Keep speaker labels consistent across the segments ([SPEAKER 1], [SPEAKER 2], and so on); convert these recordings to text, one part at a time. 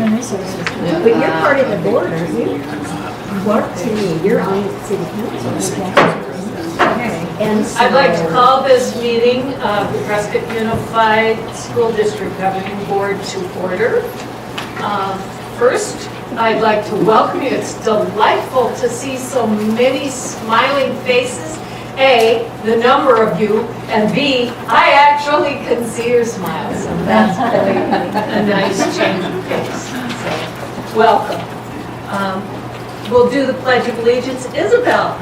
[SPEAKER 1] Human Resources.
[SPEAKER 2] But you're part of the board, aren't you?
[SPEAKER 3] What to me? You're on city council.
[SPEAKER 2] Okay.
[SPEAKER 3] And so,
[SPEAKER 4] I'd like to call this meeting of the Prescott Unified School District Governing Board to order. First, I'd like to welcome you. It's delightful to see so many smiling faces. A, the number of you, and B, I actually can see your smiles, and that's really a nice change of pace. So, welcome. We'll do the Pledge of Allegiance. Isabel,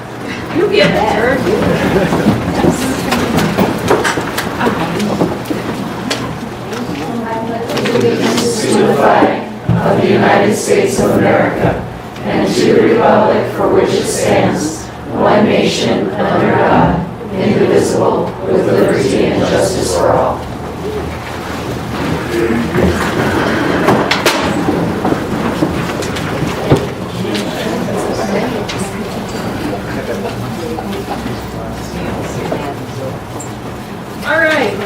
[SPEAKER 4] you get a turn.
[SPEAKER 5] Allegiance to the flag of the United States of America and to the republic for which it stands, one nation under God, indivisible, with liberty and justice for all.
[SPEAKER 4] All right,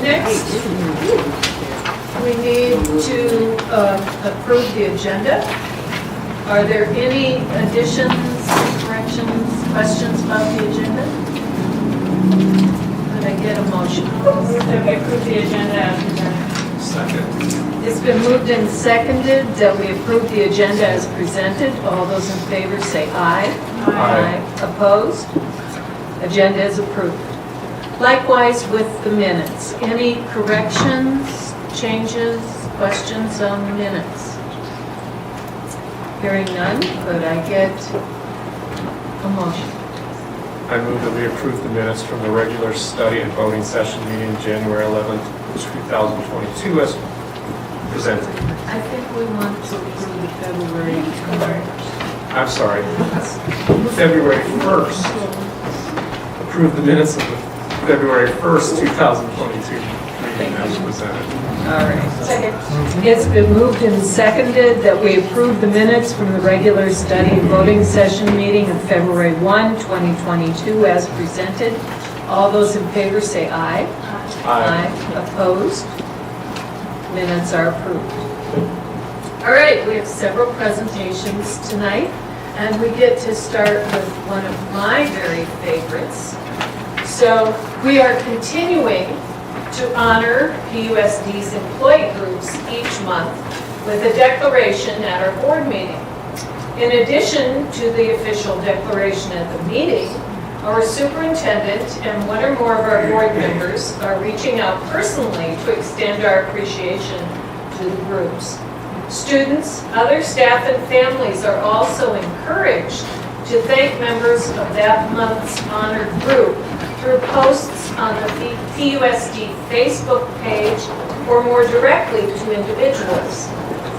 [SPEAKER 4] next, we need to approve the agenda. Are there any additions, corrections, questions about the agenda? Could I get a motion?
[SPEAKER 1] That we approve the agenda as presented.
[SPEAKER 5] Second.
[SPEAKER 4] It's been moved and seconded that we approve the agenda as presented. All those in favor say aye.
[SPEAKER 5] Aye.
[SPEAKER 4] Opposed? Agenda is approved. Likewise with the minutes. Any corrections, changes, questions on the minutes? Hearing none, could I get a motion?
[SPEAKER 6] I move that we approve the minutes from the regular study and voting session meeting January 11th, 2022 as presented.
[SPEAKER 4] I think we want to approve the February.
[SPEAKER 6] I'm sorry, February 1st. Approve the minutes of the February 1st, 2022 meeting as presented.
[SPEAKER 4] All right. Second. It's been moved and seconded that we approve the minutes from the regular study and voting session meeting of February 1, 2022 as presented. All those in favor say aye.
[SPEAKER 6] Aye.
[SPEAKER 4] Opposed? Minutes are approved. All right, we have several presentations tonight, and we get to start with one of my very favorites. So we are continuing to honor PUSD's employee groups each month with a declaration at our board meeting. In addition to the official declaration at the meeting, our superintendent and one or more of our board members are reaching out personally to extend our appreciation to the groups. Students, other staff, and families are also encouraged to thank members of that month's honored group through posts on the PUSD Facebook page or more directly to individuals.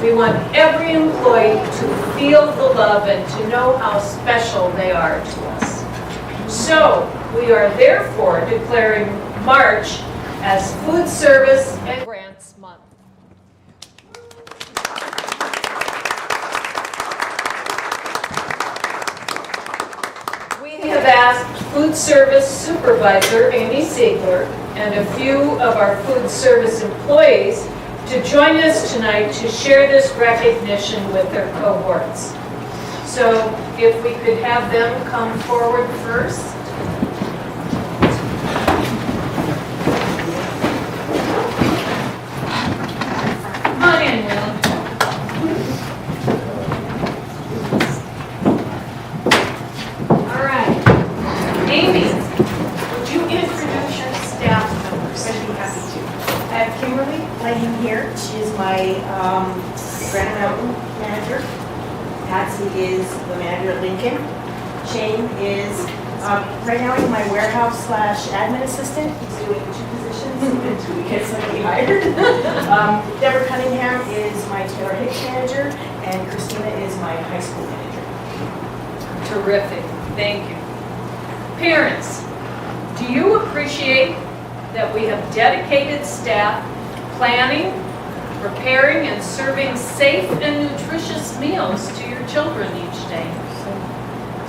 [SPEAKER 4] We want every employee to feel the love and to know how special they are to us. So we are therefore declaring March as Food Service and Grants Month. We have asked Food Service Supervisor Amy Ziegler and a few of our food service employees to join us tonight to share this recognition with their cohorts. So if we could have them come forward first. Come on in, Will. All right. Amy, would you introduce your staff members?
[SPEAKER 7] I'd be happy to. I have Kimberly laying here. She is my Granite Mountain manager. Patsy is the manager at Lincoln. Shane is, right now he's my warehouse / admin assistant. He's doing 2 positions until we get somebody hired. Deborah Cunningham is my Taylor Hicks manager, and Christina is my high school manager.
[SPEAKER 4] Terrific. Thank you. Parents, do you appreciate that we have dedicated staff planning, preparing, and serving safe and nutritious meals to your children each day?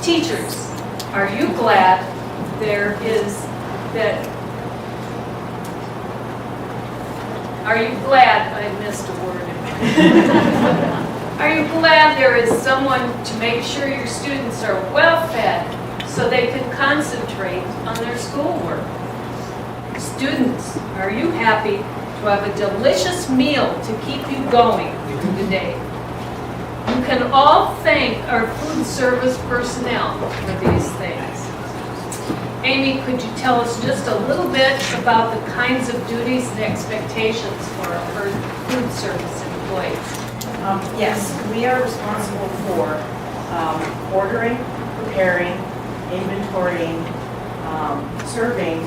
[SPEAKER 4] Teachers, are you glad are you glad I missed a word in Are you glad there is someone to make sure your students are well fed so they can concentrate on their schoolwork? Students, are you happy to have a delicious meal to keep you going through the day? You can all thank our food service personnel for these things. Amy, could you tell us just a little bit about the kinds of duties and expectations for our food service employees?
[SPEAKER 7] Yes, we are responsible for ordering, preparing, inventorying, serving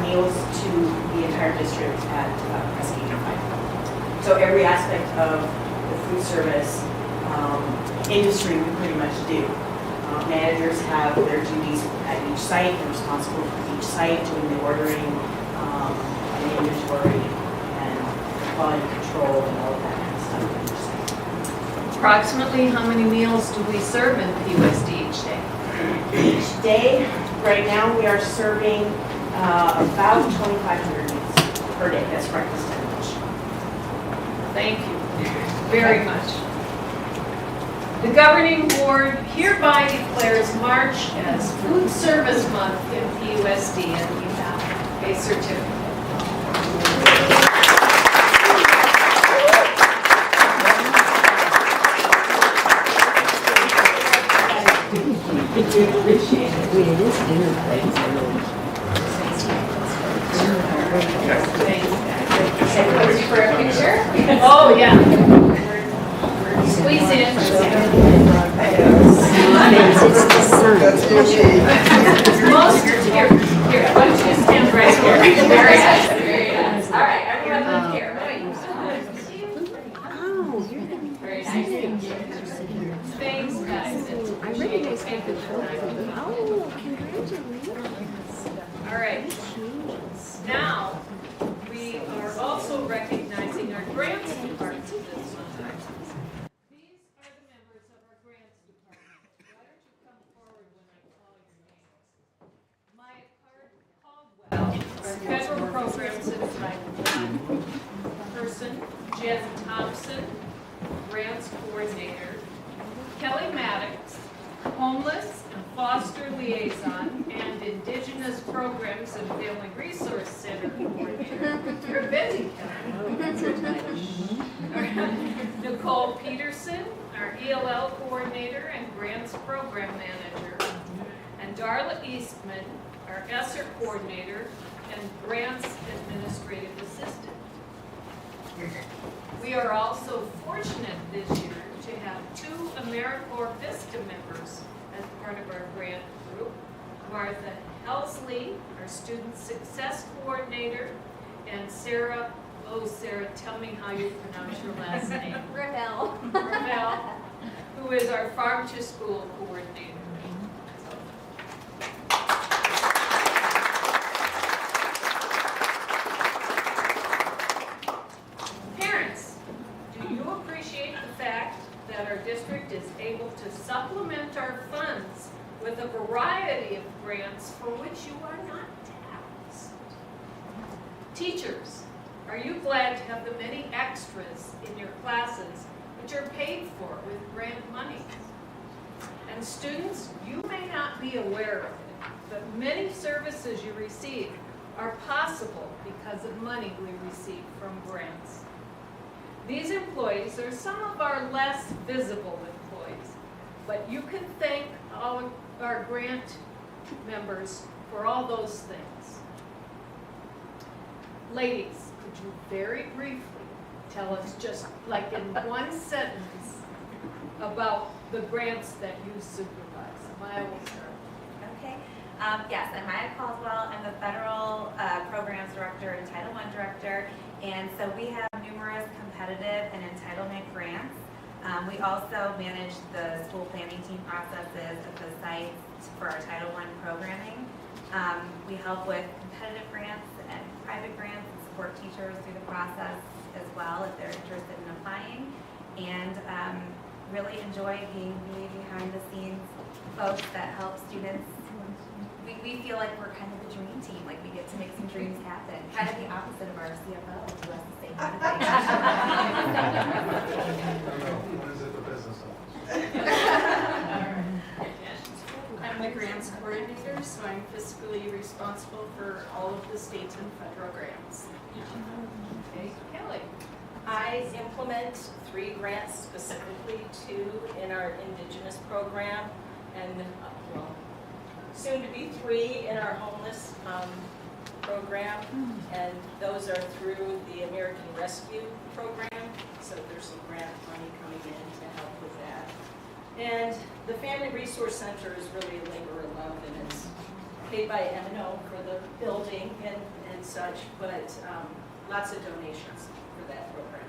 [SPEAKER 7] meals to the entire district at Presque Unified. So every aspect of the food service industry we pretty much do. Managers have their duties at each site, they're responsible for each site, doing the ordering, and inventory, and quality control, and all of that kind of stuff at each site.
[SPEAKER 4] Approximately how many meals do we serve in PUSD each day?
[SPEAKER 7] Each day, right now, we are serving about 2,500 meals per day. That's breakfast and lunch.
[SPEAKER 4] Thank you very much. The governing board hereby declares March as Food Service Month in PUSD, and we have a certificate.
[SPEAKER 2] It is dinner time.
[SPEAKER 4] For a picture? Oh, yeah. Squeeze in.
[SPEAKER 2] It's the sun.
[SPEAKER 4] Most, here, why don't you stand right here? Very nice. Very nice. All right, everyone up here.
[SPEAKER 2] Oh, you're gonna be
[SPEAKER 4] Very nice. Thanks, guys.
[SPEAKER 2] I recognize people. Oh, congratulations.
[SPEAKER 4] All right. Now, we are also recognizing our grants department this month. These are the members of our grants department. Why don't you come forward when I call your names? Maya Caldwell, our federal programs and person. Jen Thompson, grants coordinator. Kelly Maddox, homeless and foster liaison and Indigenous Programs and Family Resource Center coordinator. You're busy, Kelly. Nicole Peterson, our ELL coordinator and grants program manager. And Darla Eastman, our ESSER coordinator and grants administrative assistant. We are also fortunate this year to have 2 AmeriCorps Vista members as part of our grant group. Martha Helsley, our student success coordinator, and Sarah, tell me how you pronounce your last name.
[SPEAKER 8] Ravel.
[SPEAKER 4] Ravel, who is our farm to school coordinator. Parents, do you appreciate the fact that our district is able to supplement our funds with a variety of grants for which you are not taxed? Teachers, are you glad to have the many extras in your classes which are paid for with grant money? And students, you may not be aware of it, but many services you receive are possible because of money we receive from grants. These employees are some of our less visible employees, but you can thank all of our grant members for all those things. Ladies, could you very briefly tell us, just like in one sentence, about the grants that you supervise? Maya will start.
[SPEAKER 8] Okay. Yes, I'm Maya Caldwell. I'm the Federal Programs Director and Title I Director. And so we have numerous competitive and entitlement grants. We also manage the school planning team processes at the sites for our Title I programming. We help with competitive grants and private grants and support teachers through the process as well if they're interested in applying. And really enjoy being really behind the scenes folks that help students. We feel like we're kind of a dream team, like we get to make some dreams happen. Kind of the opposite of our CFO, who has the same motivation.
[SPEAKER 9] When is it the business office?
[SPEAKER 10] I'm the grants coordinator, so I'm fiscally responsible for all of the state and federal grants.
[SPEAKER 4] Okay, Kelly.
[SPEAKER 11] I implement 3 grants specifically, 2 in our Indigenous program, and well, soon to be 3 in our homeless program, and those are through the American Rescue Program, so there's some grant money coming in to help with that. And the Family Resource Center is really a labor of love, and it's paid by M&O for the building and such, but lots of donations for that program.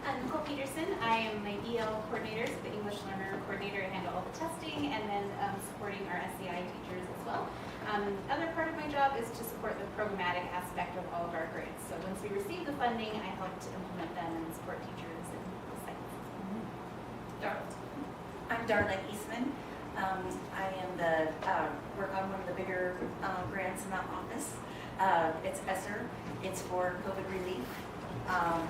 [SPEAKER 8] I'm Nicole Peterson. I am my EL coordinator, so the English Learner Coordinator. I handle all the testing and then supporting our SCI teachers as well. Other part of my job is to support the programmatic aspect of all of our grants. So once we receive the funding, I help to implement them and support teachers and the sites.
[SPEAKER 12] I'm Darla Eastman. I am work on one of the bigger grants in the office. It's ESSER. It's for COVID relief. I'm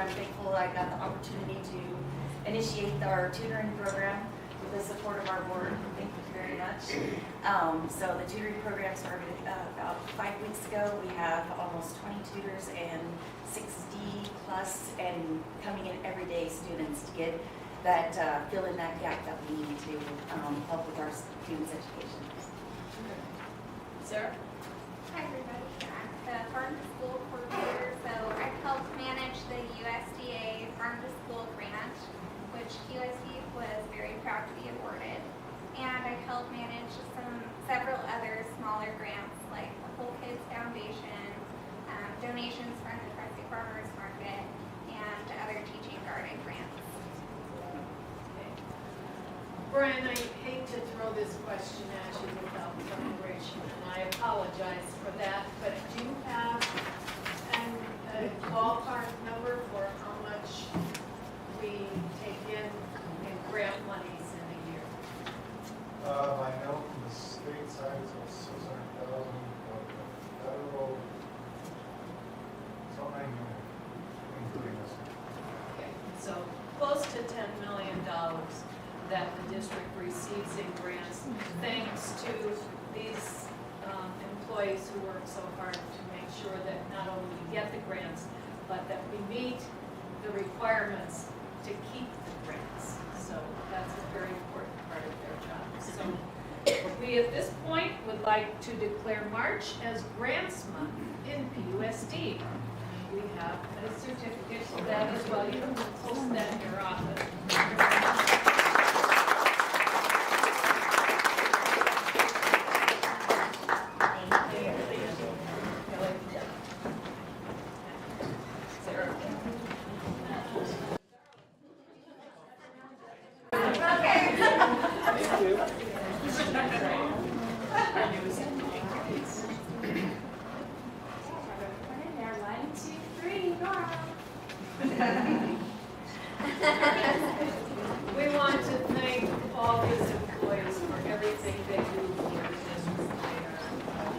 [SPEAKER 12] thankful I got the opportunity to initiate our tutoring program with the support of our board. Thank you very much. So the tutoring program started about 5 weeks ago. We have almost 20 tutors and 60 plus and coming in everyday students to get that, fill in that gap that we need to help with our students' education.
[SPEAKER 11] Sarah?
[SPEAKER 13] Hi everybody, I'm the Farm to School coordinator, so I helped manage the USDA Farm to School grant, which PUSD was very proud to be awarded. And I helped manage several other smaller grants like the Whole Kids Foundation, donations from the Tri-State Farmers Market, and other teaching garden grants.
[SPEAKER 4] Brian, I hate to throw this question at you without preparation, and I apologize for that, but do you have a ballpark number for how much we take in grant monies in a year?
[SPEAKER 9] I know from the state side it's about 600,000, but the federal, something including this.
[SPEAKER 4] Okay, so close to $10 million that the district receives in grants, thanks to these employees who work so hard to make sure that not only we get the grants, but that we meet the requirements to keep the grants. So that's a very important part of their job. So we at this point would like to declare March as Grants Month in PUSD. We have a certificate for that as well. You can post that in your office. We want to thank all his employees for everything they do for the district.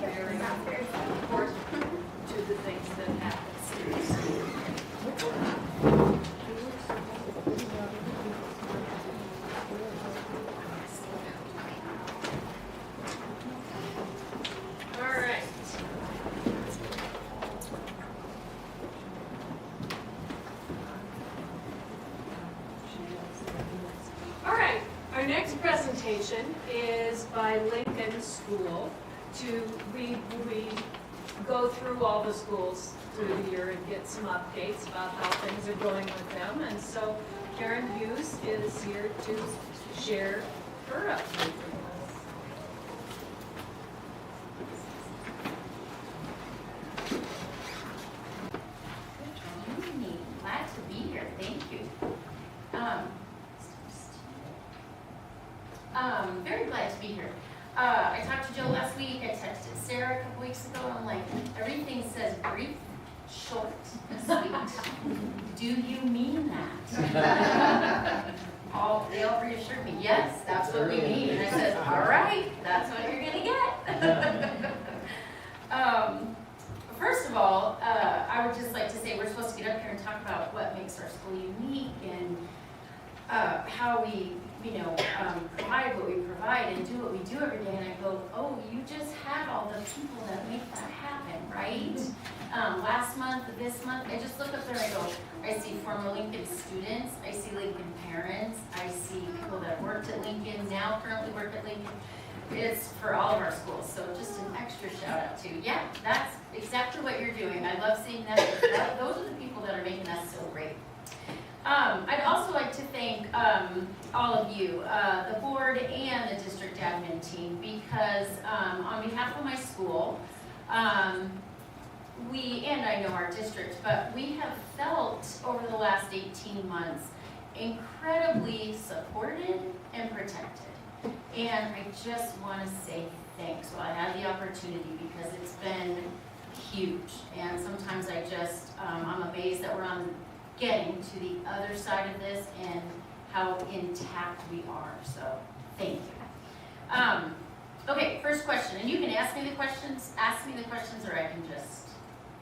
[SPEAKER 4] They are very important to the things that happen. All right. All right, our next presentation is by Lincoln School. We go through all the schools through the year and get some updates about how things are going with them. And so Karen Hughes is here to share her update with us.
[SPEAKER 14] Glad to be here, thank you. Very glad to be here. I talked to Joe last week, I texted Sarah a couple weeks ago, I'm like, everything says brief, short, and sweet. Do you mean that? They all reassured me, yes, that's what we mean. And I said, all right, that's what you're gonna get. First of all, I would just like to say talk about what makes our school unique and how we, provide what we provide and do what we do every day. And I go, oh, you just had all the people that make that happen, right? Last month, this month, I just look up there and I go, I see former Lincoln students, I see Lincoln parents, I see people that worked at Lincoln, now currently work at Lincoln. It's for all of our schools, so just an extra shout out to, yeah, that's exactly what you're doing. I love seeing that. Those are the people that are making us so great. I'd also like to thank all of you, the board and the district admin team, because on behalf of my school, we, and I know our district, but we have felt over the last 18 months incredibly supported and protected. And I just want to say thanks while I had the opportunity, because it's been huge. And sometimes I just, I'm amazed that we're getting to the other side of this and how intact we are. So thank you. Okay, first question, and you can ask me the questions, or I can just,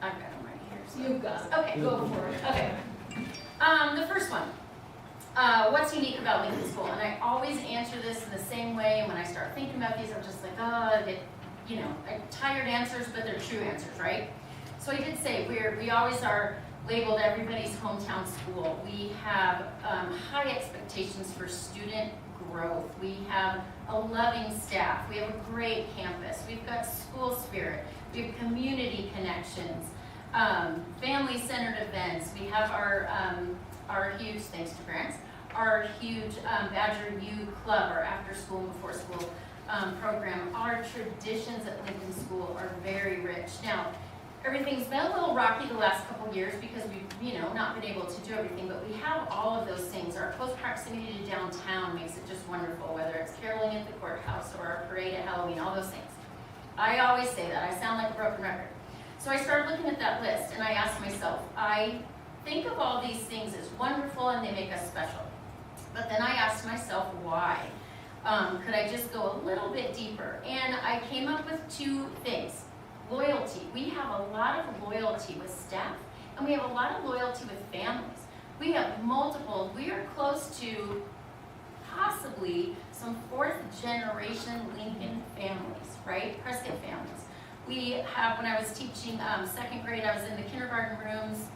[SPEAKER 14] I've got them right here. So.
[SPEAKER 4] You got it.
[SPEAKER 14] Okay, go for it. Okay. The first one. What's unique about Lincoln School? And I always answer this in the same way. When I start thinking about these, I'm just like, tired answers, but they're true answers, right? So I did say we always are labeled everybody's hometown school. We have high expectations for student growth. We have a loving staff. We have a great campus. We've got school spirit. We have community connections, family-centered events. We have our huge, thanks to grants, our huge Badger U Club, our after-school and before-school program. Our traditions at Lincoln School are very rich. Now, everything's been a little rocky the last couple years because we've, not been able to do everything, but we have all of those things. Our close proximity to downtown makes it just wonderful, whether it's caroling at the courthouse or our parade at Halloween, all those things. I always say that. I sound like a broken record. So I started looking at that list and I asked myself, I think of all these things as wonderful and they make us special. But then I asked myself why. Could I just go a little bit deeper? And I came up with two things. Loyalty. We have a lot of loyalty with staff, and we have a lot of loyalty with families. We have multiple, we are close to possibly some fourth generation Lincoln families, right? Prescott families. We have, when I was teaching second grade, I was in the kindergarten rooms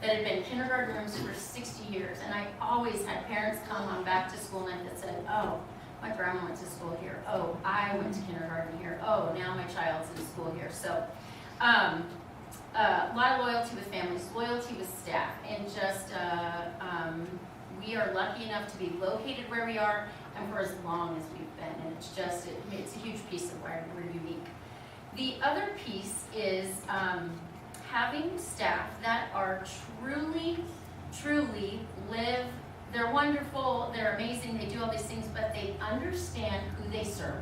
[SPEAKER 14] that had been kindergarten rooms for 60 years, and I always had parents come on back to school night that said, oh, my grandma went to school here. Oh, I went to kindergarten here. Oh, now my child's in school here. So a lot of loyalty with families, loyalty with staff, and just we are lucky enough to be located where we are and for as long as we've been. And it's just, it's a huge piece of why we're unique. The other piece is having staff that are truly live. They're wonderful, they're amazing, they do all these things, but they understand who they serve.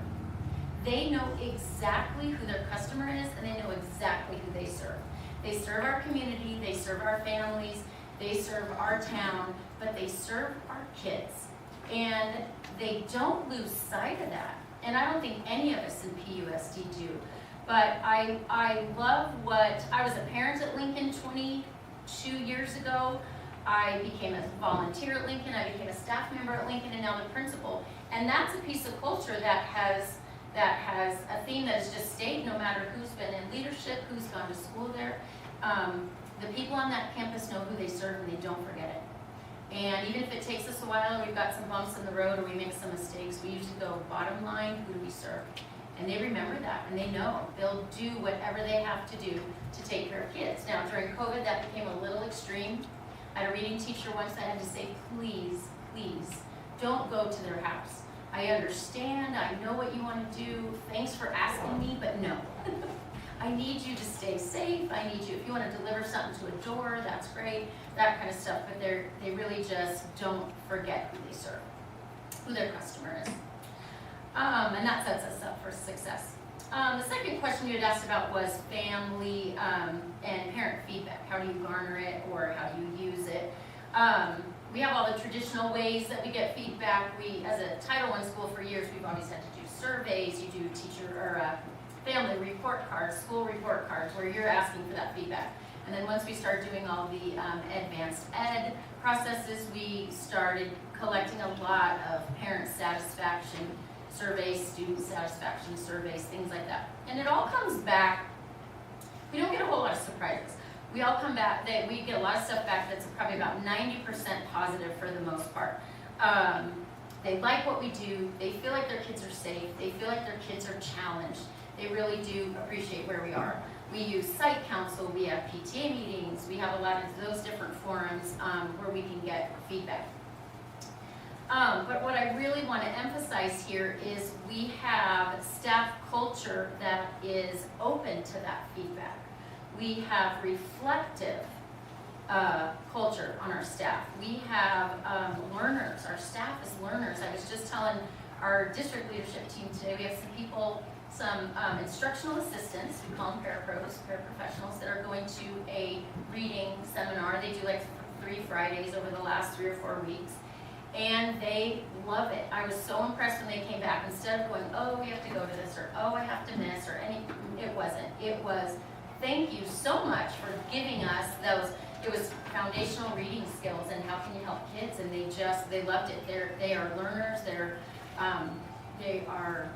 [SPEAKER 14] They know exactly who their customer is, and they know exactly who they serve. They serve our community, they serve our families, they serve our town, but they serve our kids. And they don't lose sight of that. And I don't think any of us in PUSD do. But I love what, I was a parent at Lincoln 22 years ago. I became a volunteer at Lincoln, I became a staff member at Lincoln, and now the principal. And that's a piece of culture that has a theme that has just stayed no matter who's been in leadership, who's gone to school there. The people on that campus know who they serve and they don't forget it. And even if it takes us a while, we've got some bumps in the road or we make some mistakes, we usually go, bottom line, who do we serve? And they remember that, and they know. They'll do whatever they have to do to take care of kids. Now, during COVID, that became a little extreme. I had a reading teacher once that had to say, please, don't go to their house. I understand, I know what you want to do, thanks for asking me, but no. I need you to stay safe, I need you, if you want to deliver something to a door, that's great, that kind of stuff, but they really just don't forget who they serve, who their customer is. And that sets us up for success. The second question you had asked about was family and parent feedback. How do you garner it, or how do you use it? We have all the traditional ways that we get feedback. We, as a Title I school for years, we've always had to do surveys. You do teacher or family report cards, school report cards, where you're asking for that feedback. And then once we started doing all the advanced ed processes, we started collecting a lot of parent satisfaction surveys, student satisfaction surveys, things like that. And it all comes back, we don't get a whole lot of surprises. We all come back, we get a lot of stuff back that's probably about 90% positive for the most part. They like what we do, they feel like their kids are safe, they feel like their kids are challenged. They really do appreciate where we are. We use site council, we have PTA meetings, we have a lot of those different forums where we can get feedback. But what I really want to emphasize here is we have staff culture that is open to that feedback. We have reflective culture on our staff. We have learners, our staff is learners. I was just telling our district leadership team today, we have some people, some instructional assistants, we call them parapros, paraprofessionals, that are going to a reading seminar. They do like 3 Fridays over the last 3 or 4 weeks. And they love it. I was so impressed when they came back. Instead of going, oh, we have to go to this, or oh, I have to miss, or any, it wasn't. It was, thank you so much for giving us those, it was foundational reading skills and how can you help kids, and they loved it. They are learners, they are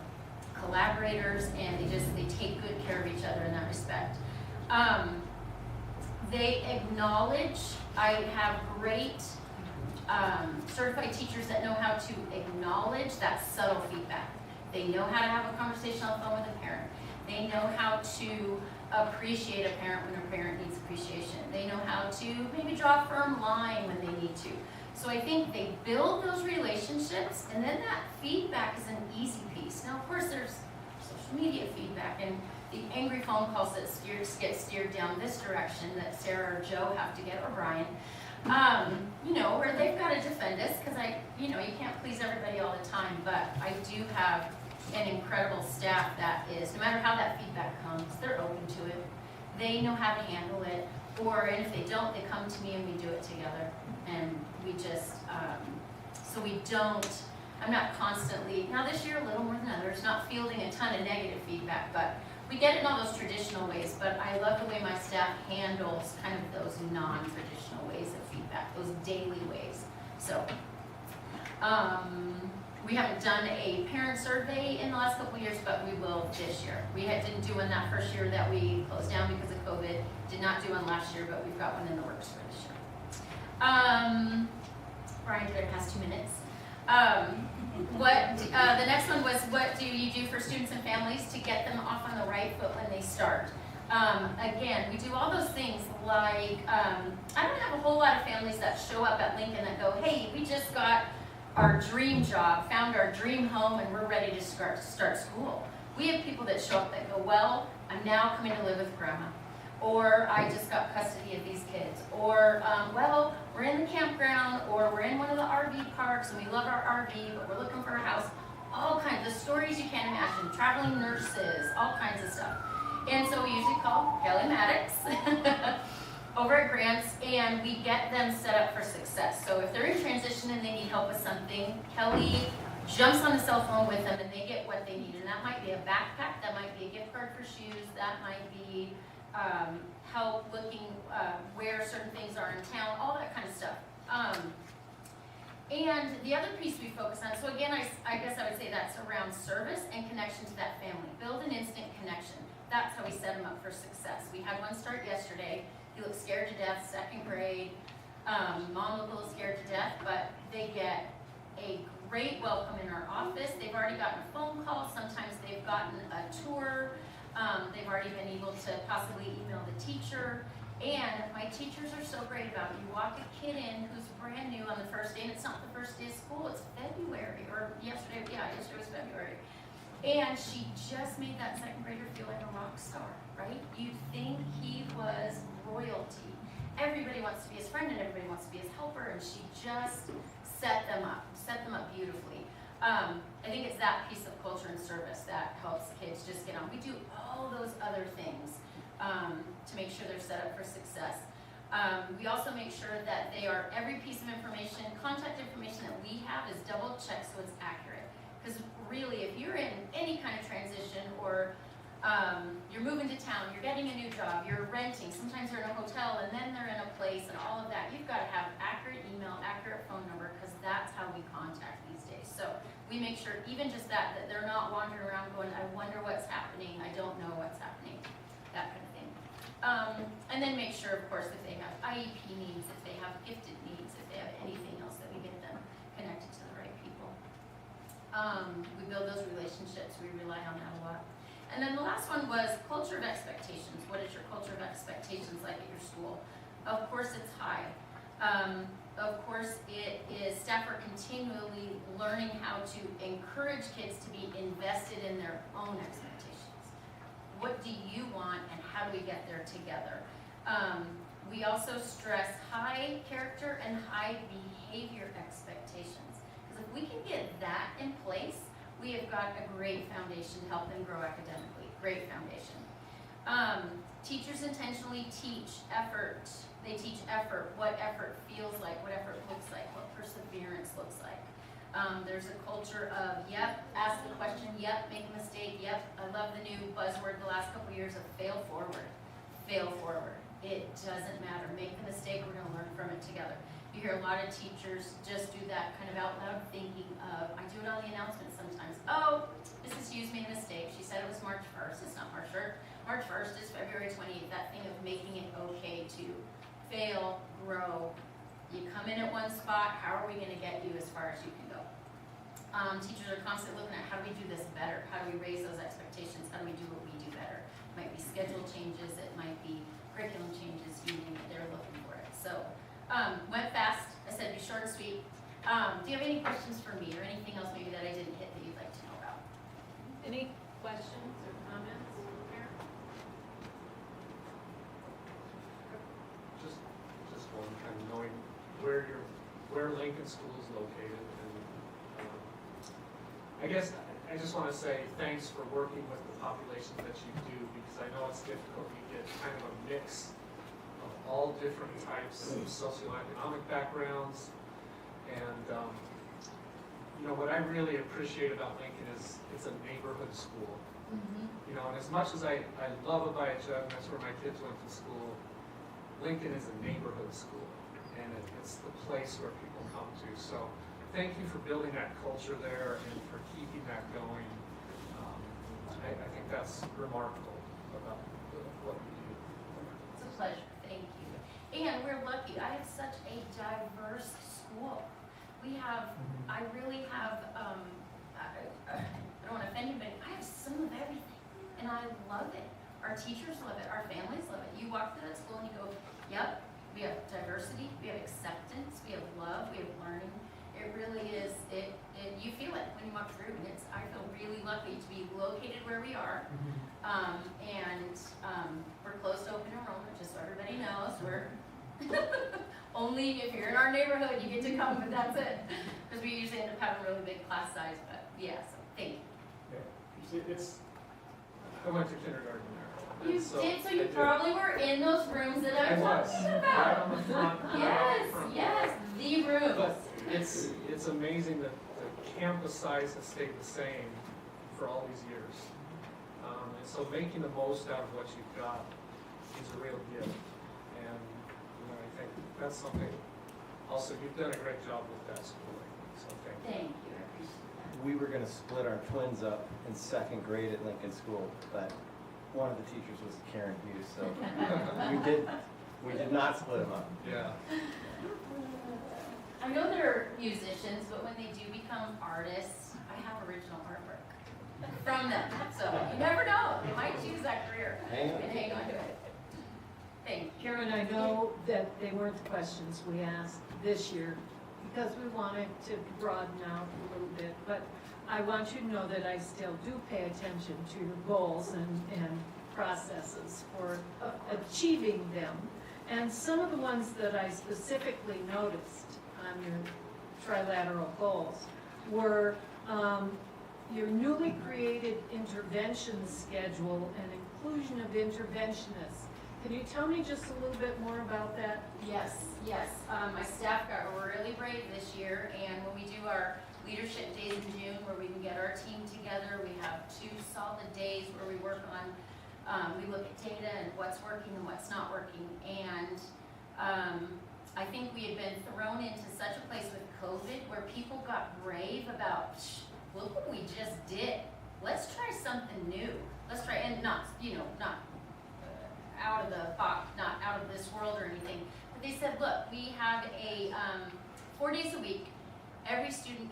[SPEAKER 14] collaborators, and they take good care of each other in that respect. They acknowledge, I have great certified teachers that know how to acknowledge that subtle feedback. They know how to have a conversation on the phone with a parent. They know how to appreciate a parent when a parent needs appreciation. They know how to maybe draw a firm line when they need to. So I think they build those relationships, and then that feedback is an easy piece. Now, of course, there's social media feedback and the angry phone calls that get steered down this direction that Sarah or Joe have to get, or Brian. Where they've got to defend us, because you can't please everybody all the time, but I do have an incredible staff that is, no matter how that feedback comes, they're open to it. They know how to handle it, and if they don't, they come to me and we do it together. And we just, so we don't, I'm not constantly, now this year a little more than others, not fielding a ton of negative feedback, but we get it in all those traditional ways, but I love the way my staff handles kind of those non-traditional ways of feedback, those daily ways. So, we haven't done a parent survey in the last couple of years, but we will this year. We didn't do one that first year that we closed down because of COVID, did not do one last year, but we've got one in the works for this year. Brian, did I pass 2 minutes? The next one was, what do you do for students and families to get them off on the right foot when they start? Again, we do all those things like, I don't have a whole lot of families that show up at Lincoln that go, hey, we just got our dream job, found our dream home, and we're ready to start school. We have people that show up that go, well, I'm now coming to live with grandma. Or I just got custody of these kids. Or, well, we're in the campground, or we're in one of the RV parks, and we love our RV, but we're looking for a house. All kinds of stories you can't imagine. Traveling nurses, all kinds of stuff. And so we usually call Kelly Maddox over at Grants, and we get them set up for success. So if they're in transition and they need help with something, Kelly jumps on the cell phone with them, and they get what they need. And that might be a backpack, that might be a gift card for shoes, that might be help looking where certain things are in town, all that kind of stuff. And the other piece we focus on, so again, I guess I would say that's around service and connection to that family. Build an instant connection. That's how we set them up for success. We had one start yesterday. He looked scared to death, 2nd grade. Mom looked a little scared to death, but they get a great welcome in our office. They've already gotten a phone call. Sometimes they've gotten a tour. They've already been able to possibly email the teacher. And my teachers are so great about it. You walk a kid in who's brand new on the first day, and it's not the first day of school, it's February, or yesterday was February. And she just made that 2nd grader feel like a rock star, right? You'd think he was royalty. Everybody wants to be his friend and everybody wants to be his helper, and she just set them up beautifully. I think it's that piece of culture and service that helps kids just get on. We do all those other things to make sure they're set up for success. We also make sure that every piece of information, contact information that we have is double checked so it's accurate. Because really, if you're in any kind of transition or You're moving to town, you're getting a new job, you're renting, sometimes you're in a hotel and then they're in a place and all of that. You've got to have accurate email, accurate phone number, because that's how we contact these days. So we make sure, even just that they're not wandering around going, I wonder what's happening, I don't know what's happening, that kind of thing. And then make sure, of course, if they have IEP needs, if they have gifted needs, if they have anything else, that we get them connected to the right people. We build those relationships, we rely on that a lot. And then the last one was culture of expectations. What is your culture of expectations like at your school? Of course it's high. Of course it is, staff are continually learning how to encourage kids to be invested in their own expectations. What do you want and how do we get there together? We also stress high character and high behavior expectations. Because if we can get that in place, we have got a great foundation to help them grow academically. Great foundation. Teachers intentionally teach effort. They teach effort, what effort feels like, what effort looks like, what perseverance looks like. There's a culture of, yep, ask the question, yep, make a mistake, yep. I love the new buzzword the last couple of years of fail forward. Fail forward. It doesn't matter. Make the mistake, we're going to learn from it together. You hear a lot of teachers just do that kind of out loud thinking of, I do it on the announcements sometimes. Oh, Mrs. Hughes made a mistake. She said it was March 1st. It's not March 1st. March 1st is February 28th. That thing of making it okay to fail, grow. You come in at one spot, how are we going to get you as far as you can go? Teachers are constantly looking at how do we do this better? How do we raise those expectations? How do we do what we do better? It might be schedule changes. It might be curriculum changes. You name it. They're looking for it. So. Went fast. I said be short and sweet. Do you have any questions for me or anything else maybe that I didn't hit that you'd like to know about?
[SPEAKER 4] Any questions or comments here?
[SPEAKER 6] Just one, kind of knowing where Lincoln School is located, and I guess I just want to say thanks for working with the population that you do, because I know it's difficult. You get kind of a mix of all different types of socioeconomic backgrounds, and you know what I really appreciate about Lincoln is it's a neighborhood school. You know, and as much as I love Abaya Jug, that's where my kids went to school, Lincoln is a neighborhood school, and it's the place where people come to. So thank you for building that culture there and for keeping that going. I think that's remarkable about what you do.
[SPEAKER 14] It's a pleasure. Thank you. And we're lucky. I have such a diverse school. We have, I really have, I don't want to offend anybody, I have some of everything. And I love it. Our teachers love it. Our families love it. You walk through that school and you go, yep, we have diversity, we have acceptance, we have love, we have learning. It really is, you feel it when you walk through, and I feel really lucky to be located where we are. And we're close to open enrollment, just so everybody knows. We're only if you're in our neighborhood, you get to come, but that's it. Because we usually end up having a really big class size, but yeah, so thank you.
[SPEAKER 6] Yeah, I went to kindergarten there.
[SPEAKER 14] You did, so you probably were in those rooms that I was talking about.
[SPEAKER 6] Right on the front.
[SPEAKER 14] Yes, the rooms.
[SPEAKER 6] But it's amazing that the campus size has stayed the same for all these years. And so making the most out of what you've got is a real gift. And you know, I think that's something, also you've done a great job with that schooling. So thank you.
[SPEAKER 14] Thank you, I appreciate that.
[SPEAKER 15] We were going to split our twins up in second grade at Lincoln School, but one of the teachers was Karen Hughes, so we did not split them up.
[SPEAKER 6] Yeah.
[SPEAKER 14] I know they're musicians, but when they do become artists, I have original artwork from them. So you never know. They might choose that career and hang on to it. Thank you.
[SPEAKER 4] Karen, I know that they weren't the questions we asked this year because we wanted to broaden out a little bit, but I want you to know that I still do pay attention to your goals and processes for achieving them. And some of the ones that I specifically noticed on your trilateral goals were your newly created intervention schedule and inclusion of interventionists. Can you tell me just a little bit more about that?
[SPEAKER 14] Yes. My staff got really brave this year, and when we do our leadership days in June where we can get our team together. We have 2 solid days where we work on, we look at data and what's working and what's not working. And I think we had been thrown into such a place with COVID where people got brave about, look what we just did. Let's try something new. Let's try, and not, not out of the box, not out of this world or anything. But they said, look, we have a 4 days a week. Every student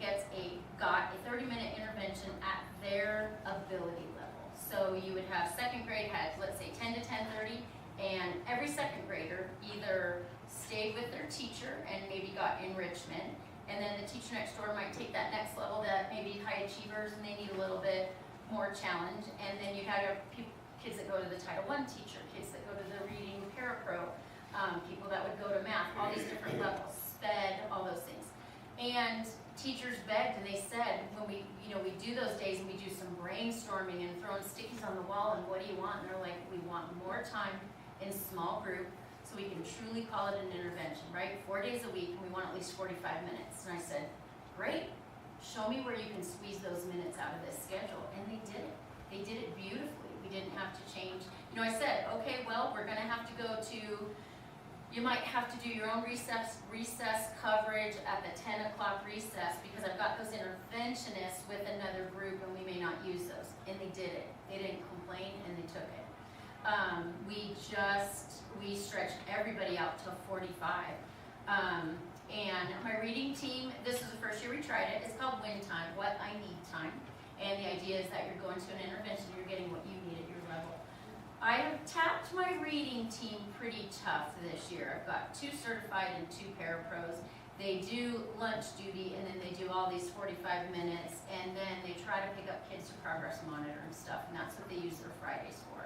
[SPEAKER 14] got a 30-minute intervention at their ability level. So you would have second grade had, let's say, 10 to 10:30, and every second grader either stayed with their teacher and maybe got enrichment, and then the teacher next door might take that next level that maybe high achievers and they need a little bit more challenge, and then you had kids that go to the Title I teacher, kids that go to the reading parapro, people that would go to math, all these different levels, SPED, all those things. And teachers begged and they said, when we do those days and we do some brainstorming and throwing stickies on the wall and what do you want? And they're like, we want more time in small group so we can truly call it an intervention, right? 4 days a week and we want at least 45 minutes. And I said, great, show me where you can squeeze those minutes out of this schedule. And they did it. They did it beautifully. We didn't have to change. I said, okay, well, we're gonna have to go to, you might have to do your own recess coverage at the 10 o'clock recess because I've got those interventionists with another group and we may not use those. And they did it. They didn't complain and they took it. We stretched everybody out till 45. And my reading team, this is the first year we tried it. It's called Win Time, What I Need Time. And the idea is that you're going to an intervention, you're getting what you need at your level. I have tapped my reading team pretty tough this year. I've got 2 certified and 2 parapros. They do lunch duty and then they do all these 45 minutes and then they try to pick up kids to progress monitor and stuff, and that's what they use their Fridays for.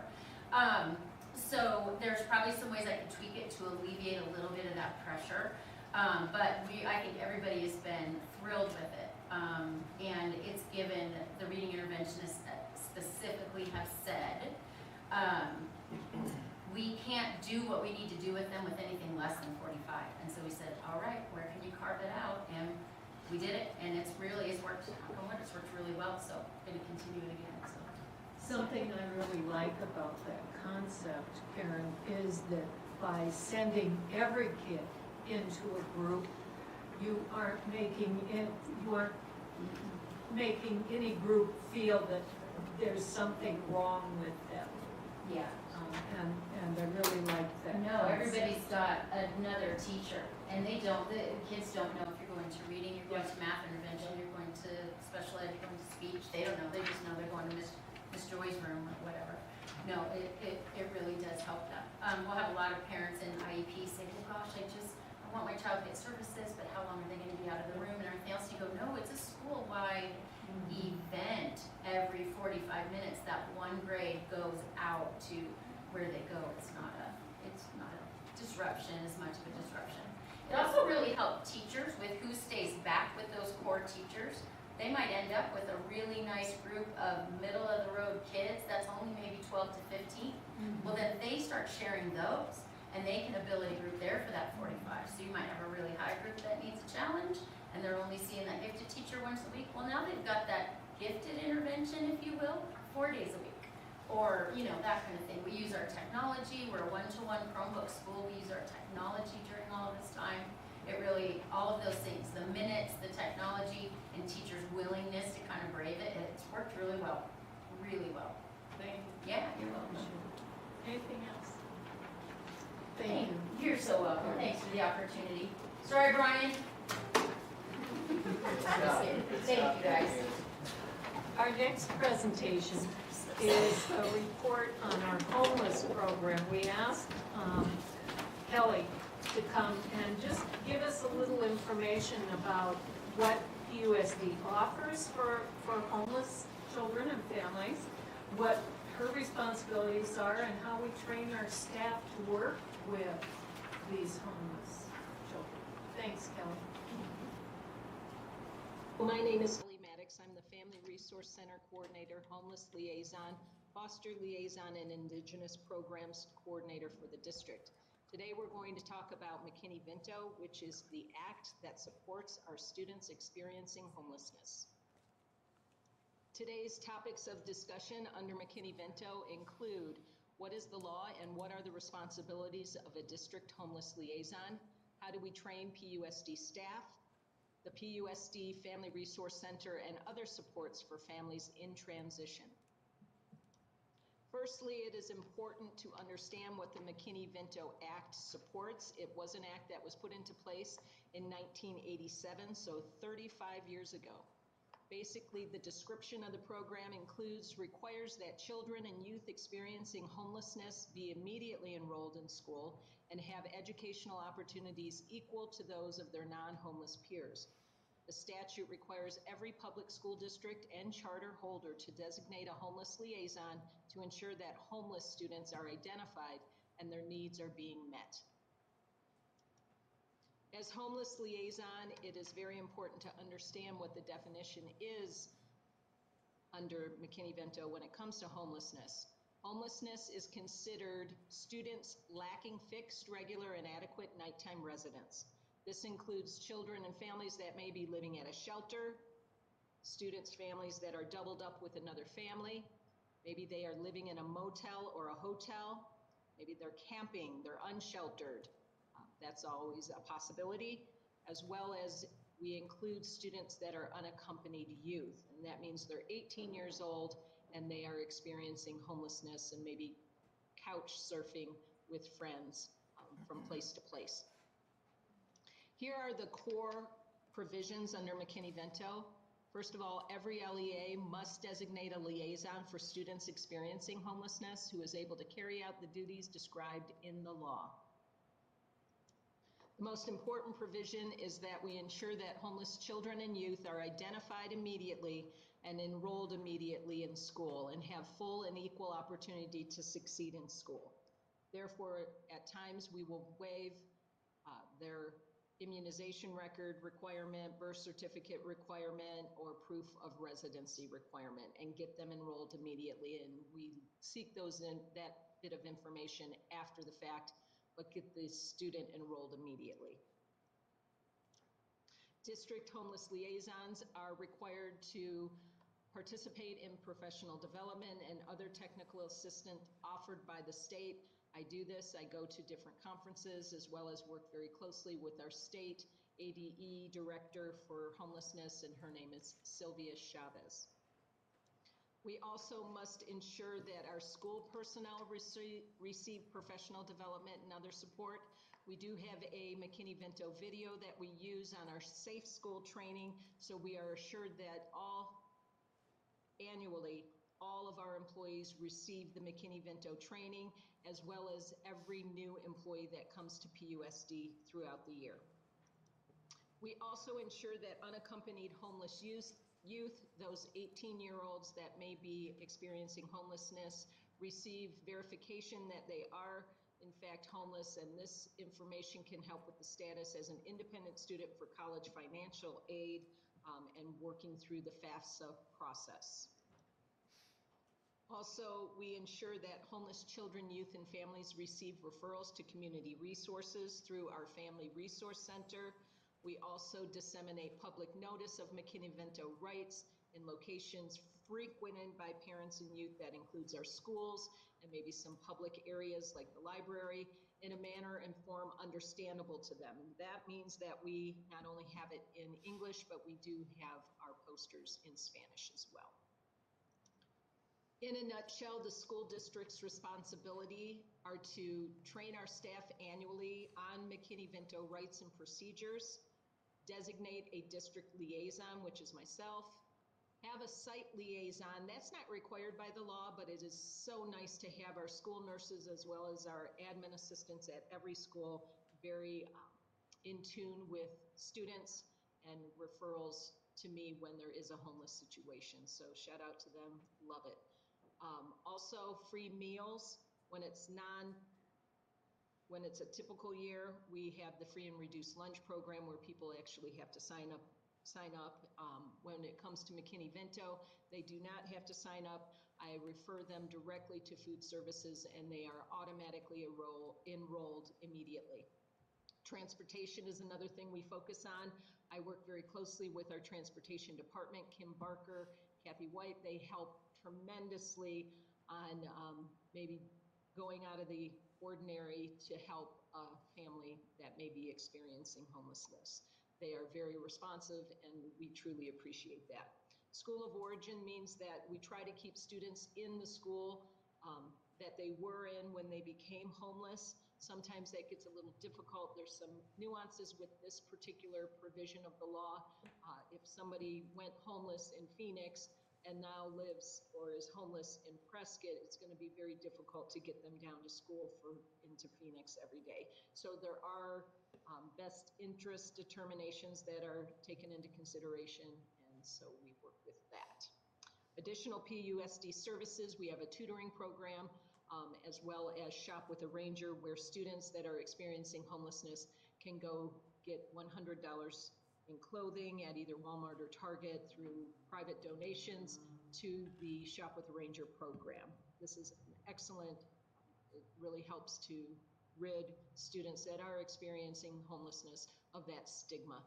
[SPEAKER 14] So there's probably some ways I could tweak it to alleviate a little bit of that pressure. But I think everybody has been thrilled with it. And it's given, the reading interventionists specifically have said, we can't do what we need to do with them with anything less than 45. And so we said, all right, where can you carve it out? And we did it, and it's worked, it's worked really well, so I'm gonna continue it again, so.
[SPEAKER 4] Something I really like about that concept, Karen, is that by sending every kid into a group, you aren't making any group feel that there's something wrong with them.
[SPEAKER 14] Yeah.
[SPEAKER 4] And I really like that.
[SPEAKER 14] No, everybody's got another teacher, and the kids don't know if you're going to reading, you're going to math intervention, you're going to special ed, you're going to speech. They don't know, they just know they're going to Miss Joy's room or whatever. No, it really does help them. We'll have a lot of parents in IEP say, well, gosh, I want my child to get services, but how long are they going to be out of the room and everything else? You go, no, it's a school-wide event. Every 45 minutes, that one grade goes out to where they go. It's not a disruption as much of a disruption. It also really helped teachers with who stays back with those core teachers. They might end up with a really nice group of middle-of-the-road kids that's only maybe 12 to 15. Well, then they start sharing those, and they can ability group there for that 45. So you might have a really high group that needs a challenge, and they're only seeing that gifted teacher once a week. Well, now they've got that gifted intervention, if you will, 4 days a week. Or, that kind of thing. We use our technology. We're a one-to-one Chromebook school. We use our technology during all of this time. It really, all of those things, the minutes, the technology, and teachers' willingness to kind of brave it, it's worked really well. Really well.
[SPEAKER 4] Thank you.
[SPEAKER 14] Yeah, you're welcome.
[SPEAKER 4] Anything else? Thank you.
[SPEAKER 14] You're so welcome. Thanks for the opportunity. Sorry, Brian. Thank you, guys.
[SPEAKER 4] Our next presentation is a report on our homeless program. We asked Kelly to come and just give us a little information about what PUSD offers for homeless children and families, what her responsibilities are, and how we train our staff to work with these homeless children. Thanks, Kelly.
[SPEAKER 16] Well, my name is Kelly Maddox. I'm the Family Resource Center Coordinator, Homeless Liaison, Foster Liaison, and Indigenous Programs Coordinator for the district. Today we're going to talk about McKinney-Vento, which is the act that supports our students experiencing homelessness. Today's topics of discussion under McKinney-Vento include what is the law and what are the responsibilities of a district homeless liaison? How do we train PUSD staff? The PUSD Family Resource Center and other supports for families in transition. Firstly, it is important to understand what the McKinney-Vento Act supports. It was an act that was put into place in 1987, so 35 years ago. Basically, the description of the program requires that children and youth experiencing homelessness be immediately enrolled in school and have educational opportunities equal to those of their non-homeless peers. The statute requires every public school district and charter holder to designate a homeless liaison to ensure that homeless students are identified and their needs are being met. As homeless liaison, it is very important to understand what the definition is under McKinney-Vento when it comes to homelessness. Homelessness is considered students lacking fixed, regular, and adequate nighttime residence. This includes children and families that may be living at a shelter, students' families that are doubled up with another family. Maybe they are living in a motel or a hotel. Maybe they're camping, they're unsheltered. That's always a possibility, as well as we include students that are unaccompanied youth. And that means they're 18 years old and they are experiencing homelessness and maybe couch surfing with friends from place to place. Here are the core provisions under McKinney-Vento. First of all, every LEA must designate a liaison for students experiencing homelessness who is able to carry out the duties described in the law. The most important provision is that we ensure that homeless children and youth are identified immediately and enrolled immediately in school and have full and equal opportunity to succeed in school. Therefore, at times we will waive their immunization record requirement, birth certificate requirement, or proof of residency requirement and get them enrolled immediately. And we seek that bit of information after the fact, but get the student enrolled immediately. District homeless liaisons are required to participate in professional development and other technical assistance offered by the state. I do this, I go to different conferences as well as work very closely with our state ADE director for homelessness, and her name is Sylvia Chavez. We also must ensure that our school personnel receive professional development and other support. We do have a McKinney-Vento video that we use on our safe school training, so we are assured that annually, all of our employees receive the McKinney-Vento training, as well as every new employee that comes to PUSD throughout the year. We also ensure that unaccompanied homeless youth, those 18-year-olds that may be experiencing homelessness, receive verification that they are in fact homeless, and this information can help with the status as an independent student for college financial aid and working through the FAFSA process. Also, we ensure that homeless children, youth, and families receive referrals to community resources through our Family Resource Center. We also disseminate public notice of McKinney-Vento rights in locations frequented by parents and youth. That includes our schools and maybe some public areas like the library, in a manner and form understandable to them. That means that we not only have it in English, but we do have our posters in Spanish as well. In a nutshell, the school district's responsibility are to train our staff annually on McKinney-Vento rights and procedures, designate a district liaison, which is myself, have a site liaison. That's not required by the law, but it is so nice to have our school nurses as well as our admin assistants at every school very in tune with students and referrals to me when there is a homeless situation. So shout out to them, love it. Also free meals when it's a typical year. We have the free and reduced lunch program where people actually have to sign up. When it comes to McKinney-Vento, they do not have to sign up. I refer them directly to food services and they are automatically enrolled immediately. Transportation is another thing we focus on. I work very closely with our transportation department, Kim Barker, Kathy White. They help tremendously on maybe going out of the ordinary to help a family that may be experiencing homelessness. They are very responsive and we truly appreciate that. School of origin means that we try to keep students in the school that they were in when they became homeless. Sometimes that gets a little difficult. There's some nuances with this particular provision of the law. If somebody went homeless in Phoenix and now lives or is homeless in Prescott, it's going to be very difficult to get them down to school into Phoenix every day. So there are best interest determinations that are taken into consideration, and so we work with that. Additional PUSD services, we have a tutoring program, as well as Shop with a Ranger, where students that are experiencing homelessness can go get $100 in clothing at either Walmart or Target through private donations to the Shop with a Ranger program. This is an excellent, it really helps to rid students that are experiencing homelessness of that stigma.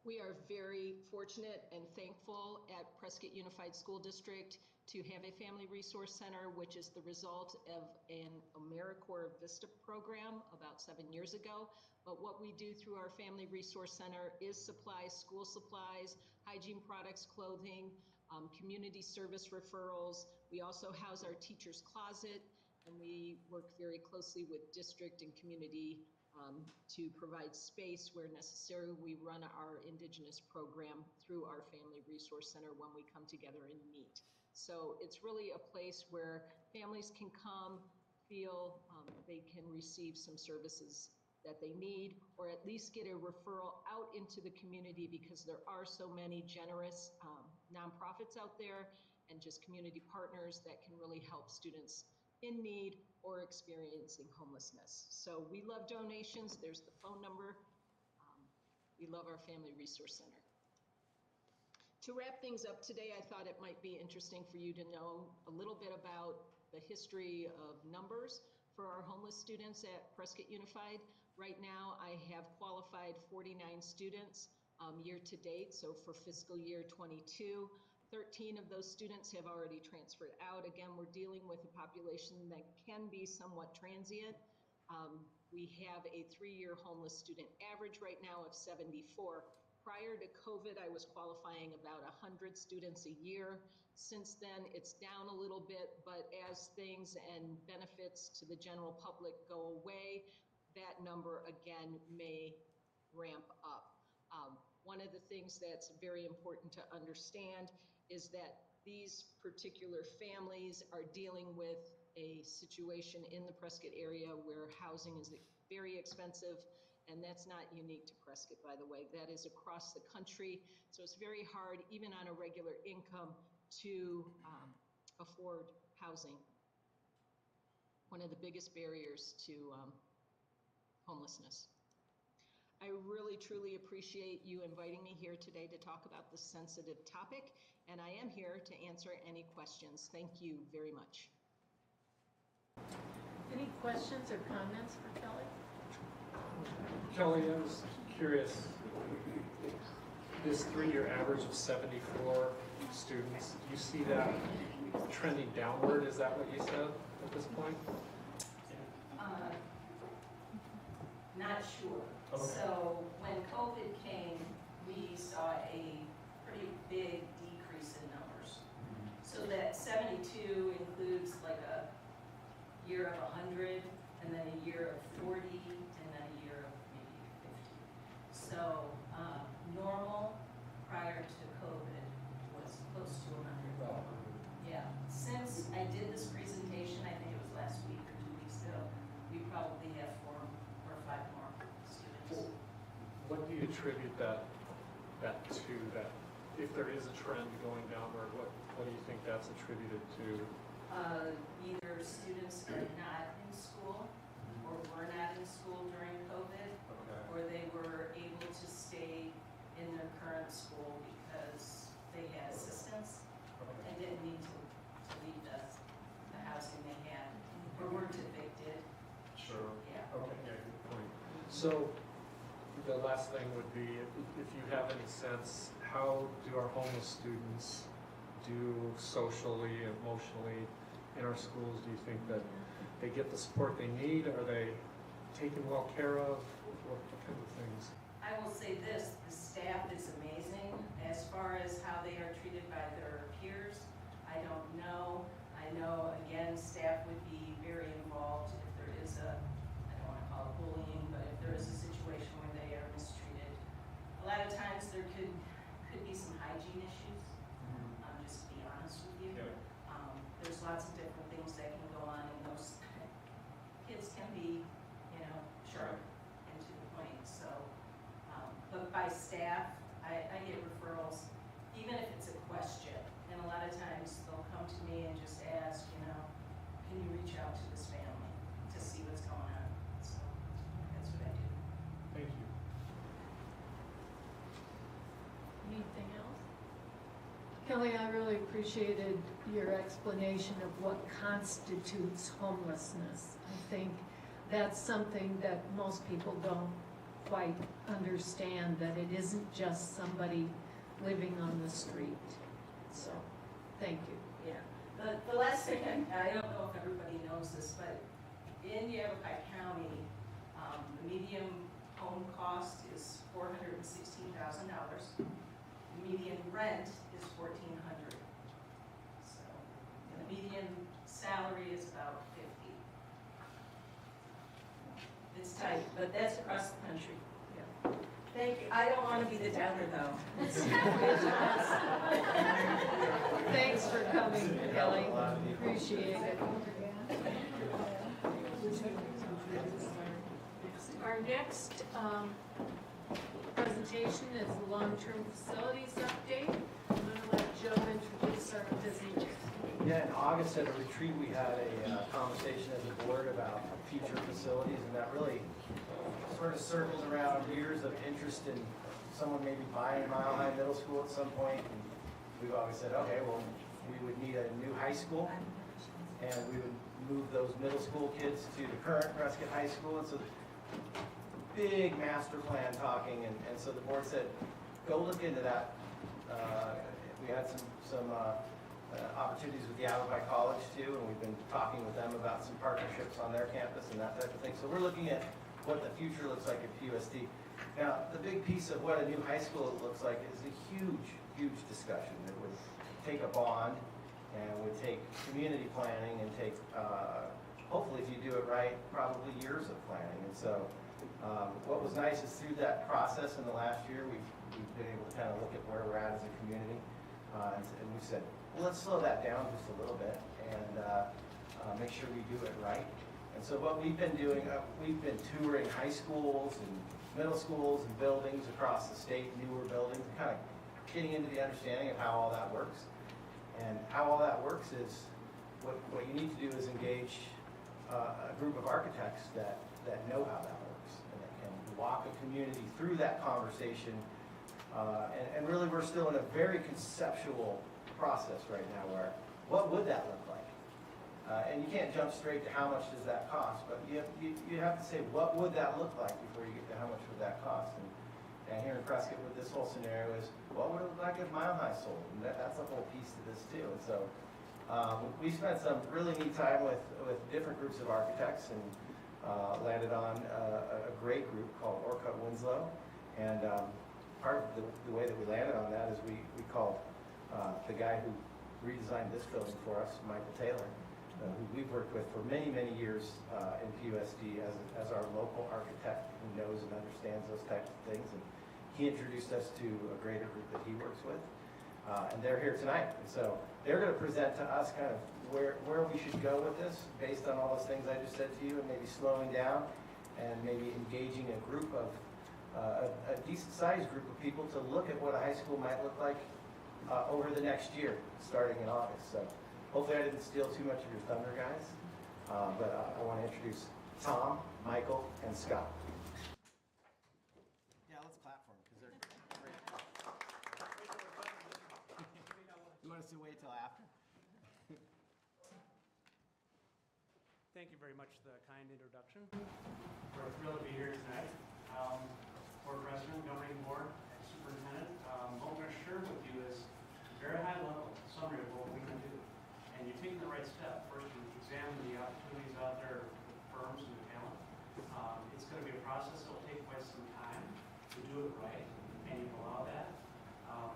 [SPEAKER 16] We are very fortunate and thankful at Prescott Unified School District to have a family resource center, which is the result of an AmeriCorps Vista program about 7 years ago. But what we do through our family resource center is supplies, school supplies, hygiene products, clothing, community service referrals. We also house our teacher's closet, and we work very closely with district and community to provide space where necessary. We run our Indigenous program through our Family Resource Center when we come together and meet. So it's really a place where families can come, feel they can receive some services that they need, or at least get a referral out into the community, because there are so many generous nonprofits out there and just community partners that can really help students in need or experiencing homelessness. So we love donations. There's the phone number. We love our Family Resource Center. To wrap things up today, I thought it might be interesting for you to know a little bit about the history of numbers for our homeless students at Prescott Unified. Right now, I have qualified 49 students year to date. So for fiscal year 22, 13 of those students have already transferred out. Again, we're dealing with a population that can be somewhat transient. We have a 3-year homeless student average right now of 74. Prior to COVID, I was qualifying about 100 students a year. Since then, it's down a little bit, but as things and benefits to the general public go away, that number again may ramp up. One of the things that's very important to understand is that these particular families are dealing with a situation in the Prescott area where housing is very expensive, and that's not unique to Prescott, by the way. That is across the country. So it's very hard, even on a regular income, to afford housing. One of the biggest barriers to homelessness. I really, truly appreciate you inviting me here today to talk about this sensitive topic, and I am here to answer any questions. Thank you very much.
[SPEAKER 4] Any questions or comments for Kelly?
[SPEAKER 6] Kelly, I was curious, this 3-year average of 74 students, do you see that trending downward? Is that what you said at this point?
[SPEAKER 11] Not sure.
[SPEAKER 6] Okay.
[SPEAKER 11] So when COVID came, we saw a pretty big decrease in numbers. So that 72 includes like a year of 100, and then a year of 40, and then a year of maybe 50. So normal prior to COVID was close to 100. Yeah. Since I did this presentation, I think it was last week or 2 weeks ago, we probably have 4 or 5 more students.
[SPEAKER 6] What do you attribute that to? That if there is a trend going downward, what do you think that's attributed to?
[SPEAKER 11] Either students are not in school, or were not in school during COVID, or they were able to stay in their current school because they had assistance, and didn't need to leave the housing they had, or weren't evicted.
[SPEAKER 6] Sure.
[SPEAKER 11] Yeah.
[SPEAKER 6] Okay, yeah, good point. So the last thing would be, if you have any sense, how do our homeless students do socially, emotionally in our schools? Do you think that they get the support they need? Are they taken well care of? What kind of things?
[SPEAKER 11] I will say this, the staff is amazing. As far as how they are treated by their peers, I don't know. I know, again, staff would be very involved if there is a, I don't want to call it bullying, but if there is a situation where they are mistreated. A lot of times there could be some hygiene issues, just to be honest with you.
[SPEAKER 6] Yeah.
[SPEAKER 11] There's lots of different things that can go on, and those kids can be, sharp and to the point. So, but by staff, I get referrals, even if it's a question. And a lot of times they'll come to me and just ask, can you reach out to this family to see what's going on? So that's what I do.
[SPEAKER 6] Thank you.
[SPEAKER 4] Anything else? Kelly, I really appreciated your explanation of what constitutes homelessness. I think that's something that most people don't quite understand, that it isn't just somebody living on the street. So, thank you.
[SPEAKER 11] Yeah. The last thing, I don't know if everybody knows this, but in Yavapai County, the median home cost is $416,000. The median rent is $1,400. So, and the median salary is about $50. It's tight, but that's across the country. Yeah. Thank you. I don't want to be the downer, though.
[SPEAKER 4] Thanks for coming, Kelly. Appreciate it. Our next presentation is the long-term facilities update. I'm going to let Joe introduce our visitors.
[SPEAKER 15] Yeah, in August at a retreat, we had a conversation as a board about future facilities, and that really sort of circles around years of interest in someone maybe buying Mile High Middle School at some point. And we've always said, okay, well, we would need a new high school, and we would move those middle school kids to the current Prescott High School. And so big master plan talking, and so the board said, go look into that. We had some opportunities with the Yavapai College too, and we've been talking with them about some partnerships on their campus and that type of thing. So we're looking at what the future looks like at PUSD. Now, the big piece of what a new high school looks like is a huge, huge discussion. It would take a bond, and would take community planning, and take, hopefully if you do it right, probably years of planning. And so what was nice is through that process in the last year, we've been able to kind of look at where we're at as a community. And we said, well, let's slow that down just a little bit and make sure we do it right. And so what we've been doing, we've been touring high schools and middle schools and buildings across the state, newer buildings, kind of getting into the understanding of how all that works. And how all that works is, what you need to do is engage a group of architects that know how that works and that can walk a community through that conversation. And really, we're still in a very conceptual process right now where, what would that look like? And you can't jump straight to how much does that cost, but you have to say, what would that look like before you get to how much would that cost? And here in Prescott with this whole scenario is, what would it look like if Mile High sold? And that's a whole piece to this too. And so we spent some really neat time with different groups of architects and landed on a great group called Orcutt Winslow. And part of the way that we landed on that is we called the guy who redesigned this building for us, Michael Taylor, who we've worked with for many, many years in PUSD as our local architect who knows and understands those types of things. And he introduced us to a greater group that he works with. And they're here tonight. And so they're going to present to us kind of where we should go with this based on all those things I just said to you, and maybe slowing down and maybe engaging a group of, a decent-sized group of people to look at what a high school might look like over the next year, starting in August. So hopefully I didn't steal too much of your thunder, guys. But I want to introduce Tom, Michael, and Scott. Yeah, let's clap for them because they're great. You want us to wait till after?
[SPEAKER 17] thank you very much for the kind introduction. We're thrilled to be here tonight. Board President, Governing Board, and Superintendent, what we're going to share with you is a very high level summary of what we can do. And you're taking the right step. First, you examine the opportunities out there with firms and the talent. It's going to be a process that will take quite some time to do it right, and you allow that.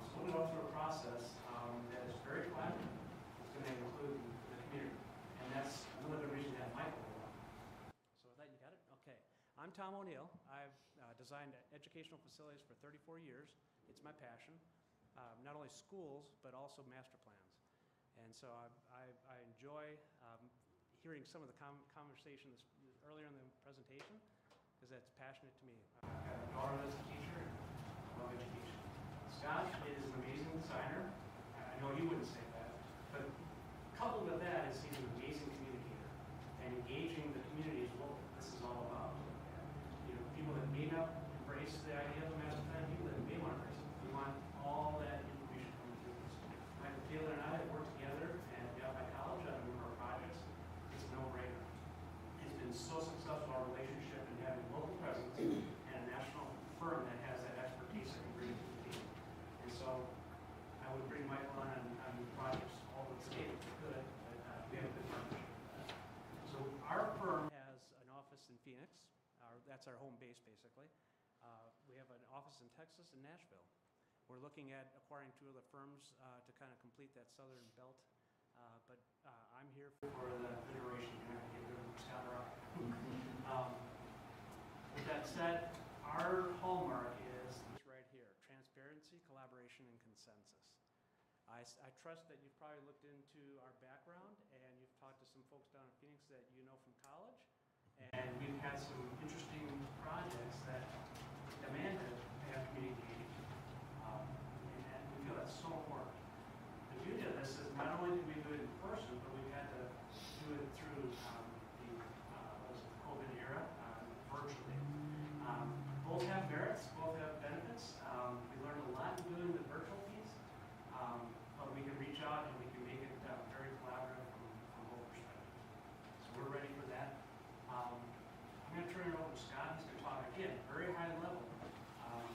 [SPEAKER 17] So we're going to go through a process that is very collaborative. It's going to include the community. And that's another reason to have Michael along. So with that, you got it? Okay. I'm Tom O'Neill. I've designed educational facilities for 34 years. It's my passion. Not only schools, but also master plans. And so I enjoy hearing some of the conversations earlier in the presentation, because that's passionate to me. I've got a daughter that's a teacher, and I love education. Scott is an amazing designer. I know he wouldn't say that, but coupled with that is he's an amazing communicator, and engaging the community is what this is all about. You know, people that may not embrace the idea of a master plan, people that may want to embrace it. We want all that information coming through this. Michael Taylor and I have worked together at Delphi College on a number of projects. It's a no-brainer. It's been so successful, our relationship, in having local presence and a national firm that has that expertise that can bring it to the team. And so I would bring Michael on projects all over the state if we could, but we have a good partnership. So our firm has an office in Phoenix. That's our home base, basically. We have an office in Texas and Nashville. We're looking at acquiring 2 other firms to kind of complete that southern belt. But I'm here for the duration. You're not going to get rid of Scott. With that said, our hallmark is this right here: transparency, collaboration, and consensus. I trust that you've probably looked into our background and you've talked to some folks down in Phoenix that you know from college. And we've had some interesting projects that demand to have community engagement. And we feel that's so important. The beauty of this is not only do we do it in person, but we've had to do it through the COVID era, virtually. Both have merits, both have benefits. We learned a lot in doing the virtual piece, but we can reach out and we can make it very collaborative from both perspectives. So we're ready for that. I'm going to turn it over to Scott. He's going to talk again, very high level.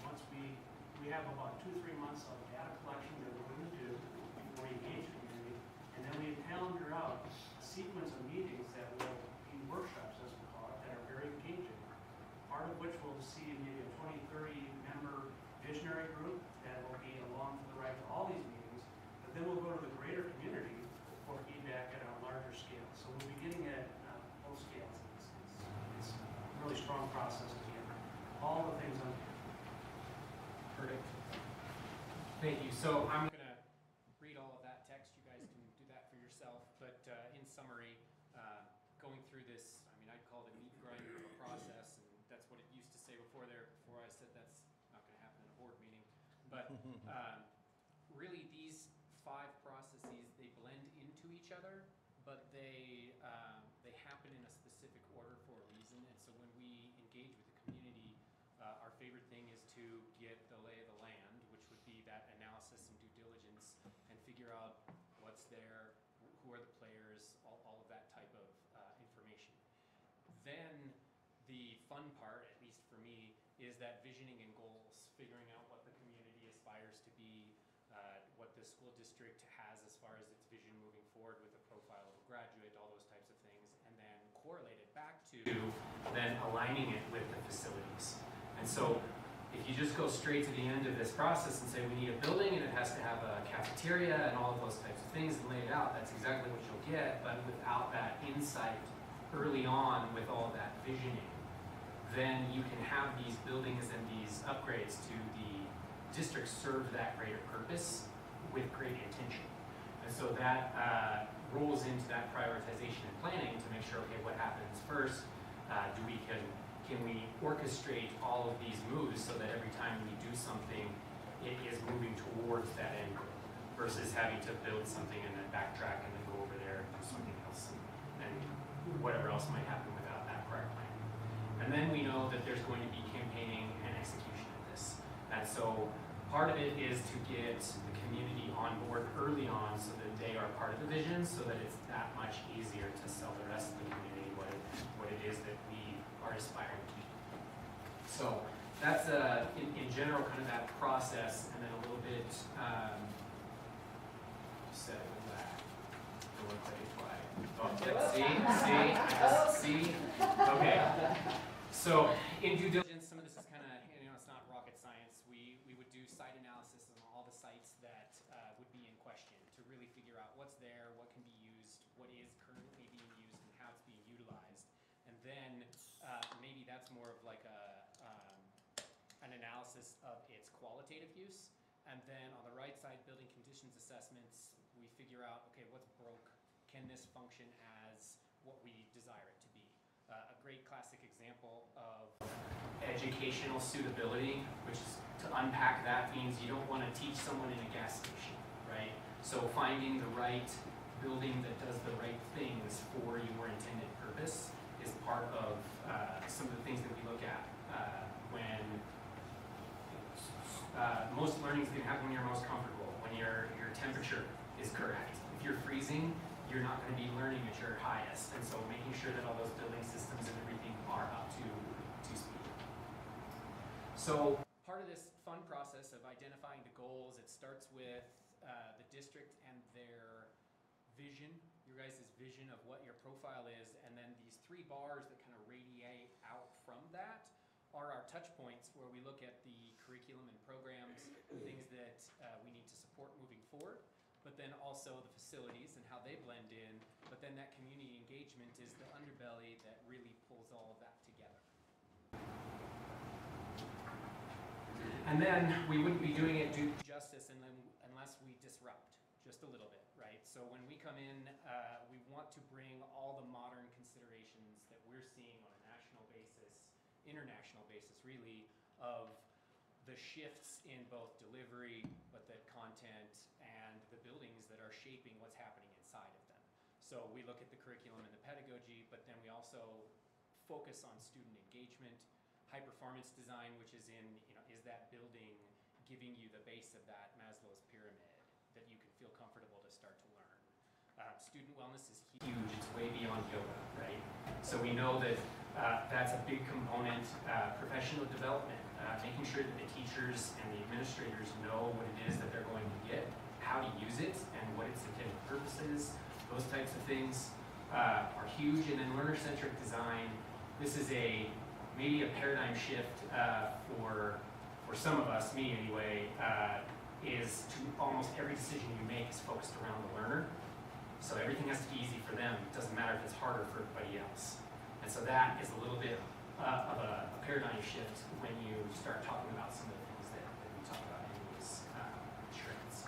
[SPEAKER 17] Once we have about 2-3 months of data collection that we're going to do before we engage the community, and then we calendar out a sequence of meetings that will be workshops, as we call it, that are very engaging. Part of which we'll see maybe a 20-30 member visionary group that will be along for the ride to all these meetings, but then we'll go to the greater community for feedback at a larger scale. So we'll be getting at both scales. It's a really strong process to get all the things on.
[SPEAKER 18] Perfect. Thank you. So I'm going to read all of that text. You guys can do that for yourself. But in summary, going through this, I mean, I'd call it a meat grinder of a process, and that's what it used to say before I said that's not going to happen in a board meeting. But really, these 5 processes, they blend into each other, but they happen in a specific order for a reason. And so when we engage with the community, our favorite thing is to get the lay of the land, which would be that analysis and due diligence, and figure out what's there, who are the players, all of that type of information. Then the fun part, at least for me, is that visioning and goals, figuring out what the community aspires to be, what the school district has as far as its vision moving forward with the profile of a graduate, all those types of things, and then correlate it back to then aligning it with the facilities. And so if you just go straight to the end of this process and say we need a building and it has to have a cafeteria and all of those types of things and lay it out, that's exactly what you'll get, but without that insight early on with all of that visioning, then you can have these buildings and these upgrades to the district serve that greater purpose with great intention. And so that rolls into that prioritization and planning to make sure, okay, what happens first? Can we orchestrate all of these moves so that every time we do something, it is moving towards that end goal versus having to build something and then backtrack and then go over there and do something else and whatever else might happen without that prior plan. And then we know that there's going to be campaigning and execution of this. And so part of it is to get the community on board early on so that they are part of the vision so that it's that much easier to sell the rest of the community what that's in general kind of that process, and then a little bit set with that. The one play fly. Oh, see. Okay. So in due diligence, some of this is kind of, it's not rocket science. We would do site analysis on all the sites that would be in question to really figure out what's there, what can be used, what is currently being used, and how it's being utilized. And then maybe that's more of like an analysis of its qualitative use. And then on the right side, building conditions assessments, we figure out, okay, what's broke? Can this function as what we desire it to be? A great classic example of educational suitability, which is to unpack that means you don't want to teach someone in a gas station, right? So finding the right building that does the right things for your intended purpose is part of some of the things that we look at when most learning is going to happen when you're most comfortable, when your temperature is correct. If you're freezing, you're not going to be learning at your highest. And so making sure that all those building systems and everything are up to speed. So part of this fun process of identifying the goals, it starts with the district and their vision, your guys' vision of what your profile is, and then these 3 bars that kind of radiate out from that are our touch points where we look at the curriculum and programs, things that we need to support moving forward, but then also the facilities and how they blend in, but then that community engagement is the underbelly that really pulls all of that together. And then we wouldn't be doing it due justice unless we disrupt just a little bit, right? So when we come in, we want to bring all the modern considerations that we're seeing on a national basis, international basis really, of the shifts in both delivery, but the content and the buildings that are shaping what's happening inside of them. So we look at the curriculum and the pedagogy, but then we also focus on student engagement, high performance design, which is in, is that building giving you the base of that Maslow's pyramid that you can feel comfortable to start to learn. Student wellness is huge, it's way beyond yoga, right? So we know that that's a big component. Professional development, making sure that the teachers and the administrators know what it is that they're going to get, how to use it, and what its intended purpose is. Those types of things are huge. And then learner-centric design, this is maybe a paradigm shift for some of us, me anyway, is to almost every decision you make is focused around the learner. So everything has to be easy for them. It doesn't matter if it's harder for everybody else. And so that is a little bit of a paradigm shift when you start talking about some of the things that we talk about in these trends.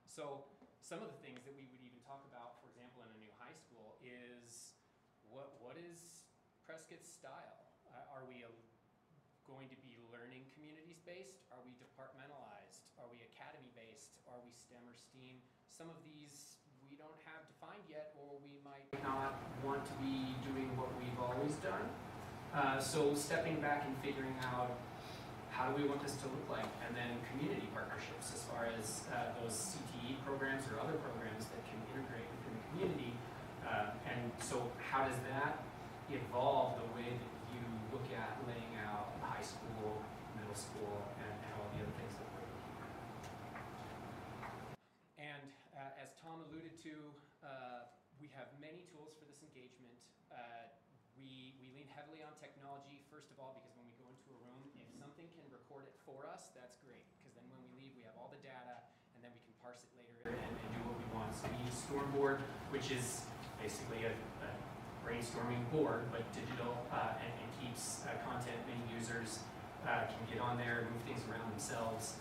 [SPEAKER 18] So some of the things that we would even talk about, for example, in a new high school is what is Prescott's style? Are we going to be learning communities based? Are we departmentalized? Are we academy based? Are we STEM or STEAM? Some of these we don't have defined yet, or we might not want to be doing what we've always done. So stepping back and figuring out how do we want this to look like, and then community partnerships as far as those CTE programs or other programs that can integrate within the community. And so how does that evolve the way that you look at laying out high school, middle school, and all the other things that we're looking at. And as Tom alluded to, we have many tools for this engagement. We lean heavily on technology, first of all, because when we go into a room, if something can record it for us, that's great, because then when we leave, we have all the data, and then we can parse it later and do what we want. So we use Stormboard, which is basically a brainstorming board, but digital, and keeps content. Many users can get on there, move things around themselves.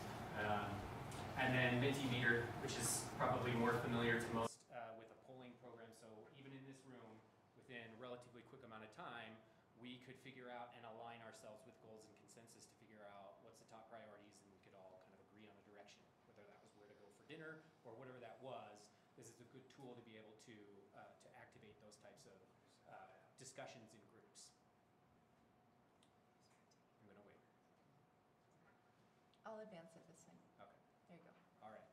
[SPEAKER 18] And then Mentimeter, which is probably more familiar to most with a polling program. So even in this room, within a relatively quick amount of time, we could figure out and align ourselves with goals and consensus to figure out what's the top priorities, and we could all kind of agree on a direction, whether that was where to go for dinner or whatever that was. This is a good tool to be able to activate those types of discussions in groups. I'm going to wait.
[SPEAKER 19] I'll advance it this time.
[SPEAKER 18] Okay.
[SPEAKER 19] There you go.
[SPEAKER 18] All right.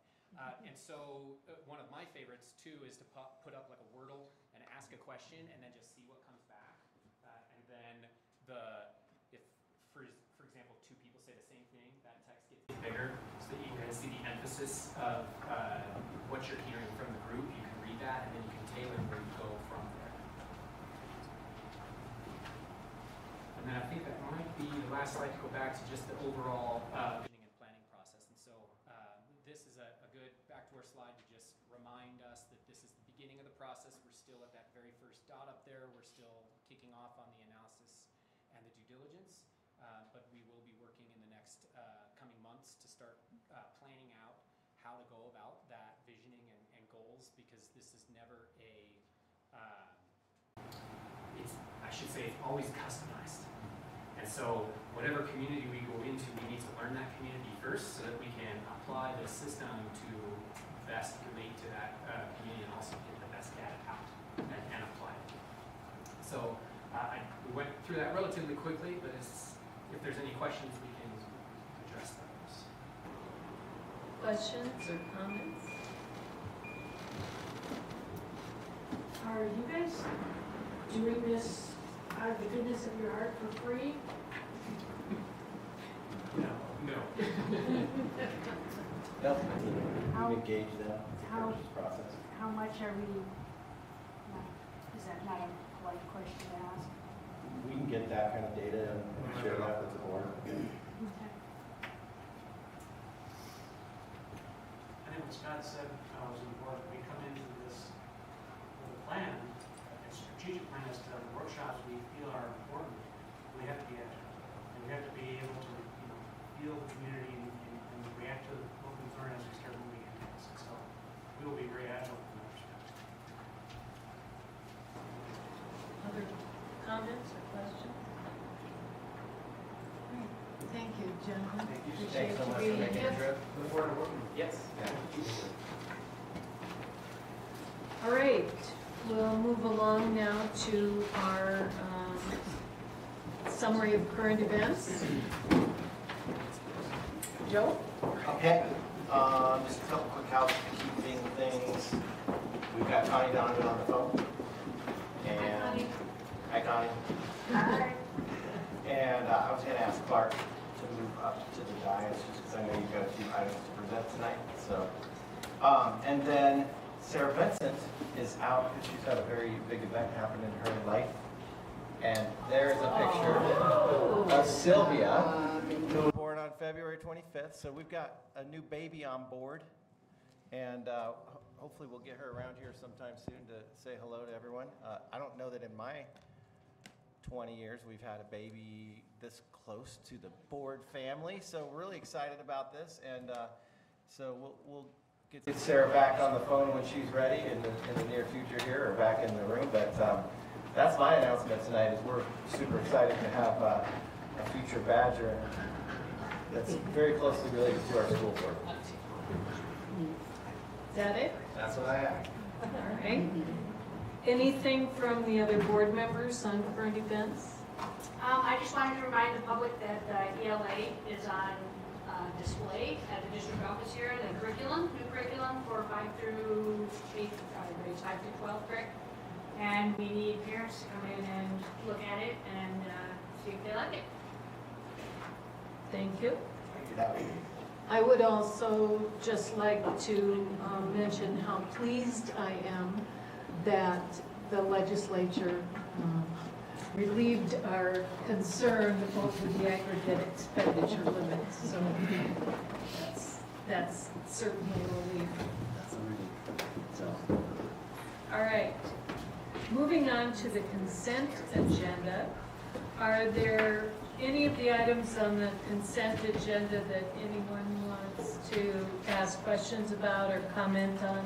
[SPEAKER 18] And so one of my favorites too is to put up like a Wordle and ask a question and then just see what comes back. And then if, for bigger so that you can see the emphasis of what you're hearing from the group. You can read that and then you can tailor where you go from there. And then I think that might be the last slide to go back to just the overall visioning and planning process. And so this is a good backdoor slide to just remind us that this is the beginning of the process. We're still at that very first dot up there. We're still kicking off on the analysis and the due diligence. But we will be working in the next coming months to start planning out how to go about that visioning and goals, because this is never a, I should say it's always customized. And so whatever community we go into, we need to learn that community first so that we can apply the system to best relate to that community and also get the best data out and apply it. So we went through that relatively quickly, but if there's any questions, we can address those.
[SPEAKER 4] Questions or comments?
[SPEAKER 1] Are you guys doing this out of the goodness of your heart for free?
[SPEAKER 18] No.
[SPEAKER 15] We've engaged them in the purchase process.
[SPEAKER 3] How much are we, is that not a polite question to ask?
[SPEAKER 15] We can get that kind of data and share that with the board.
[SPEAKER 17] I think what Scott said was important. We come into this with a plan, a strategic plan as to the workshops we feel are important. We have to be agile. And we have to be able to, feel the community and react to what we've learned as we start moving into this. And so we will be very agile in that respect.
[SPEAKER 4] Other comments or questions? Thank you, gentlemen.
[SPEAKER 15] Thank you.
[SPEAKER 4] Appreciate
[SPEAKER 15] Thanks so
[SPEAKER 4] you
[SPEAKER 15] much for
[SPEAKER 4] being
[SPEAKER 15] making
[SPEAKER 4] here.
[SPEAKER 15] the trip.
[SPEAKER 18] Look forward to working with you. Yes.
[SPEAKER 4] All right, we'll move along now to our summary of current events. Joe?
[SPEAKER 15] Okay. Just a couple quick housekeeping things. We've got Connie Donovan on the phone. And hi, Connie.
[SPEAKER 3] Hi.
[SPEAKER 15] And I was going to ask Clark to move up to the dais just because I know you've got a few items to present tonight. So, and then Sarah Vincent is out because she's got a very big event happen in her life. And there's a picture of Sylvia who was born on February 25th. So we've got a new baby on board. And hopefully we'll get her around here sometime soon to say hello to everyone. I don't know that in my 20 years we've had a baby this close to the board family. So we're really excited about this. And so we'll get Sarah back on the phone when she's ready in the near future here, or back in the room. But that's my announcement tonight, is we're super excited to have a future Badger that's very closely related to our school board.
[SPEAKER 4] Is that it?
[SPEAKER 15] That's what I have.
[SPEAKER 4] All right. Anything from the other board members on current events?
[SPEAKER 3] I just wanted to remind the public that ELA is on display at the district office here, the new curriculum for 5 through 8, grades 5 through 12, correct? And we need parents to come in and look at it and see if they like it.
[SPEAKER 4] Thank you. I would also just like to mention how pleased I am that the legislature relieved our concern over the aggregate expenditure limits. So that's certainly a relief. So, all right. Moving on to the consent agenda. Are there any of the items on the consent agenda that anyone wants to ask questions about or comment on?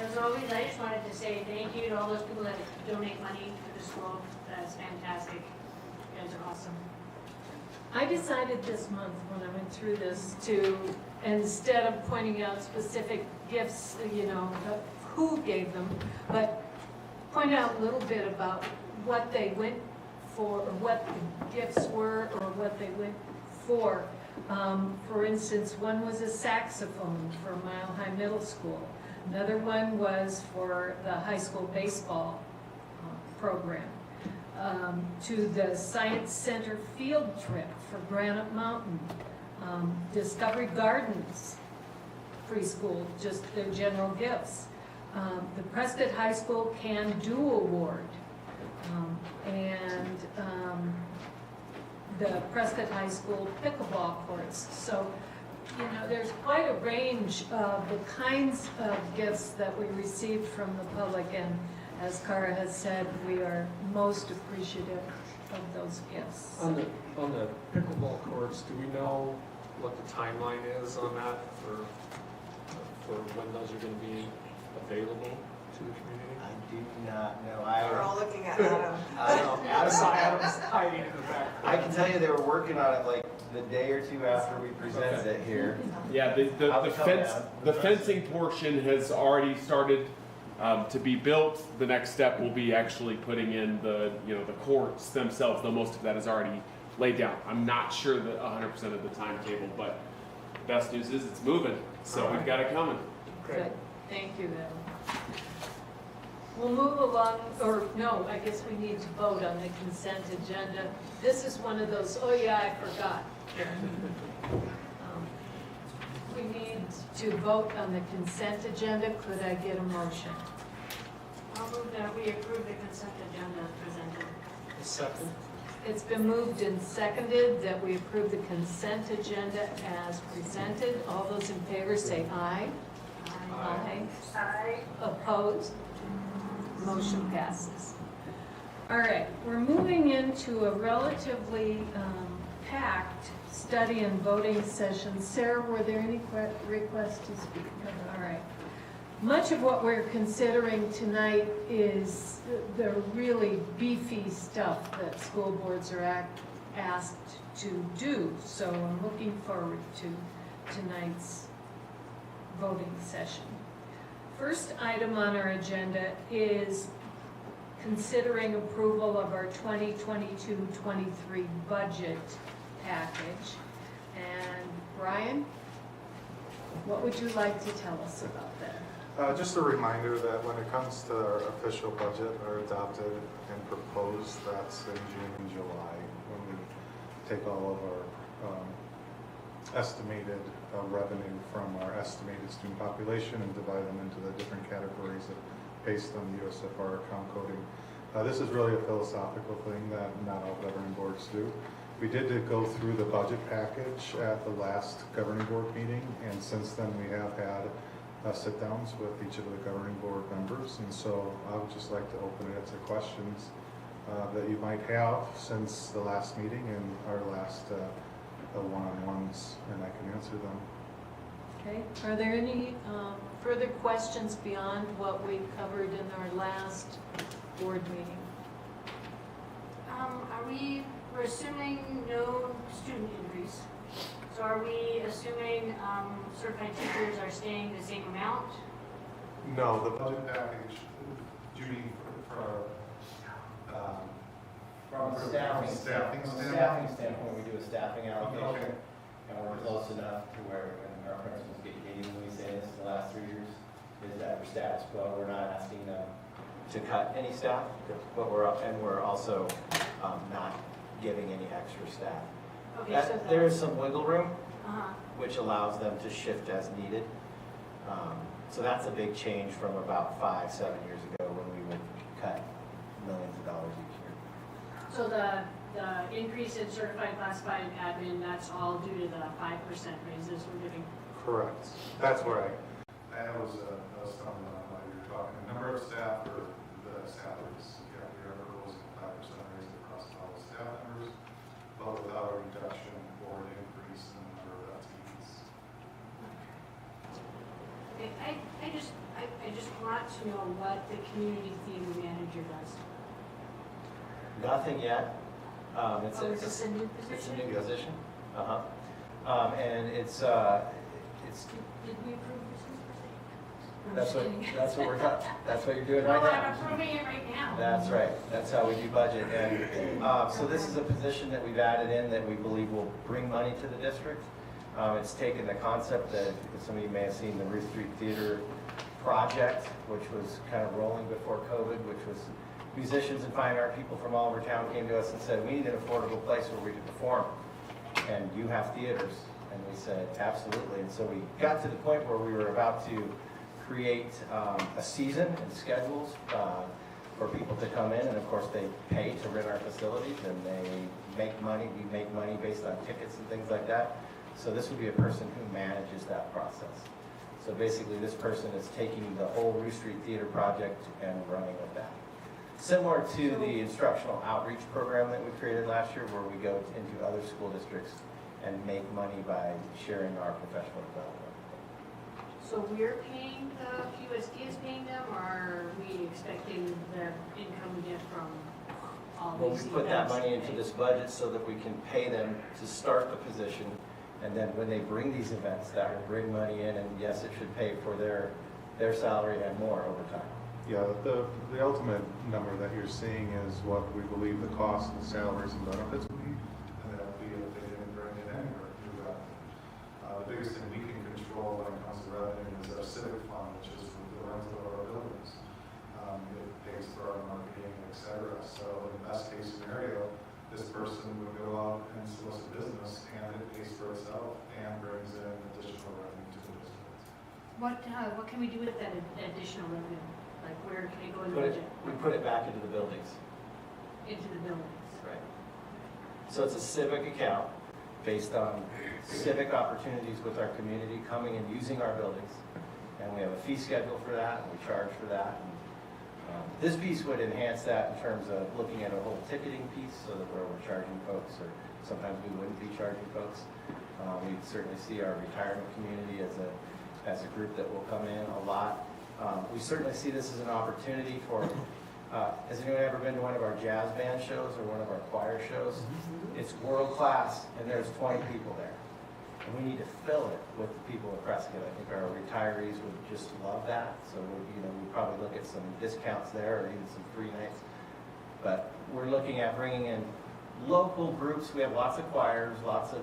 [SPEAKER 3] As always, I just wanted to say thank you to all those people that donate money to the school. That's fantastic. You guys are awesome.
[SPEAKER 4] I decided this month when I went through this to, instead of pointing out specific gifts, who gave them, but point out a little bit about what they went for, or what the gifts were, or what they went for. For instance, one was a saxophone for Mile High Middle School. Another one was for the high school baseball program. to the Science Center field trip for Granite Mountain, Discovery Gardens preschool, just their general gifts, the Prescott High School Can Do Award, and the Prescott High School pickleball courts. So, you know, there's quite a range of the kinds of gifts that we received from the public, and as Cara has said, we are most appreciative of those gifts.
[SPEAKER 6] On the pickleball courts, do we know what the timeline is on that for when those are going to be available to the community?
[SPEAKER 15] I do not know.
[SPEAKER 7] We're all looking at Adam.
[SPEAKER 6] Adam's hiding in the back.
[SPEAKER 15] I can tell you they were working on it like the day or two after we presented it here.
[SPEAKER 19] Yeah, the fencing portion has already started to be built. The next step will be actually putting in the courts themselves, though most of that is already laid down. I'm not sure that 100% of the timetable, but the best news is it's moving, so we've got it coming.
[SPEAKER 4] Good, thank you, Adam. We'll move along, or no, I guess we need to vote on the consent agenda. This is one of those, oh yeah, I forgot. We need to vote on the consent agenda. Could I get a motion?
[SPEAKER 3] I'll move that we approve the consent agenda presented.
[SPEAKER 6] A second.
[SPEAKER 4] It's been moved and seconded that we approve the consent agenda as presented. All those in favor say aye. Aye. Aye. Opposed? Motion passes. All right, we're moving into a relatively packed study and voting session. Sarah, were there any requests to speak? All right. Much of what we're considering tonight is the really beefy stuff that school boards are asked to do. So I'm looking forward to tonight's voting session. First item on our agenda is considering approval of our 2022-23 budget package. And Brian, what would you like to tell us about that?
[SPEAKER 9] Just a reminder that when it comes to our official budget, our adopted and proposed, that's in June and July, when we take all of our estimated revenue from our estimated student population and divide them into the different categories based on the USFR account coding. This is really a philosophical thing that not all governing boards do. We did go through the budget package at the last governing board meeting, and since then we have had sit-downs with each of the governing board members, and so I would just like to open it to questions that you might have since the last meeting and our last one-on-ones, and I can answer them.
[SPEAKER 4] Okay, are there any further questions beyond what we covered in our last board meeting?
[SPEAKER 3] We're assuming no student increase. So are we assuming certified teachers are staying the same amount?
[SPEAKER 9] No, the budget package, Judy,
[SPEAKER 15] From a staffing standpoint, we do a staffing allocation, and we're close enough to where, and our principals get hated when we say this the last 3 years, is that we're status quo. We're not asking them to cut any staff, but we're also not giving any extra staff.
[SPEAKER 3] Okay, so
[SPEAKER 15] there is some wiggle room, which allows them to shift as needed. So that's a big change from about 5-7 years ago when we would cut millions of dollars each year.
[SPEAKER 3] So the increase in certified, classified, and admin, that's all due to the 5% raises we're giving?
[SPEAKER 9] Correct. That's where I was stumbling on while you were talking. The number of staff or the salaries, yeah, we are proposing 5% raise across all staff members, but without a reduction or an increase in the number of FTEs.
[SPEAKER 3] Okay, I just want to know what the community theater manager does.
[SPEAKER 15] Nothing yet.
[SPEAKER 3] Is this a new position?
[SPEAKER 15] It's a new position. And it's
[SPEAKER 3] Did we approve this?
[SPEAKER 15] that's what you're doing
[SPEAKER 3] No,
[SPEAKER 15] right now.
[SPEAKER 3] I'm approving it right now.
[SPEAKER 15] That's right. That's how we do budget. And so this is a position that we've added in that we believe will bring money to the district. It's taken the concept that some of you may have seen the Ruth Street Theater project, which was kind of rolling before COVID, which was musicians and fine art people from all over town came to us and said, we need an affordable place where we can perform. And you have theaters. And we said, absolutely. And so we got to the point where we were about to create a season and schedules for people to come in. And of course, they pay to rent our facilities and they make money. We make money based on tickets and things like that. So this would be a person who manages that process. So basically, this person is taking the whole Rue Street Theater project and running with that. Similar to the instructional outreach program that we created last year, where we go into other school districts and make money by sharing our professional development.
[SPEAKER 3] So we're paying, PUSD is paying them, or are we expecting the income we get from all
[SPEAKER 15] Well,
[SPEAKER 3] these
[SPEAKER 15] we put that
[SPEAKER 3] events
[SPEAKER 15] money
[SPEAKER 3] to
[SPEAKER 15] into
[SPEAKER 3] pay?
[SPEAKER 15] this budget so that we can pay them to start the position. And then when they bring these events, that will bring money in, and yes, it should pay for their salary and more over time.
[SPEAKER 9] Yeah, the ultimate number that you're seeing is what we believe the cost of salaries and benefits will be, and that will be if they didn't bring it in or through revenue. The biggest thing we can control when it comes to revenue is our civic fund, which is the rental of our buildings. It pays for our marketing, et cetera. So in the best case scenario, this person would go out and solicit business, and it pays for itself and brings in additional revenue to the district.
[SPEAKER 3] What can we do with that additional revenue? Like where can it go in the budget?
[SPEAKER 15] We put it back into the buildings.
[SPEAKER 3] Into the buildings?
[SPEAKER 15] Right. So it's a civic account based on civic opportunities with our community coming and using our buildings. And we have a fee schedule for that, and we charge for that. And, this piece would enhance that in terms of looking at a whole ticketing piece, so that where we're charging folks, or sometimes we wouldn't be charging folks. We certainly see our retirement community as a group that will come in a lot. We certainly see this as an opportunity for, has anyone ever been to one of our jazz band shows or one of our choir shows? It's world class, and there's 20 people there. And we need to fill it with the people of Prescott. I think our retirees would just love that. So we'd probably look at some discounts there or even some free nights. But we're looking at bringing in local groups. We have lots of choirs, lots of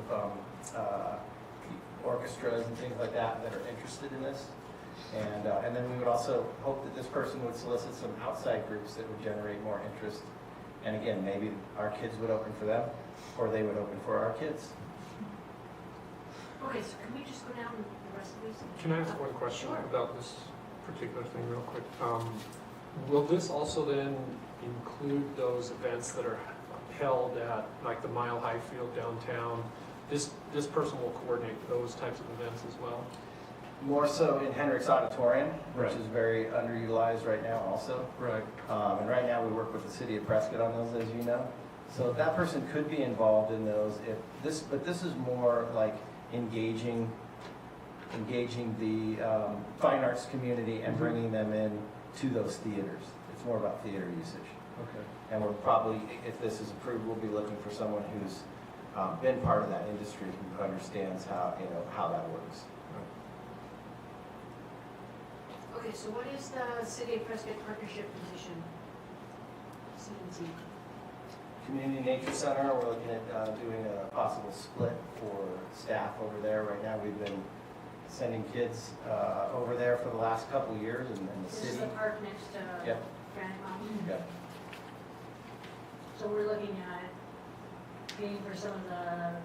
[SPEAKER 15] orchestras and things like that that are interested in this. And then we would also hope that this person would solicit some outside groups that would generate more interest. And again, maybe our kids would open for them, or they would open for our kids.
[SPEAKER 3] Okay, so can we just go down the rest of these?
[SPEAKER 6] Can I ask one question
[SPEAKER 3] Sure.
[SPEAKER 6] about this particular thing real quick? Will this also then include those events that are held at like the Mile High Field downtown? This person will coordinate those types of events as well?
[SPEAKER 15] More so in Hendricks Auditorium, which
[SPEAKER 6] Right.
[SPEAKER 15] is very underutilized right now also.
[SPEAKER 6] Right.
[SPEAKER 15] And right now we work with the city of Prescott on those, as you know. So that person could be involved in those. But this is more like engaging the fine arts community and bringing them in to those theaters. It's more about theater usage.
[SPEAKER 6] Okay.
[SPEAKER 15] And we're probably, if this is approved, we'll be looking for someone who's been part of that industry, who understands how that works.
[SPEAKER 3] Okay, so what is the City of Prescott partnership position? C&C.
[SPEAKER 15] Community Nature Center, we're looking at doing a possible split for staff over there. Right now, we've been sending kids over there for the last couple of years in the
[SPEAKER 3] This
[SPEAKER 15] city.
[SPEAKER 3] is the park next to
[SPEAKER 15] Yep.
[SPEAKER 3] Granite Mountain.
[SPEAKER 15] Yep.
[SPEAKER 3] So we're looking at paying for some of the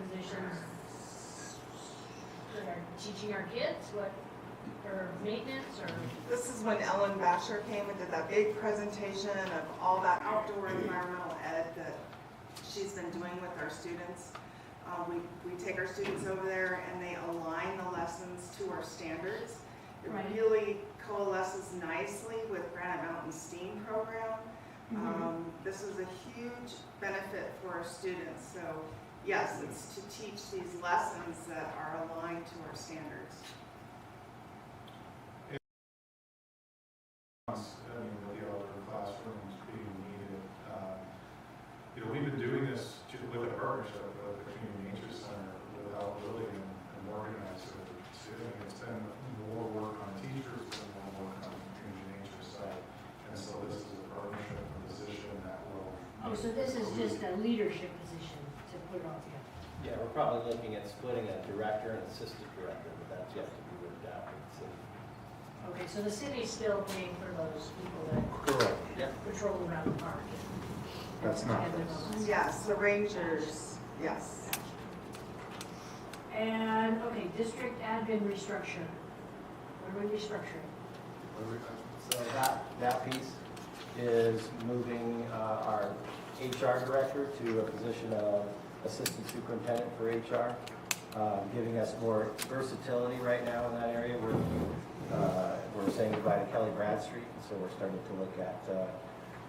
[SPEAKER 3] positions that are teaching our kids, or maintenance, or?
[SPEAKER 20] This is when Ellen Basher came and did that big presentation of all that outdoor environmental ed that she's been doing with our students. We take our students over there and they align the lessons to our standards. It
[SPEAKER 3] Right.
[SPEAKER 20] really coalesces nicely with Granite Mountain STEAM program. This is a huge benefit for our students. So yes, it's to teach these lessons that are aligned to our standards.
[SPEAKER 9] With the other classrooms being needed. We've been doing this with a partnership with the Community Nature Center without really an organizer. It's been more work on teachers and more work on the Community Nature side. And so this is a partnership position that will.
[SPEAKER 3] Oh, so this is just a leadership position to put it all together?
[SPEAKER 15] Yeah, we're probably looking at splitting a director and assistant director, but that's yet to be worked out with the city.
[SPEAKER 3] Okay, so the city's still paying for those people that
[SPEAKER 15] Correct. Yeah.
[SPEAKER 3] would
[SPEAKER 1] patrol around the park.
[SPEAKER 9] That's not
[SPEAKER 1] And
[SPEAKER 9] this.
[SPEAKER 1] all that.
[SPEAKER 20] Yes, the rangers, yes.
[SPEAKER 1] And, okay, district admin restructure. What are we restructuring?
[SPEAKER 15] So that piece is moving our HR director to a position of assistant superintendent for HR, giving us more versatility right now in that area. We're saying goodbye to Kelly Bradstreet, so we're starting to look at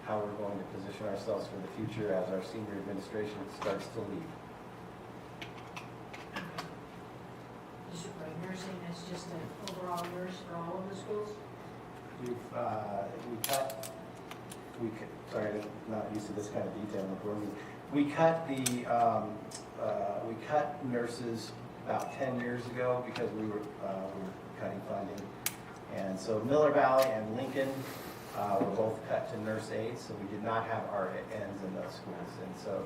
[SPEAKER 15] how we're going to position ourselves for the future as our senior administration starts to leave.
[SPEAKER 1] District nursing, that's just an overall nurse for all of the schools?
[SPEAKER 15] Sorry, I'm not used to this kind of detail before. We cut nurses about 10 years ago because we were cutting funding. And so Miller Valley and Lincoln were both cut to nurse aides, so we did not have RNs in those schools. And so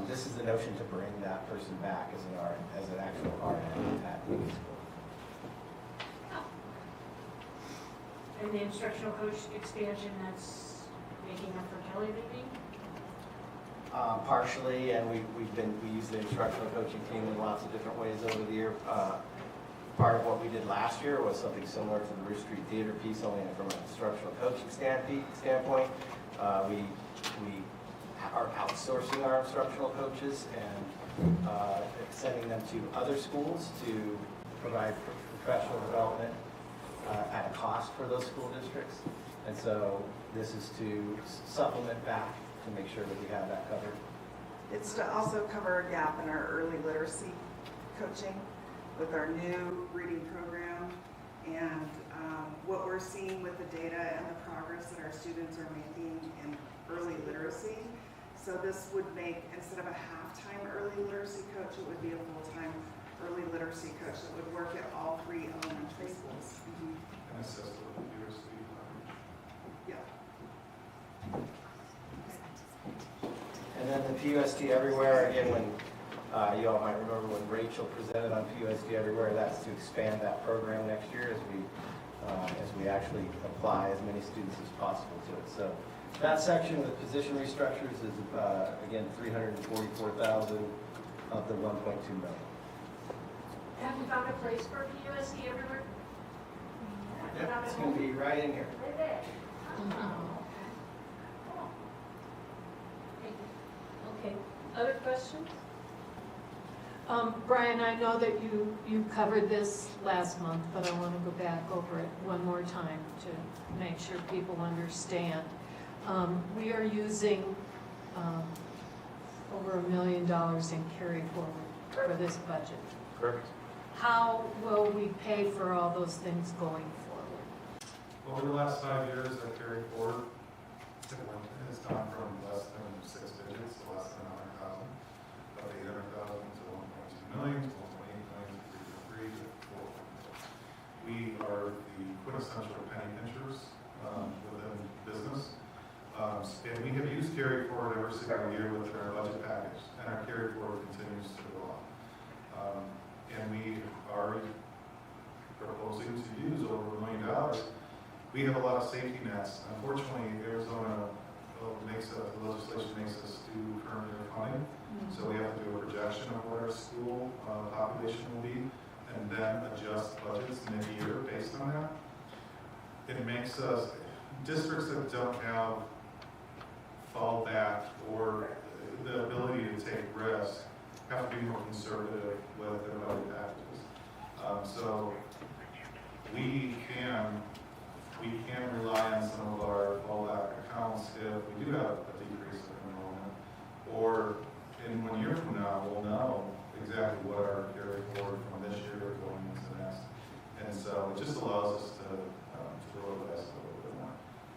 [SPEAKER 15] this is the notion to bring that person back as an actual RN at the school.
[SPEAKER 1] And the instructional coach expansion, that's making up for Kelly leaving?
[SPEAKER 15] Partially, and we use the instructional coaching team in lots of different ways over the year. Part of what we did last year was something similar to the Roost Street Theater piece, only from an instructional coaching standpoint. We are outsourcing our instructional coaches and sending them to other schools to provide professional development at a cost for those school districts. And so this is to supplement back to make sure that we have that covered.
[SPEAKER 20] It's to also cover a gap in our early literacy coaching with our new reading program and what we're seeing with the data and the progress that our students are making in early literacy. So this would make, instead of a half-time early literacy coach, it would be a full-time early literacy coach that would work at all 3 elementary schools.
[SPEAKER 9] And assist with the PUSD.
[SPEAKER 20] Yeah.
[SPEAKER 15] And then the PUSD Everywhere, again, when you all might remember when Rachel presented on PUSD Everywhere, that's to expand that program next year as we actually apply as many students as possible to it. So that section of the position restructures is again $344,000 of the $1.2 million.
[SPEAKER 1] Have you found a place for PUSD everywhere?
[SPEAKER 15] Yep, it's going to be right in here.
[SPEAKER 1] Right there.
[SPEAKER 4] Okay, other questions? Brian, I know that you covered this last month, but I want to go back over it one more time to make sure people understand. We are using over $1 million in carry forward for this budget.
[SPEAKER 9] Correct.
[SPEAKER 4] How will we pay for all those things going forward?
[SPEAKER 9] Over the last 5 years, our carry forward has gone from less than 6 digits to less than 100,000, of 800,000 to 1.2 million, to 1.8 million, to 3 to 4. We are the quintessential penny pinchers within business. And we have used carry forward every single year with our budget package, and our carry forward continues to go on. And we are proposing to use over $1 million. We have a lot of safety nets. Unfortunately, Arizona legislation makes us do current year funding. So we have to do a projection of what our school population will be and then adjust budgets mid-year based on that. It makes us, districts that don't have fallback or the ability to take risks have to be more conservative with their budget packages. So we can rely on some of our fallback accounts if we do have a decrease in enrollment, or in 1 year from now, we'll know exactly what our carry forward from this year going into next. And so it just allows us to roll the dice a little bit more.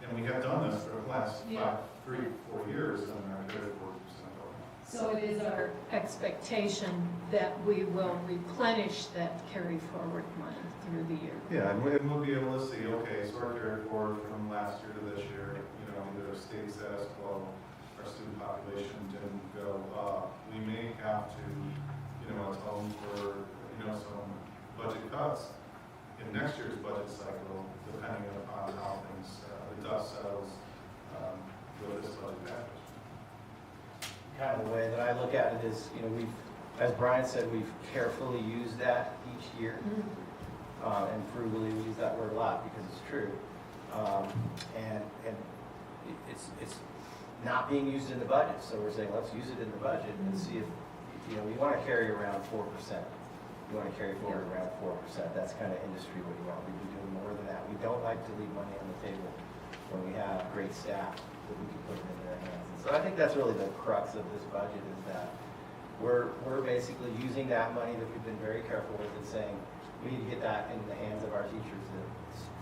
[SPEAKER 9] And we have done this for the last 3 or 4 years in our carry forward percent program.
[SPEAKER 4] So it is our expectation that we will replenish that carry forward money through the year.
[SPEAKER 9] Yeah, and we'll be able to see, okay, so our carry forward from last year to this year, either stayed status quo, our student population didn't go up. We may have to, atone for, some budget cuts in next year's budget cycle, depending upon how things, the dust settles
[SPEAKER 15] kind of the way that I look at it is, we've, as Brian said, we've carefully used that each year. And frugally, we use that word a lot because it's true. And it's not being used in the budget, so we're saying, let's use it in the budget and see if, we want to carry around 4%. We want to carry forward around 4%. That's kind of industry what you want. We'd be doing more than that. We don't like to leave money on the table when we have great staff that we can put it in their hands. And so I think that's really the crux of this budget is that we're basically using that money that we've been very careful with and saying, we need to get that in the hands of our teachers that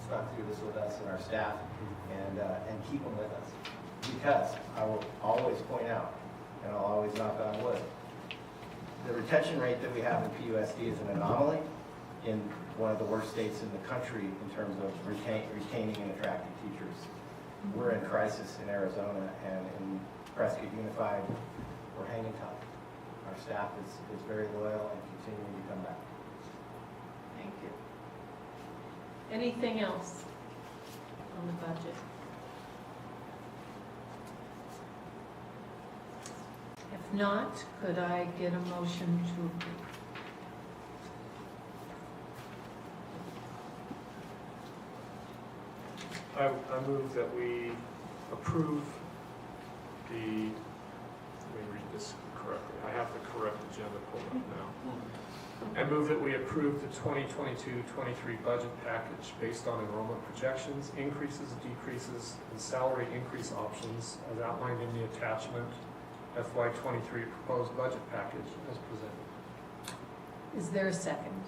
[SPEAKER 15] stuck through this with us and our staff and keep them with us. Because I will always point out, and I'll always knock on wood, the retention rate that we have in PUSD is an anomaly in one of the worst states in the country in terms of retaining and attracting teachers. We're in crisis in Arizona, and in Prescott Unified, we're hanging tough. Our staff is very loyal and continuing to come back.
[SPEAKER 4] Thank you. Anything else on the budget? If not, could I get a motion to approve?
[SPEAKER 6] I move that we approve let me read this correctly. I have the correct agenda pulled up now. I move that we approve the 2022-23 budget package based on enrollment projections, increases, decreases, and salary increase options as outlined in the attachment FY23 proposed budget package as presented.
[SPEAKER 4] Is there a second?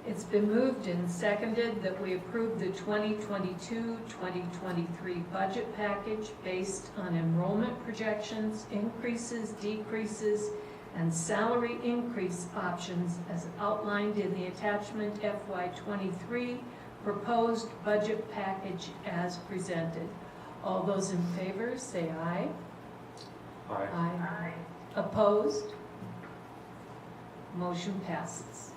[SPEAKER 4] It's been moved and seconded that we approve the 2022-2023 budget package based on enrollment projections, increases, decreases, and salary increase options as outlined in the attachment FY23 proposed budget package as presented. All those in favor say aye.
[SPEAKER 6] Aye.
[SPEAKER 4] Aye. Opposed? Motion passes.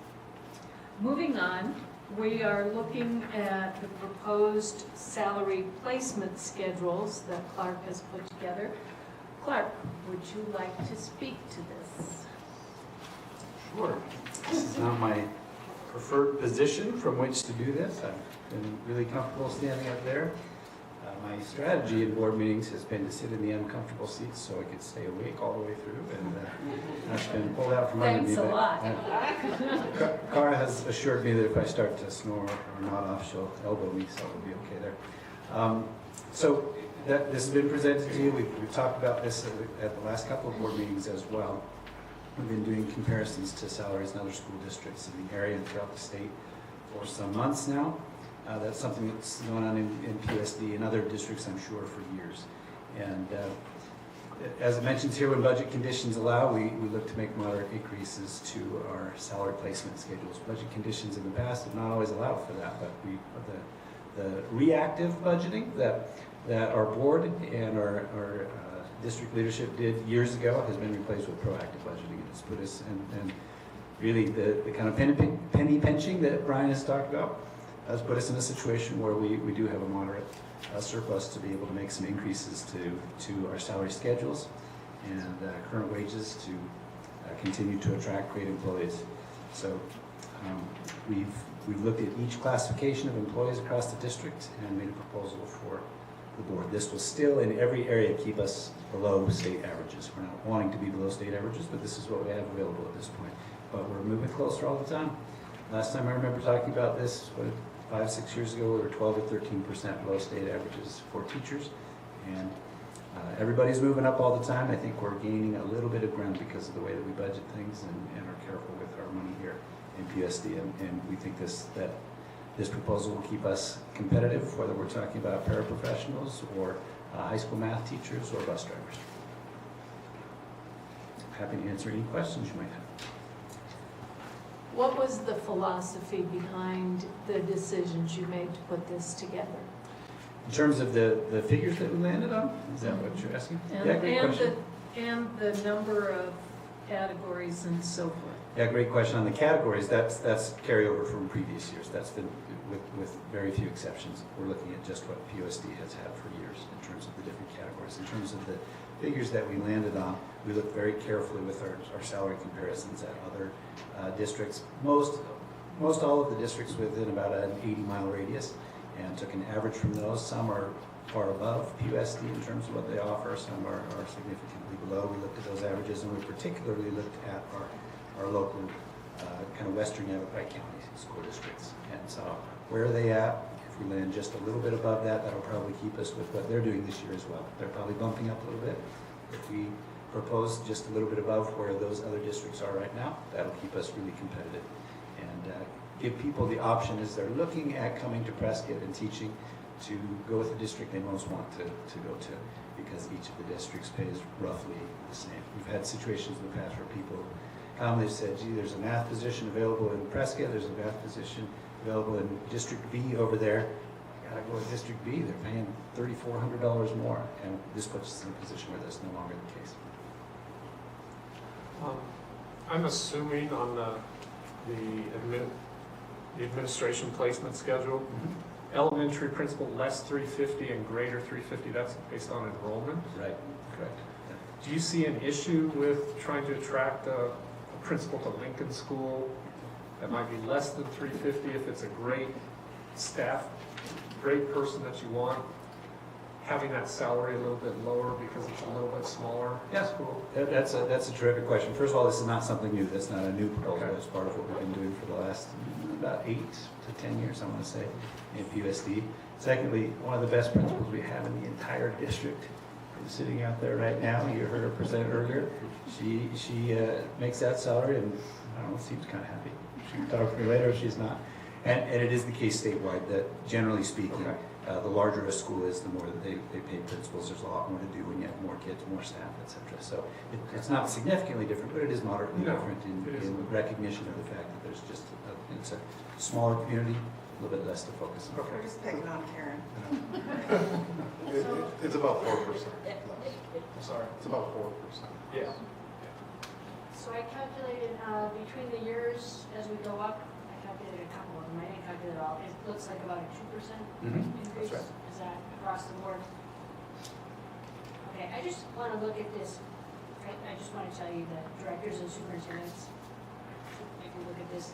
[SPEAKER 4] Moving on, we are looking at the proposed salary placement schedules that Clark has put together. Clark, would you like to speak to this?
[SPEAKER 21] Sure. This is not my preferred position from which to do this. I've been really comfortable standing up there. My strategy in board meetings has been to sit in the uncomfortable seats so I could stay awake all the way through, and that's been pulled out from under me.
[SPEAKER 4] Thanks a lot.
[SPEAKER 21] Cara has assured me that if I start to snore or nod off, she'll elbow me, so it'll be okay there. So this has been presented to you. We've talked about this at the last couple of board meetings as well. We've been doing comparisons to salaries in other school districts in the area and throughout the state for some months now. That's something that's going on in PUSD and other districts, I'm sure, for years. And as it mentions here, when budget conditions allow, we look to make moderate increases to our salary placement schedules. Budget conditions in the past have not always allowed for that, but the reactive budgeting that our board and our district leadership did years ago has been replaced with proactive budgeting. And it's put us in really the kind of penny pinching that Brian has talked about has put us in a situation where we do have a moderate surplus to be able to make some increases to our salary schedules and current wages to continue to attract great employees. So we've looked at each classification of employees across the district and made a proposal for the board. This will still in every area keep us below state averages. We're not wanting to be below state averages, but this is what we have available at this point. But we're moving closer all the time. Last time I remember talking about this, 5-6 years ago, we were 12 or 13% below state averages for teachers, and everybody's moving up all the time. I think we're gaining a little bit of ground because of the way that we budget things and are careful with our money here in PUSD, and we think that this proposal will keep us competitive, whether we're talking about paraprofessionals or high school math teachers or bus drivers. Happy to answer any questions you might have.
[SPEAKER 4] What was the philosophy behind the decisions you made to put this together?
[SPEAKER 21] In terms of the figures that we landed on, is that what you're asking?
[SPEAKER 4] And,
[SPEAKER 21] yeah, great question.
[SPEAKER 4] And the number of categories and so forth.
[SPEAKER 21] Yeah, great question. On the categories, that's carryover from previous years. That's been, with very few exceptions. We're looking at just what PUSD has had for years in terms of the different categories. In terms of the figures that we landed on, we looked very carefully with our salary comparisons at other districts. Most all of the districts within about an 80-mile radius, and took an average from those. Some are far above PUSD in terms of what they offer. Some are significantly below. We looked at those averages, and we particularly looked at our local kind of western Yavapai County school districts and saw where are they at. If we land just a little bit above that, that'll probably keep us with what they're doing this year as well. They're probably bumping up a little bit. If we propose just a little bit above where those other districts are right now, that'll keep us really competitive and give people the option as they're looking at coming to Prescott and teaching to go with the district they most want to go to, because each of the districts pays roughly the same. We've had situations in the past where people they've said, gee, there's a math position available in Prescott, there's a math position available in District B over there. I gotta go to District B, they're paying $3,400 more, and this puts us in a position where that's no longer the case.
[SPEAKER 6] I'm assuming on the administration placement schedule, elementary principal less 350 and greater 350, that's based on enrollment?
[SPEAKER 21] Right, correct.
[SPEAKER 6] Do you see an issue with trying to attract a principal to Lincoln School that might be less than 350 if it's a great staff, great person that you want, having that salary a little bit lower because it's a little bit smaller school?
[SPEAKER 21] That's a terrific question. First of all, this is not something new. That's not a new proposal. It's part of what we've been doing for the last about 8 to 10 years, I want to say, in PUSD. Secondly, one of the best principals we have in the entire district is sitting out there right now. You heard her present earlier. She makes that salary, and I don't know, seems kind of happy. She can talk to me later if she's not. And it is the case statewide that, generally speaking, the larger a school is, the more that they pay principals. There's a lot more to do when you have more kids, more staff, etc. So it's not significantly different, but it is moderately different in recognition of the fact that there's just it's a smaller community, a little bit less to focus on.
[SPEAKER 20] We're just picking on Karen.
[SPEAKER 9] It's about 4%. Sorry, it's about 4%.
[SPEAKER 6] Yeah.
[SPEAKER 3] So I calculated between the years as we go up, I calculated a couple of them, I didn't calculate it all. It looks like about a 2% increase.
[SPEAKER 21] That's right.
[SPEAKER 3] Is that across the board? Okay, I just want to look at this. I just want to tell you that directors and superintendents, if you look at this,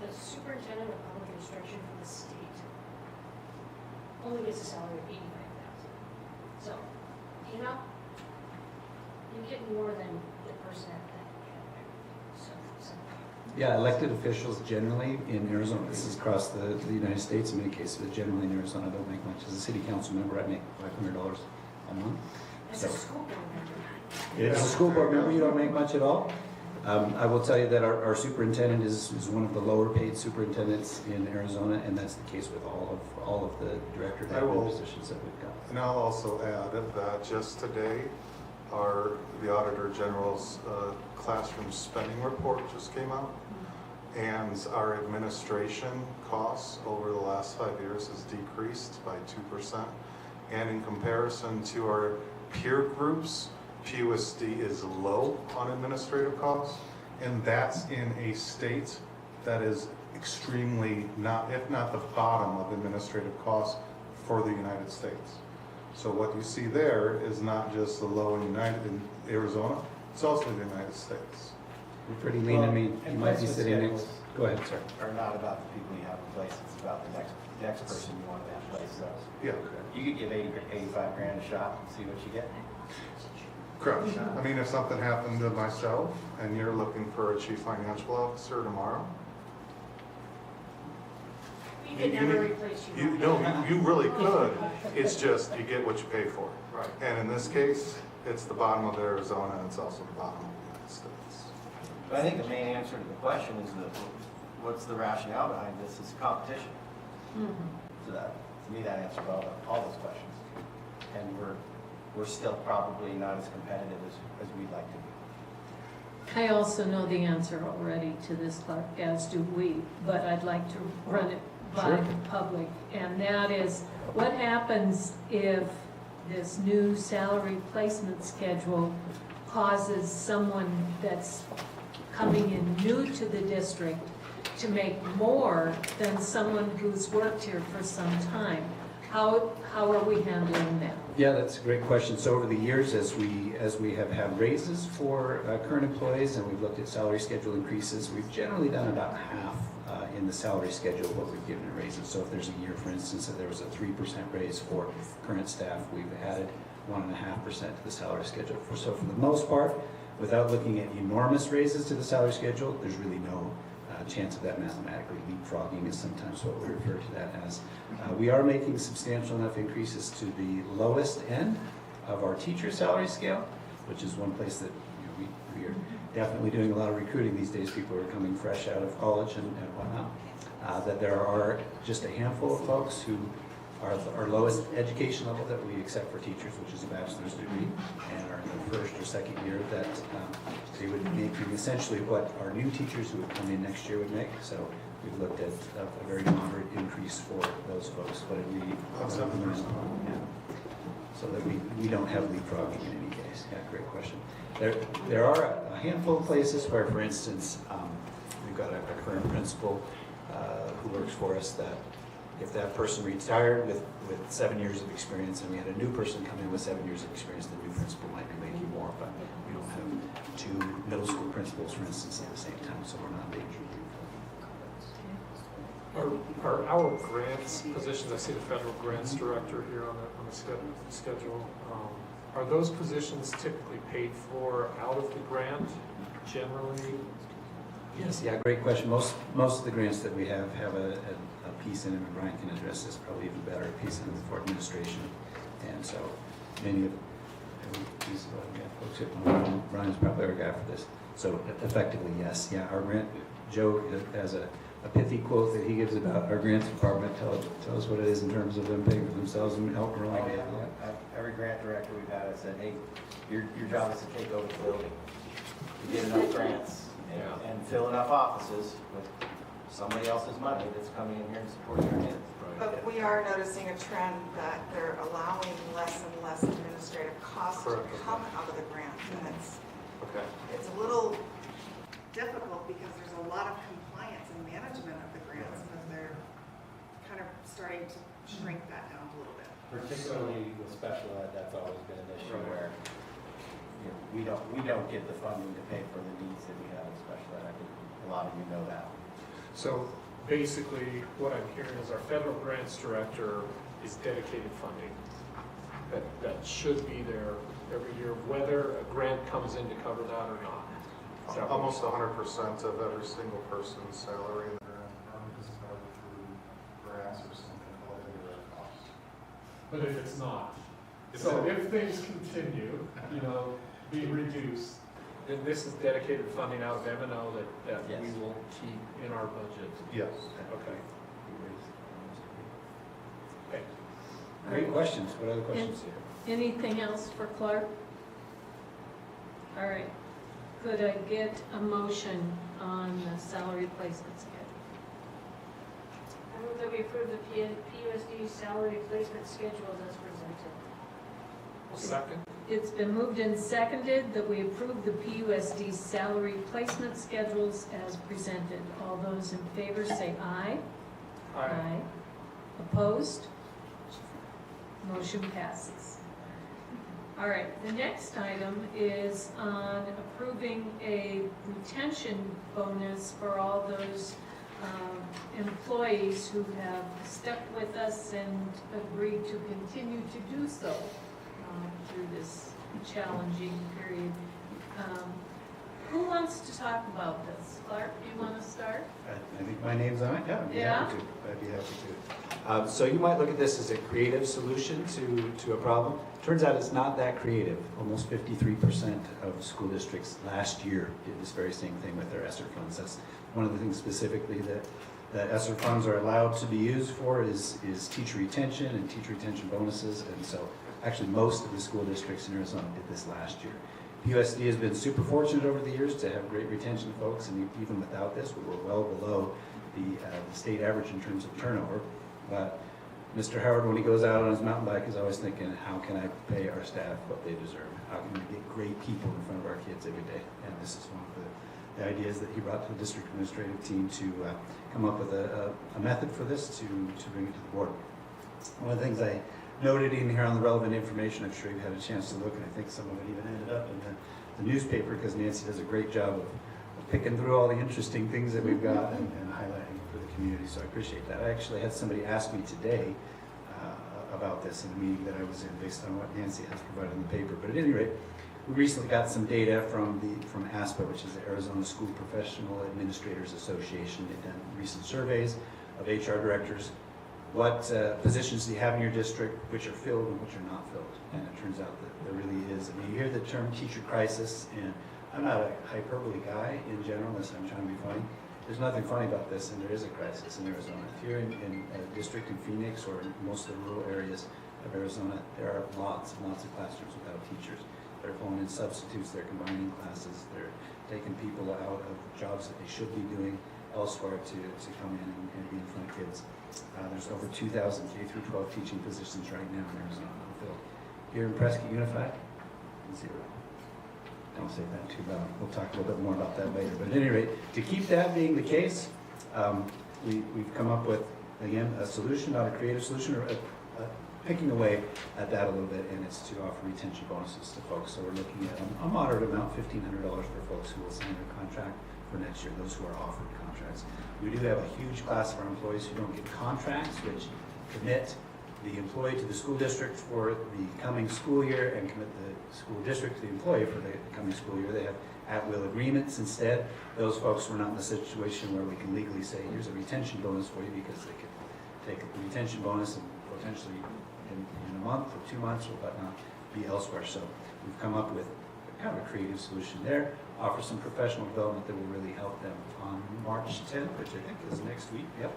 [SPEAKER 3] the superintendent of public instruction for the state only gets a salary of $85,000. So, you know, you get more than the person at that category. So.
[SPEAKER 21] Yeah, elected officials generally in Arizona, this is across the United States in many cases, but generally in Arizona, don't make much. As a city council member, I make $500 a month.
[SPEAKER 3] As a school board member.
[SPEAKER 21] As a school board member, you don't make much at all. I will tell you that our superintendent is one of the lower paid superintendents in Arizona, and that's the case with all of the director admin positions that we've got.
[SPEAKER 9] And I'll also add that just today, the Auditor General's classroom spending report just came out, and our administration costs over the last 5 years has decreased by 2%. And in comparison to our peer groups, PUSD is low on administrative costs, and that's in a state that is extremely if not the bottom of administrative costs for the United States. So what you see there is not just the low in Arizona, it's also the United States.
[SPEAKER 21] We're pretty lean. I mean, you might be sitting next. Go ahead, sir.
[SPEAKER 15] Are not about the people you have in place, it's about the next person you want in place. So
[SPEAKER 9] yeah,
[SPEAKER 15] you could give 85 grand a shot and see what you get.
[SPEAKER 9] Correct. I mean, if something happened to myself and you're looking for a chief financial officer tomorrow,
[SPEAKER 3] We could never replace you.
[SPEAKER 9] You really could. It's just you get what you pay for.
[SPEAKER 6] Right.
[SPEAKER 9] And in this case, it's the bottom of Arizona, and it's also the bottom of the United States.
[SPEAKER 15] But I think the main answer to the question is what's the rationale behind this is competition. So that, to me, that answers all those questions. And we're still probably not as competitive as we'd like to be.
[SPEAKER 4] I also know the answer already to this, Clark, as do we, but I'd like to run it by the public. And that is, what happens if this new salary placement schedule causes someone that's coming in new to the district to make more than someone who's worked here for some time? How are we handling that?
[SPEAKER 21] Yeah, that's a great question. So over the years, as we have had raises for current employees and we've looked at salary schedule increases, we've generally done about half in the salary schedule what we've given in raises. So if there's a year, for instance, that there was a 3% raise for current staff, we've added 1.5% to the salary schedule. So for the most part, without looking at enormous raises to the salary schedule, there's really no chance of that mathematically. Leapfrogging is sometimes what we refer to that as. We are making substantial enough increases to the lowest end of our teacher salary scale, which is one place that we are definitely doing a lot of recruiting these days. People are coming fresh out of college and whatnot. That there are just a handful of folks who are our lowest education level that we accept for teachers, which is a bachelor's degree, and are in the first or second year that they would be making essentially what our new teachers who would come in next year would make. So we've looked at a very moderate increase for those folks. What did we? So that we don't have leapfrogging in any case. Yeah, great question. There are a handful of places where, for instance, we've got a current principal who works for us that if that person retired with 7 years of experience and we had a new person come in with 7 years of experience, the new principal might be making more, but we don't have 2 middle school principals, for instance, at the same time, so we're not making.
[SPEAKER 6] Are our grants positions, I see the federal grants director here on the schedule, are those positions typically paid for out of the grant generally?
[SPEAKER 21] Yes, yeah, great question. Most of the grants that we have a piece in it, and Brian can address this probably even better, a piece in it for administration. And so many of these folks, Brian's probably our guy for this. So effectively, yes. Yeah, our grant, Joe has a pithy quote that he gives about our grants department. Tell us what it is in terms of them paying for themselves and help growing.
[SPEAKER 15] Every grant director we've had, I said, hey, your job is to take over the building. You get enough grants and fill enough offices with somebody else's money that's coming in here and supporting your kids.
[SPEAKER 20] But we are noticing a trend that they're allowing less and less administrative costs to come out of the grant. And it's a little difficult because there's a lot of compliance and management of the grants, but they're kind of starting to shrink that down a little bit.
[SPEAKER 15] Particularly with special ed, that's always been an issue where we don't get the funding to pay for the needs that we have in special ed. I think a lot of you know that.
[SPEAKER 6] So basically, what I'm hearing is our federal grants director is dedicated funding that should be there every year, whether a grant comes in to cover that or not.
[SPEAKER 9] Almost 100% of every single person's salary in the grant is covered through grants or something called indirect costs.
[SPEAKER 6] But if it's not, so if things continue, be reduced, then this is dedicated funding out of M&O that we will keep in our budget.
[SPEAKER 9] Yes.
[SPEAKER 6] Okay.
[SPEAKER 21] Great questions. What other questions?
[SPEAKER 4] Anything else for Clark? All right. Could I get a motion on the salary placement schedule?
[SPEAKER 3] I move that we approve the PUSD salary placement schedule as presented.
[SPEAKER 6] Second.
[SPEAKER 4] It's been moved and seconded that we approve the PUSD salary placement schedules as presented. All those in favor say aye.
[SPEAKER 6] Aye.
[SPEAKER 4] Opposed? Motion passes. All right, the next item is on approving a retention bonus for all those employees who have stuck with us and agreed to continue to do so through this challenging period. Who wants to talk about this? Clark, do you want to start?
[SPEAKER 21] I think my name's on it. Yeah, I'd be happy to. I'd be happy to. So you might look at this as a creative solution to a problem. Turns out it's not that creative. Almost 53% of school districts last year did this very same thing with their ESSER funds. That's one of the things specifically that ESSER funds are allowed to be used for is teacher retention and teacher retention bonuses. And so actually most of the school districts in Arizona did this last year. PUSD has been super fortunate over the years to have great retention folks, and even without this, we were well below the state average in terms of turnover. But Mr. Howard, when he goes out on his mountain bike, is always thinking, how can I pay our staff what they deserve? how can we get great people in front of our kids every day? And this is one of the ideas that he brought to the district administrative team to come up with a method for this to bring it to the board. One of the things I noted in here on the relevant information, I'm sure you've had a chance to look, and I think some of it even ended up in the newspaper, because Nancy does a great job of picking through all the interesting things that we've got and highlighting for the community, so I appreciate that. I actually had somebody ask me today about this in a meeting that I was in based on what Nancy has provided in the paper. But at any rate, we recently got some data from ASPA, which is the Arizona School Professional Administrators Association. They've done recent surveys of HR directors. What positions do you have in your district, which are filled and which are not filled? And it turns out that there really is. I mean, you hear the term teacher crisis, and I'm not a hyperbole guy in general, unless I'm trying to be funny. There's nothing funny about this, and there is a crisis in Arizona. If you're in a district in Phoenix or in most of the rural areas of Arizona, there are lots and lots of classrooms without teachers. They're pulling in substitutes, they're combining classes, they're taking people out of jobs that they should be doing elsewhere to come in and be in front of kids. There's over 2,000 K through 12 teaching positions right now in Arizona unfilled. Here in Prescott Unified, 0. Don't say that too loud. We'll talk a little bit more about that later. But at any rate, to keep that being the case, we've come up with, again, a solution, not a creative solution, or picking away at that a little bit, and it's to offer retention bonuses to folks. So we're looking at a moderate amount, $1,500 for folks who will sign their contract for next year, those who are offered contracts. We do have a huge class of our employees who don't get contracts, which commit the employee to the school district for the coming school year and commit the school district to the employee for the coming school year. They have at-will agreements instead. Those folks were not in a situation where we can legally say, here's a retention bonus for you, because they could take the retention bonus and potentially in a month or 2 months or whatnot be elsewhere. So we've come up with kind of a creative solution there, offer some professional development that will really help them. On March 10th, which I think is next week, yep,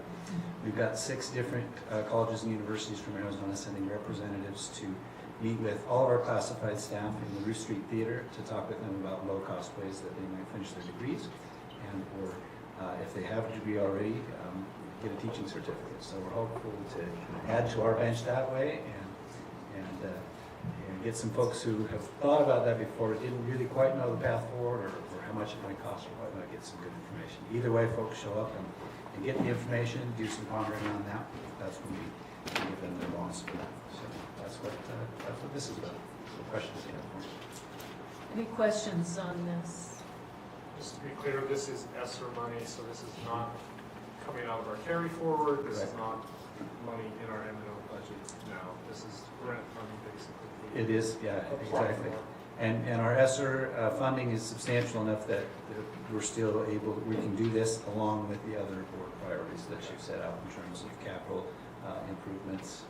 [SPEAKER 21] we've got 6 different colleges and universities from Arizona sending representatives to meet with all of our classified staff in the Ruth Street Theater to talk with them about low-cost ways that they might finish their degrees, and or if they have a degree already, get a teaching certificate. So we're hopeful to add to our bench that way and get some folks who have thought about that before, didn't really quite know the path forward or how much it might cost or whatnot, get some good information. Either way, folks show up and get the information, do some pondering on that. That's when we give them their bonus for that. So that's what this is about. So questions you have for me?
[SPEAKER 4] Any questions on this?
[SPEAKER 6] Just to be clear, this is ESSER money, so this is not coming out of our carry forward. This is not money in our M&O budget now. This is grant money, basically.
[SPEAKER 21] It is, yeah, exactly. And our ESSER funding is substantial enough that we're still able, we can do this along with the other board priorities that you've set out in terms of capital improvements,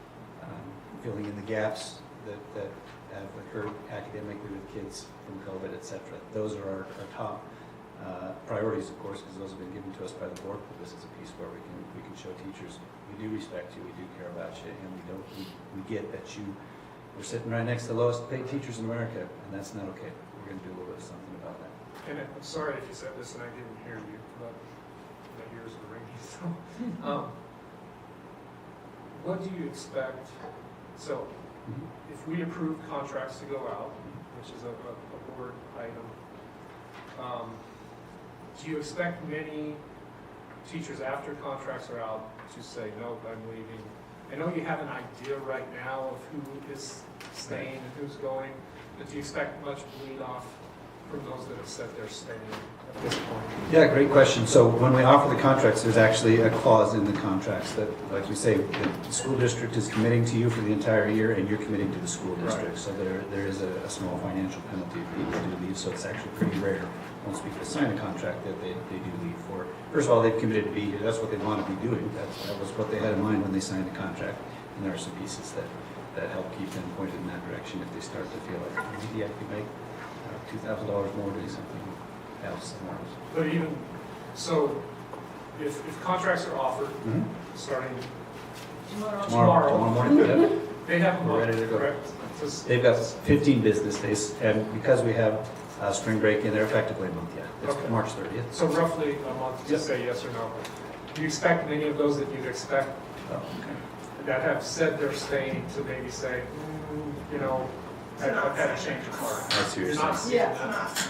[SPEAKER 21] filling in the gaps that have occurred academically with kids from COVID, et cetera. Those are our top priorities, of course, because those have been given to us by the board. But this is a piece where we can show teachers we do respect you, we do care about you, and we get that we're sitting right next to the lowest paid teachers in America, and that's not okay. We're going to do a little bit of something about that.
[SPEAKER 6] And I'm sorry if you said this and I didn't hear you, but my ears are ringing. So, what do you expect? So, if we approve contracts to go out, which is a board item, do you expect many teachers after contracts are out to say, nope, I'm leaving? I know you have an idea right now of who is staying and who's going, but do you expect much bleed off from those that have said they're staying at this point?
[SPEAKER 21] Yeah, great question. So when we offer the contracts, there's actually a clause in the contracts that, like we say, the school district is committing to you for the entire year and you're committing to the school district. Right. So there is a small financial penalty if people do leave, so it's actually pretty rare once people sign a contract that they do leave for. First of all, they've committed to be here. That's what they want to be doing. That was what they had in mind when they signed the contract. And there are some pieces that help keep them pointed in that direction if they start to feel like, maybe I could make $2,000 more doing something else somewhere else.
[SPEAKER 6] But even, so if contracts are offered starting tomorrow morning, they have a month,
[SPEAKER 21] ready to go.
[SPEAKER 6] Correct?
[SPEAKER 21] They've got 15 business days, and because we have spring break in there, effectively a month, yeah. It's
[SPEAKER 6] Okay.
[SPEAKER 21] March 30th.
[SPEAKER 6] So roughly a month to say yes or no. Do you expect many of those that you'd expect that have said they're staying to maybe say, at a change of heart.
[SPEAKER 21] I see what you're
[SPEAKER 6] You're not
[SPEAKER 21] saying.
[SPEAKER 6] seeing that?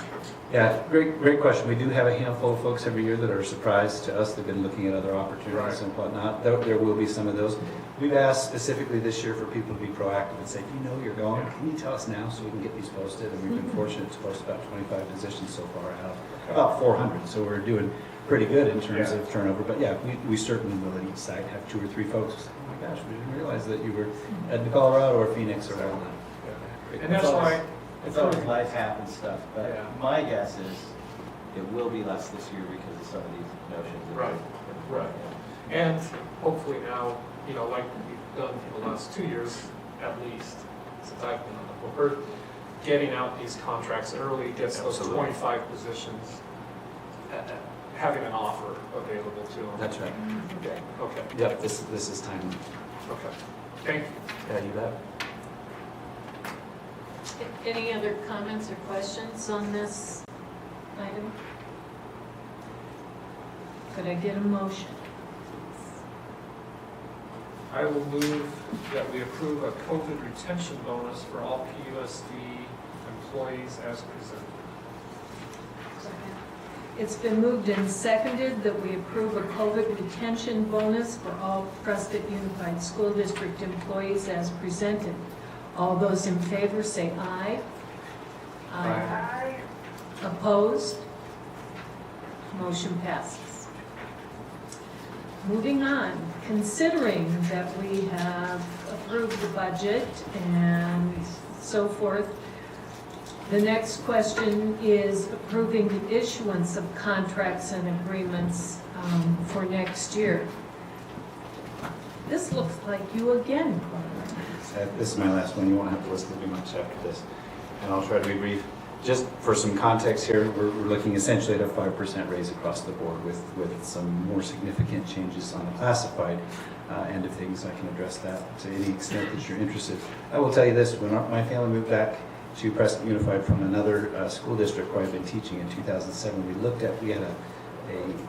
[SPEAKER 21] Yeah, great question. We do have a handful of folks every year that are surprised to us. They've been looking at other opportunities and whatnot. There will be some of those. We've asked specifically this year for people to be proactive and say, if you know you're going, can you tell us now so we can get these posted? And we've been fortunate to post about 25 positions so far out of about 400. So we're doing pretty good in terms of turnover. But yeah, we certainly will at each site have 2 or 3 folks who say, oh my gosh, we didn't realize that you were heading to Colorado or Phoenix or whatever.
[SPEAKER 6] And that's why
[SPEAKER 15] it's always life happens stuff, but my guess is it will be less this year because of some of these notions.
[SPEAKER 6] Right. And hopefully now, like we've done for the last 2 years at least, since I've been on the board, we're getting out these contracts early, gets those 25 positions, having an offer available to them.
[SPEAKER 21] That's right.
[SPEAKER 6] Okay.
[SPEAKER 21] Yep, this is timely.
[SPEAKER 6] Okay. Thank you.
[SPEAKER 21] Yeah, you bet.
[SPEAKER 4] Any other comments or questions on this item? Could I get a motion?
[SPEAKER 6] I will move that we approve a COVID retention bonus for all PUSD employees as presented.
[SPEAKER 4] It's been moved and seconded that we approve a COVID retention bonus for all Prescott Unified School District employees as presented. All those in favor say aye. Aye. Opposed? Motion passes. Moving on, considering that we have approved the budget and so forth, the next question is approving the issuance of contracts and agreements for next year. This looks like you again, Clara.
[SPEAKER 21] This is my last one. You won't have to listen to me much after this. And I'll try to be brief. Just for some context here, we're looking essentially at a 5% raise across the board with some more significant changes on the classified end of things. I can address that to any extent that you're interested. I will tell you this, when my family moved back to Prescott Unified from another school district where I've been teaching in 2007, we had a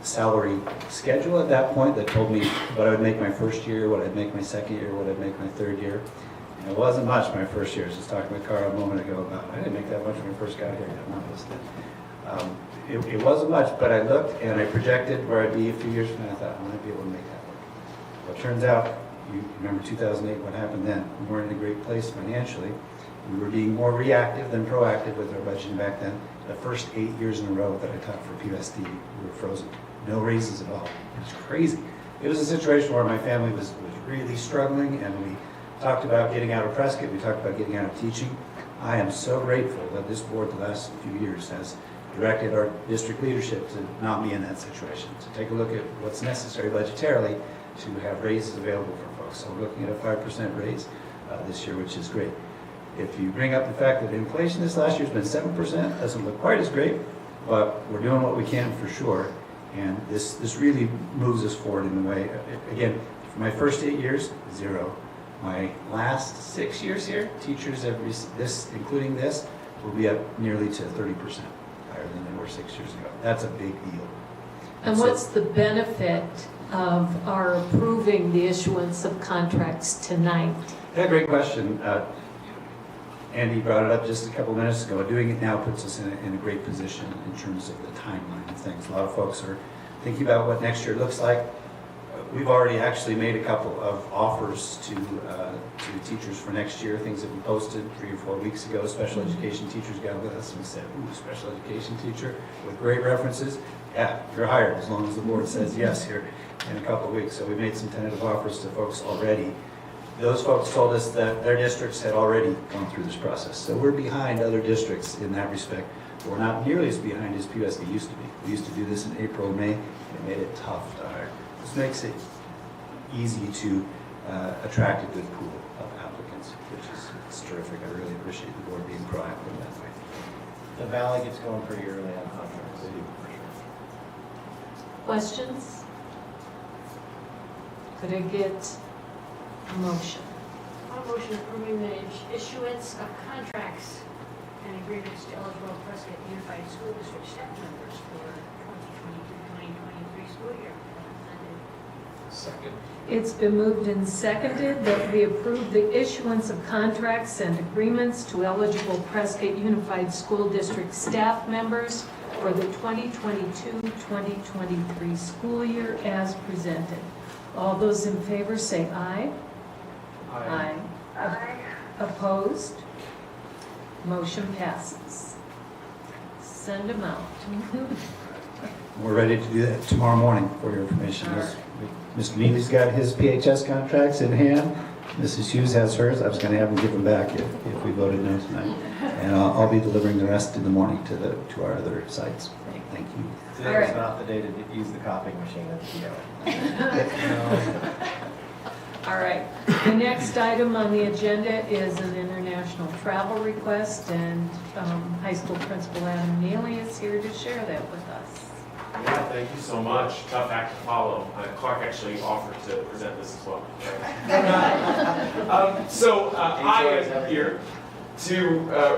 [SPEAKER 21] salary schedule at that point that told me what I would make my first year, what I'd make my second year, what I'd make my third year. And it wasn't much my first year. I was just talking with Carl a moment ago about I didn't make that much when I first got here. I'm not listening. It wasn't much, but I looked and I projected where I'd be a few years from now. I thought, I might be able to make that work. Well, it turns out, you remember 2008, what happened then? We weren't in a great place financially. We were being more reactive than proactive with our budgeting back then. The first 8 years in a row that I taught for PUSD, we were frozen. No raises at all. It was crazy. It was a situation where my family was really struggling, and we talked about getting out of Prescott. We talked about getting out of teaching. I am so grateful that this board the last few years has directed our district leadership to not be in that situation, to take a look at what's necessary budgetarily to have raises available for folks. So we're looking at a 5% raise this year, which is great. If you bring up the fact that inflation this last year has been 7%, doesn't look quite as great, but we're doing what we can for sure. And this really moves us forward in a way. Again, for my first 8 years, 0. My last 6 years here, teachers have this, including this, will be up nearly to 30% higher than they were 6 years ago. That's a big deal.
[SPEAKER 4] And what's the benefit of our approving the issuance of contracts tonight?
[SPEAKER 21] Yeah, great question. Andy brought it up just a couple minutes ago. Doing it now puts us in a great position in terms of the timeline of things. A lot of folks are thinking about what next year looks like. We've already actually made a couple of offers to teachers for next year, things that we posted 3 or 4 weeks ago. Special education teachers got with us and said, ooh, special education teacher with great references. Yeah, you're hired as long as the board says yes here in a couple of weeks. So we made some tentative offers to folks already. Those folks told us that their districts had already gone through this process. So we're behind other districts in that respect. But we're not nearly as behind as PUSD used to be. We used to do this in April, May, and it made it tough to hire. This makes it easy to attract a good pool of applicants, which is terrific. I really appreciate the board being proactive in that way.
[SPEAKER 15] The Valley gets going pretty early on contracts.
[SPEAKER 21] They do, for sure.
[SPEAKER 4] Questions? Could I get a motion?
[SPEAKER 3] A motion approving the issuance of contracts and agreements to eligible Prescott Unified School District staff members for 2022-2023 school year.
[SPEAKER 6] Second.
[SPEAKER 4] It's been moved and seconded that we approve the issuance of contracts and agreements to eligible Prescott Unified School District staff members for the 2022-2023 school year as presented. All those in favor say aye. Aye. Opposed? Motion passes. Send them out.
[SPEAKER 21] We're ready to do that tomorrow morning for your information. Mr. Neely's got his PHS contracts in hand. Mrs. Hughes has hers. I was going to have him give them back if we voted no tonight. And I'll be delivering the rest in the morning to our other sites. Thank you.
[SPEAKER 15] Today was not the day to use the copying machine at the
[SPEAKER 4] All right. The next item on the agenda is an international travel request, and high school principal Adam Neely is here to share that with us.
[SPEAKER 19] Yeah, thank you so much. Tough act to follow. Clark actually offered to present this as well. I am here to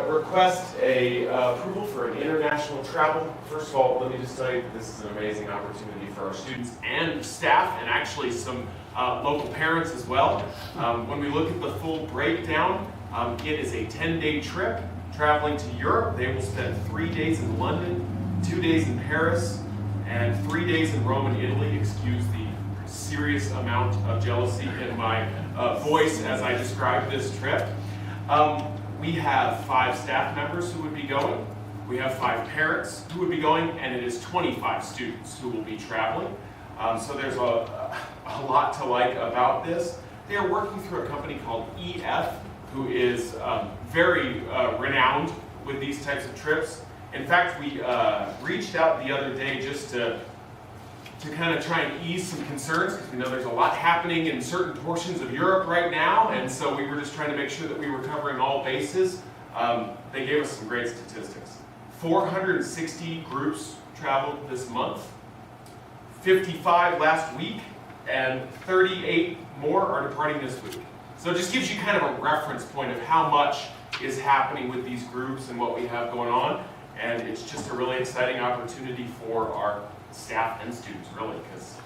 [SPEAKER 19] request a approval for an international travel. First of all, let me just tell you that this is an amazing opportunity for our students and staff, and actually some local parents as well. When we look at the full breakdown, it is a 10-day trip traveling to Europe. They will spend 3 days in London, 2 days in Paris, and 3 days in Rome and Italy. Excuse the serious amount of jealousy in my voice as I describe this trip. We have 5 staff members who would be going. We have 5 parents who would be going, and it is 25 students who will be traveling. So there's a lot to like about this. They are working through a company called EF, who is very renowned with these types of trips. In fact, we reached out the other day just to kind of try and ease some concerns, because we know there's a lot happening in certain portions of Europe right now, and so we were just trying to make sure that we were covering all bases. They gave us some great statistics. 460 groups traveled this month, 55 last week, and 38 more are departing this week. So it just gives you kind of a reference point of how much is happening with these groups and what we have going on. And it's just a really exciting opportunity for our staff and students, really, because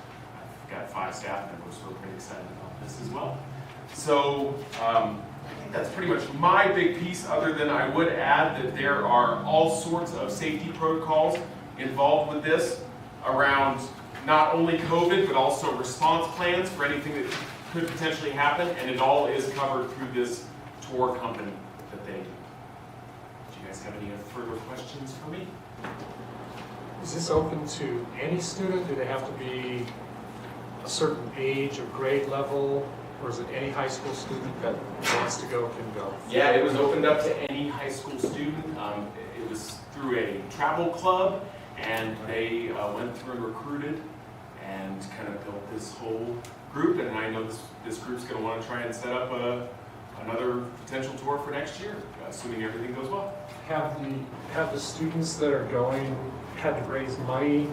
[SPEAKER 19] I've got 5 staff members who are pretty excited about this as well. So I think that's pretty much my big piece, other than I would add that there are all sorts of safety protocols involved with this around not only COVID, but also response plans for anything that could potentially happen, and it all is covered through this tour company that they do. Do you guys have any further questions for me?
[SPEAKER 6] Is this open to any student? Do they have to be a certain age or grade level? Or is it any high school student that wants to go can go?
[SPEAKER 19] Yeah, it was opened up to any high school student. It was through a travel club, and they went through and recruited and kind of built this whole group. And I know this group's going to want to try and set up another potential tour for next year, assuming everything goes well.
[SPEAKER 6] Have the students that are going had to raise money,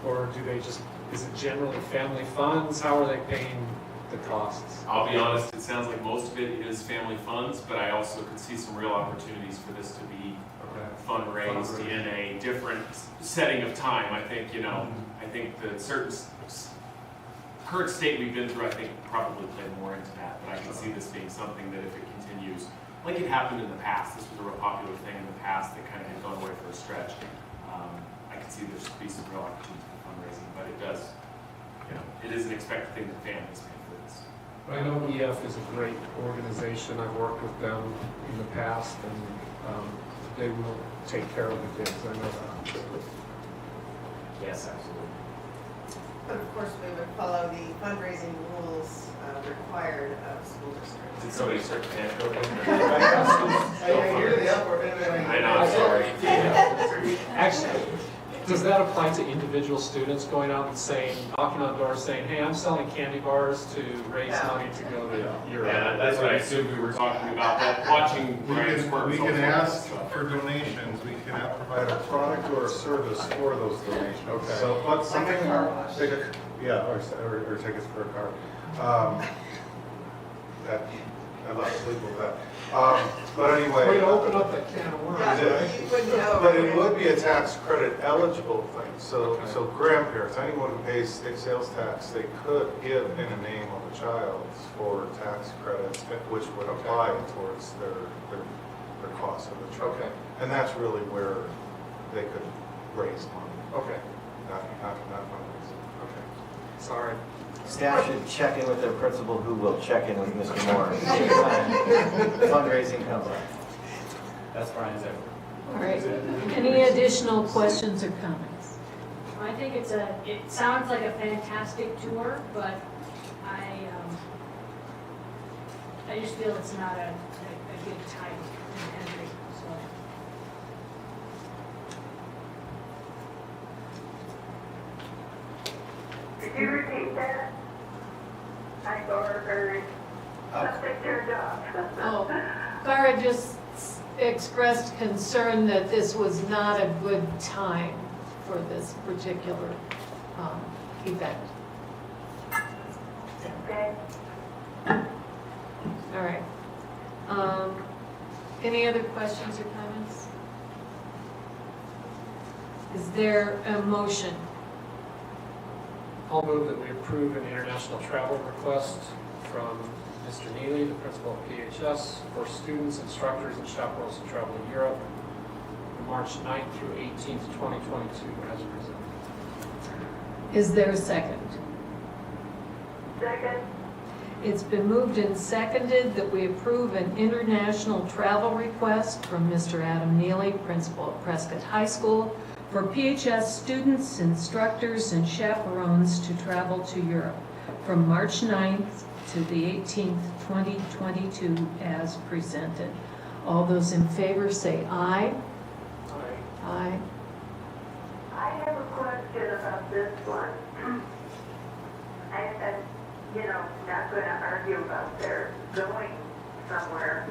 [SPEAKER 6] or do they just, is it generally family funds? How are they paying the costs?
[SPEAKER 19] I'll be honest, it sounds like most of it is family funds, but I also could see some real opportunities for this to be fundraised in a different setting of time. I think, I think the current state we've been through, I think, probably played more into that, but I can see this being something that if it continues, like it happened in the past, this was a real popular thing in the past that kind of had gone away for a stretch. I can see there's be some real opportunities for fundraising, but it does, it is an expected thing that families pay for this.
[SPEAKER 6] I know EF is a great organization. I've worked with them in the past, and they will take care of the kids. I know that.
[SPEAKER 19] Yes, absolutely.
[SPEAKER 5] But of course, we would follow the fundraising rules required of school districts.
[SPEAKER 19] Did somebody start to hand over?
[SPEAKER 5] I hear the upward.
[SPEAKER 19] I know, I'm sorry.
[SPEAKER 6] Actually, does that apply to individual students going out and knocking on doors saying, hey, I'm selling candy bars to raise money to go to Europe?
[SPEAKER 19] Yeah, that's what I assumed we were talking about, that watching Brian's work.
[SPEAKER 9] We can ask for donations. We cannot provide a product or a service for those donations.
[SPEAKER 6] Okay.
[SPEAKER 9] So, but something, or tickets for a car. I lost sleep with that. But anyway.
[SPEAKER 6] Way to open up that can of worms,
[SPEAKER 9] Yeah,
[SPEAKER 6] right?
[SPEAKER 5] You wouldn't know.
[SPEAKER 9] But it would be a tax credit eligible thing. So,
[SPEAKER 6] Okay.
[SPEAKER 9] so grandparents, anyone who pays state sales tax, they could give in the name of a child for tax credits, which would apply towards their cost of the trip.
[SPEAKER 6] Okay.
[SPEAKER 9] And that's really where they could raise money,
[SPEAKER 6] Okay,
[SPEAKER 9] not fundraising.
[SPEAKER 6] okay. Sorry.
[SPEAKER 15] Staff should check in with their principal, who will check in with Mr. Moore anytime fundraising comes up. That's Brian's effort.
[SPEAKER 4] All right. Any additional questions or comments?
[SPEAKER 3] I think it sounds like a fantastic tour, but I just feel it's not a good time in Henry, so.
[SPEAKER 2] Could you repeat that? I heard something turned off.
[SPEAKER 4] Oh, Cara just expressed concern that this was not a good time for this particular event.
[SPEAKER 2] Okay.
[SPEAKER 4] All right. Any other questions or comments? Is there a motion?
[SPEAKER 6] I'll move that we approve an international travel request from Mr. Neely, the principal of PHS, for students, instructors, and chaperones to travel to Europe from March 9th through 18th, 2022, as presented.
[SPEAKER 4] Is there a second?
[SPEAKER 2] Second.
[SPEAKER 4] It's been moved and seconded that we approve an international travel request from Mr. Adam Neely, principal at Prescott High School, for PHS students, instructors, and chaperones to travel to Europe from March 9th to the 18th, 2022, as presented. All those in favor say aye.
[SPEAKER 6] Aye.
[SPEAKER 4] Aye.
[SPEAKER 2] I have a question about this one. I'm not going to argue about their going somewhere,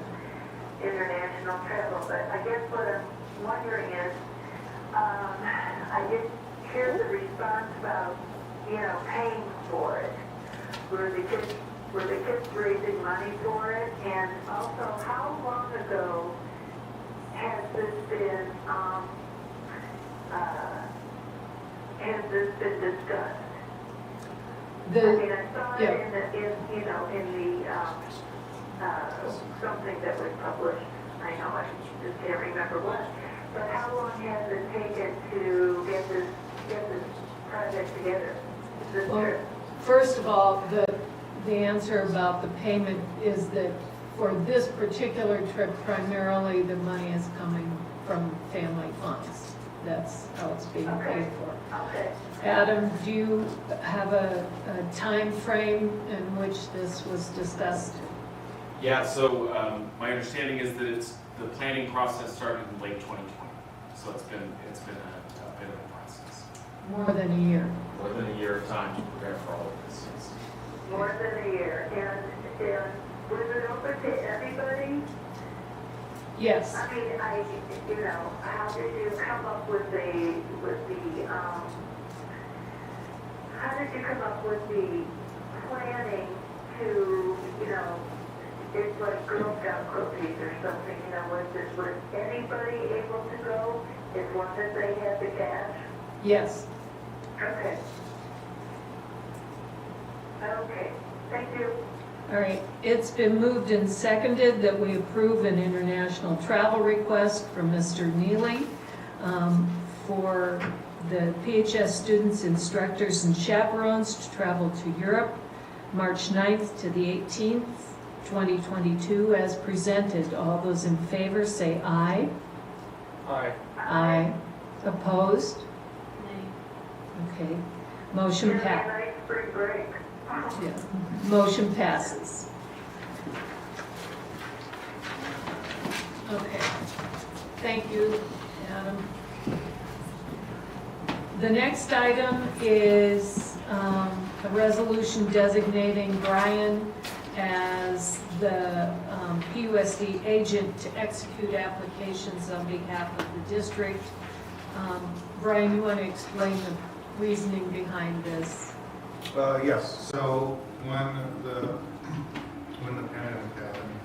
[SPEAKER 2] international travel, but I guess what I'm wondering is, I didn't hear the response about, paying for it. Were the kids raising money for it? And also, how long ago has this been discussed? I mean, I saw it in the something that was published. I know, I just can't remember what. But how long has it taken to get this project together? This
[SPEAKER 4] Well,
[SPEAKER 2] trip?
[SPEAKER 4] first of all, the answer about the payment is that for this particular trip, primarily the money is coming from family funds. That's how it's being paid for.
[SPEAKER 2] Okay.
[SPEAKER 4] Adam, do you have a time frame in which this was discussed?
[SPEAKER 19] Yeah, so my understanding is that the planning process started in late 2020. So it's been a bit of a process.
[SPEAKER 4] More than a year.
[SPEAKER 19] More than a year of time to prepare for all of this. Yes.
[SPEAKER 2] More than a year. And was it open to everybody?
[SPEAKER 4] Yes.
[SPEAKER 2] I mean, how did you come up with the planning to, it's like Girl Scout cookies or something, was anybody able to go as long as they had the cash?
[SPEAKER 4] Yes.
[SPEAKER 2] Okay. Okay, thank you.
[SPEAKER 4] All right, it's been moved and seconded that we approve an international travel request from Mr. Neely for the PHS students, instructors, and chaperones to travel to Europe, March 9th to the 18th, 2022, as presented. All those in favor say aye.
[SPEAKER 6] Aye.
[SPEAKER 4] Aye. Opposed? Okay. Motion passes.
[SPEAKER 2] Nice spring break.
[SPEAKER 4] Yeah. Motion passes. Okay. Thank you, Adam. The next item is a resolution designating Brian as the PUSD agent to execute applications on behalf of the district. Brian, you want to explain the reasoning behind this?
[SPEAKER 9] Yes, so when the pandemic happened,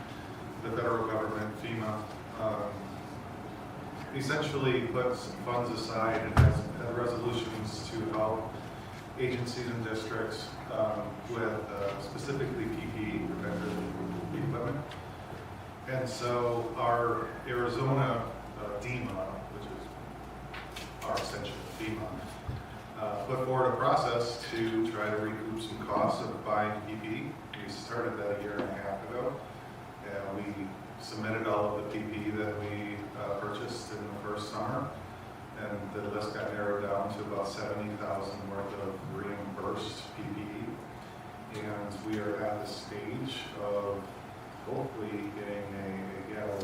[SPEAKER 9] essentially puts funds aside and has resolutions to help agencies and districts with specifically PPE, protective equipment. And so our Arizona DEMA, which is our extension of FEMA, put forward a process to try to recoup some costs of buying PPE. We started that a year and a half ago, and we submitted all of the PPE that we purchased in the first summer, and the list got narrowed down to about 70,000 worth of reimbursed PPE. And we are at the stage of hopefully getting a GAO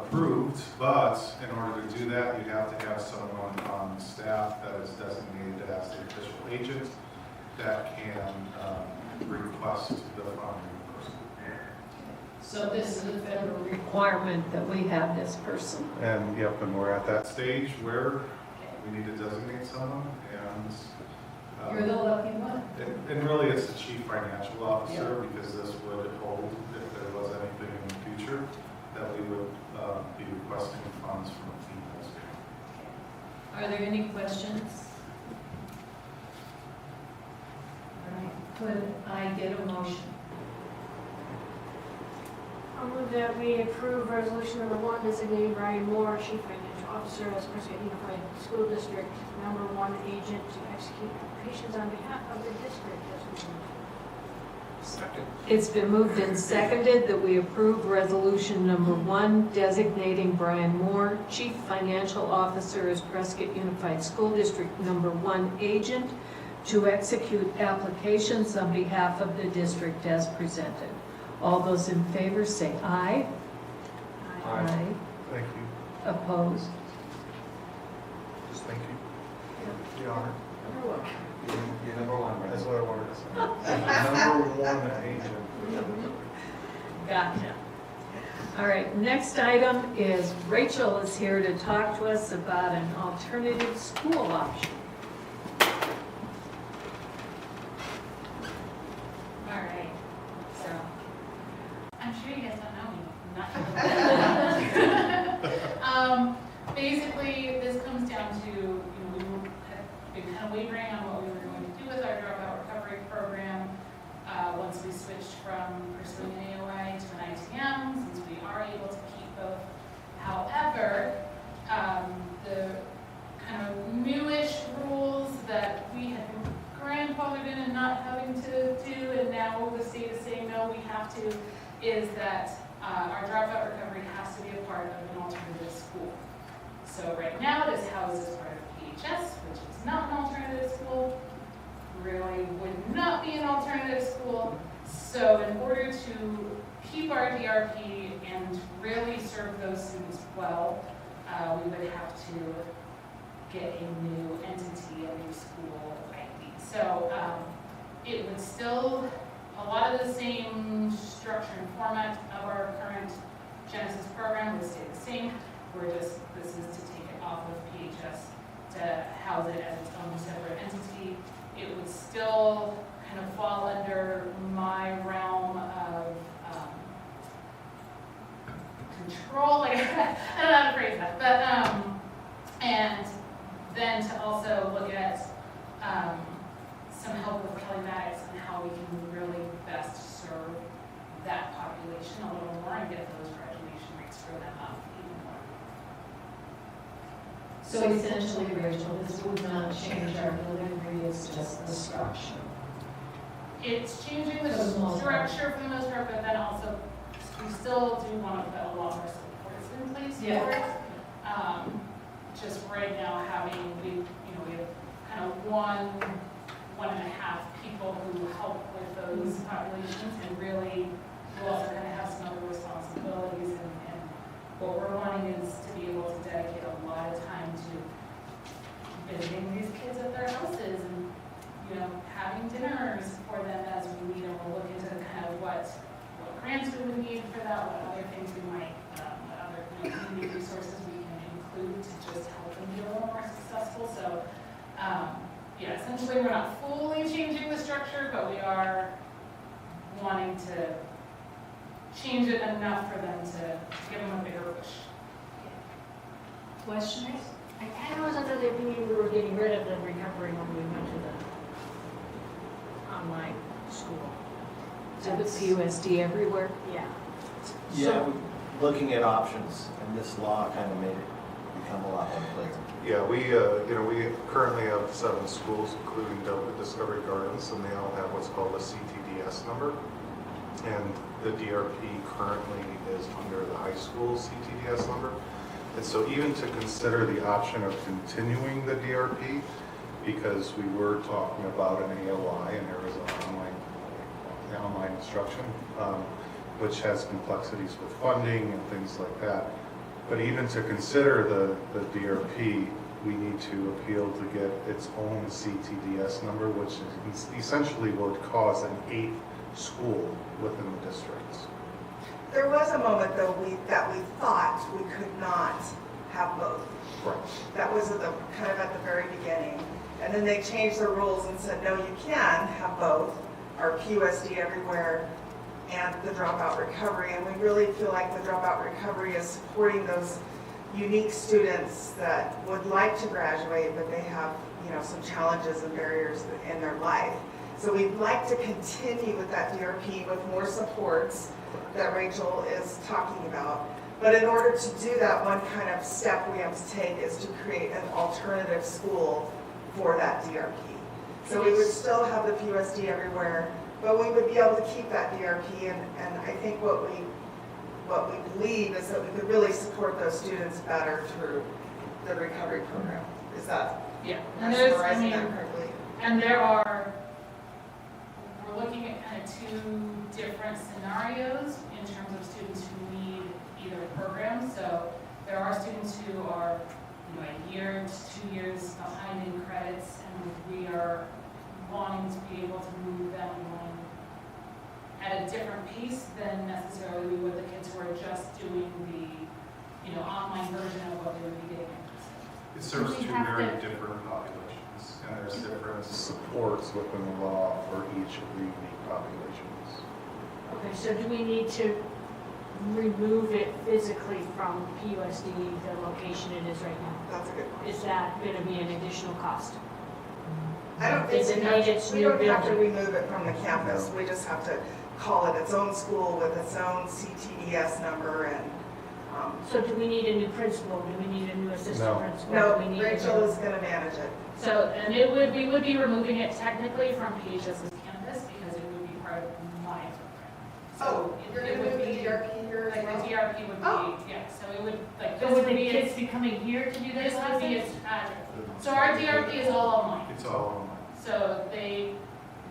[SPEAKER 9] approved, but in order to do that, you have to have someone on staff that is designated as the official agent that can request the fund reimbursement.
[SPEAKER 4] So this is a federal requirement that we have this person.
[SPEAKER 9] And yep, and we're at that stage where we need to designate someone, and
[SPEAKER 4] You're the lucky one.
[SPEAKER 9] and really it's the chief financial officer, because this would hold if there was anything in the future that we would be requesting funds from FEMA.
[SPEAKER 4] Are there any questions? All right, could I get a motion?
[SPEAKER 1] I'll move that we approve resolution number 1, designating Brian Moore, Chief Financial Officer, as Prescott Unified School District number 1 agent to execute applications on behalf of the district as presented.
[SPEAKER 6] Second.
[SPEAKER 4] It's been moved and seconded that we approve resolution number 1, designating Brian Moore, Chief Financial Officer as Prescott Unified School District number 1 agent to execute applications on behalf of the district as presented. All those in favor say aye. Aye.
[SPEAKER 9] Thank you.
[SPEAKER 4] Opposed?
[SPEAKER 9] Just thank you. The honor.
[SPEAKER 4] You're welcome.
[SPEAKER 9] You're number one, right? That's what I wanted to say. Number 1 agent.
[SPEAKER 4] Gotcha. All right, next item is Rachel is here to talk to us about an alternative school option.
[SPEAKER 14] All right, so, I'm sure you guys don't know me, not basically, this comes down to, we had been kind of wavering on what we were going to do with our dropout recovery program. Once we switched from pursuing an AOI to an ITM, since we are able to keep both. However, the kind of newish rules that we had been grandfathered in and not having to do, and now the state is saying no, we have to, is that our dropout recovery has to be a part of an alternative school. So right now, this houses part of PHS, which is not an alternative school, really would not be an alternative school. So in order to keep our DRP and really serve those students well, we would have to get a new entity, a new school ID. So it would still, a lot of the same structure and format of our current Genesis program would stay the same. This is to take it off of PHS to house it as its own separate entity. It would still kind of fall under my realm of control. Like, I don't know how to phrase that, but and then to also look at some help with telematics and how we can really best serve that population a little more and get those graduation rates for them up even more.
[SPEAKER 4] So essentially, Rachel, this would not change our delivery, it's just the structure.
[SPEAKER 14] It's changing the structure for the most part, but then also we still do want to put a lot more supports in place for it. Just right now having, we have kind of 1.5 people who help with those populations, and really we're also going to have some other responsibilities, and what we're wanting is to be able to dedicate a lot of time to visiting these kids at their houses and having dinners for them as we need, and we'll look into kind of what grants we would need for that, what other things we might, what other community resources we can include to just help them be a little more successful. So essentially we're not fully changing the structure, but we are wanting to change it enough for them to give them a bigger push.
[SPEAKER 1] question is, I kind of was under the opinion we were getting rid of the recovery when we went to the online school.
[SPEAKER 4] So the PUSD everywhere?
[SPEAKER 1] Yeah.
[SPEAKER 10] Yeah, looking at options, and this law kind of made it become a lot more clear.
[SPEAKER 9] Yeah, we currently have 7 schools, including Discovery Gardens, and they all have what's called a CTDS number. And the DRP currently is under the high school CTDS number. And so even to consider the option of continuing the DRP, because we were talking about an AOI, and there is an online instruction, which has complexities with funding and things like that. But even to consider the DRP, we need to appeal to get its own CTDS number, which is essentially would cause an 8th school within the districts.
[SPEAKER 20] There was a moment though that we thought we could not have both.
[SPEAKER 9] Right.
[SPEAKER 20] That was kind of at the very beginning. And then they changed the rules and said, no, you can have both, our PUSD everywhere and the dropout recovery. And we really feel like the dropout recovery is supporting those unique students that would like to graduate, but they have, some challenges and barriers in their life. So we'd like to continue with that DRP with more supports that Rachel is talking about. But in order to do that, one kind of step we have to take is to create an alternative school for that DRP. So we would still have the PUSD everywhere, but we would be able to keep that DRP, and I think what we believe is that we could really support those students better through the recovery program. Is that?
[SPEAKER 14] Yeah.
[SPEAKER 20] Am I summarizing that correctly?
[SPEAKER 14] And we're looking at kind of 2 different scenarios in terms of students who need either program. So there are students who are, a year to 2 years behind in credits, and we are wanting to be able to move them along at a different pace than necessarily we would the kids who are just doing the, online version of what they would be getting.
[SPEAKER 9] It serves 2 very different populations, and there's different supports within the law for each of the unique populations.
[SPEAKER 1] Okay, so do we need to remove it physically from PUSD, the location it is right now?
[SPEAKER 20] That's a good question.
[SPEAKER 1] Is that going to be an additional cost?
[SPEAKER 20] I don't think
[SPEAKER 1] Does it
[SPEAKER 20] we
[SPEAKER 1] need its new
[SPEAKER 20] don't have to
[SPEAKER 1] building?
[SPEAKER 20] remove it from the campus. We just have to call it its own school with its own CTDS number and.
[SPEAKER 1] So do we need a new principal? Do we need a new assistant principal?
[SPEAKER 20] No,
[SPEAKER 1] Do we need
[SPEAKER 20] Rachel is going to manage it.
[SPEAKER 14] So, and we would be removing it technically from PHS's campus because it would be part of my program. So
[SPEAKER 20] You're
[SPEAKER 14] it
[SPEAKER 20] going to
[SPEAKER 14] would
[SPEAKER 20] move the
[SPEAKER 14] be,
[SPEAKER 20] DRP here as
[SPEAKER 14] like
[SPEAKER 20] well?
[SPEAKER 14] the DRP would be, yeah, so it would, like,
[SPEAKER 1] So
[SPEAKER 14] this
[SPEAKER 1] would
[SPEAKER 14] would
[SPEAKER 1] the
[SPEAKER 14] be,
[SPEAKER 1] kids be coming here to do
[SPEAKER 14] this
[SPEAKER 1] this
[SPEAKER 14] would be
[SPEAKER 1] classes?
[SPEAKER 14] its address. So our DRP is all online.
[SPEAKER 9] It's all online.
[SPEAKER 14] So they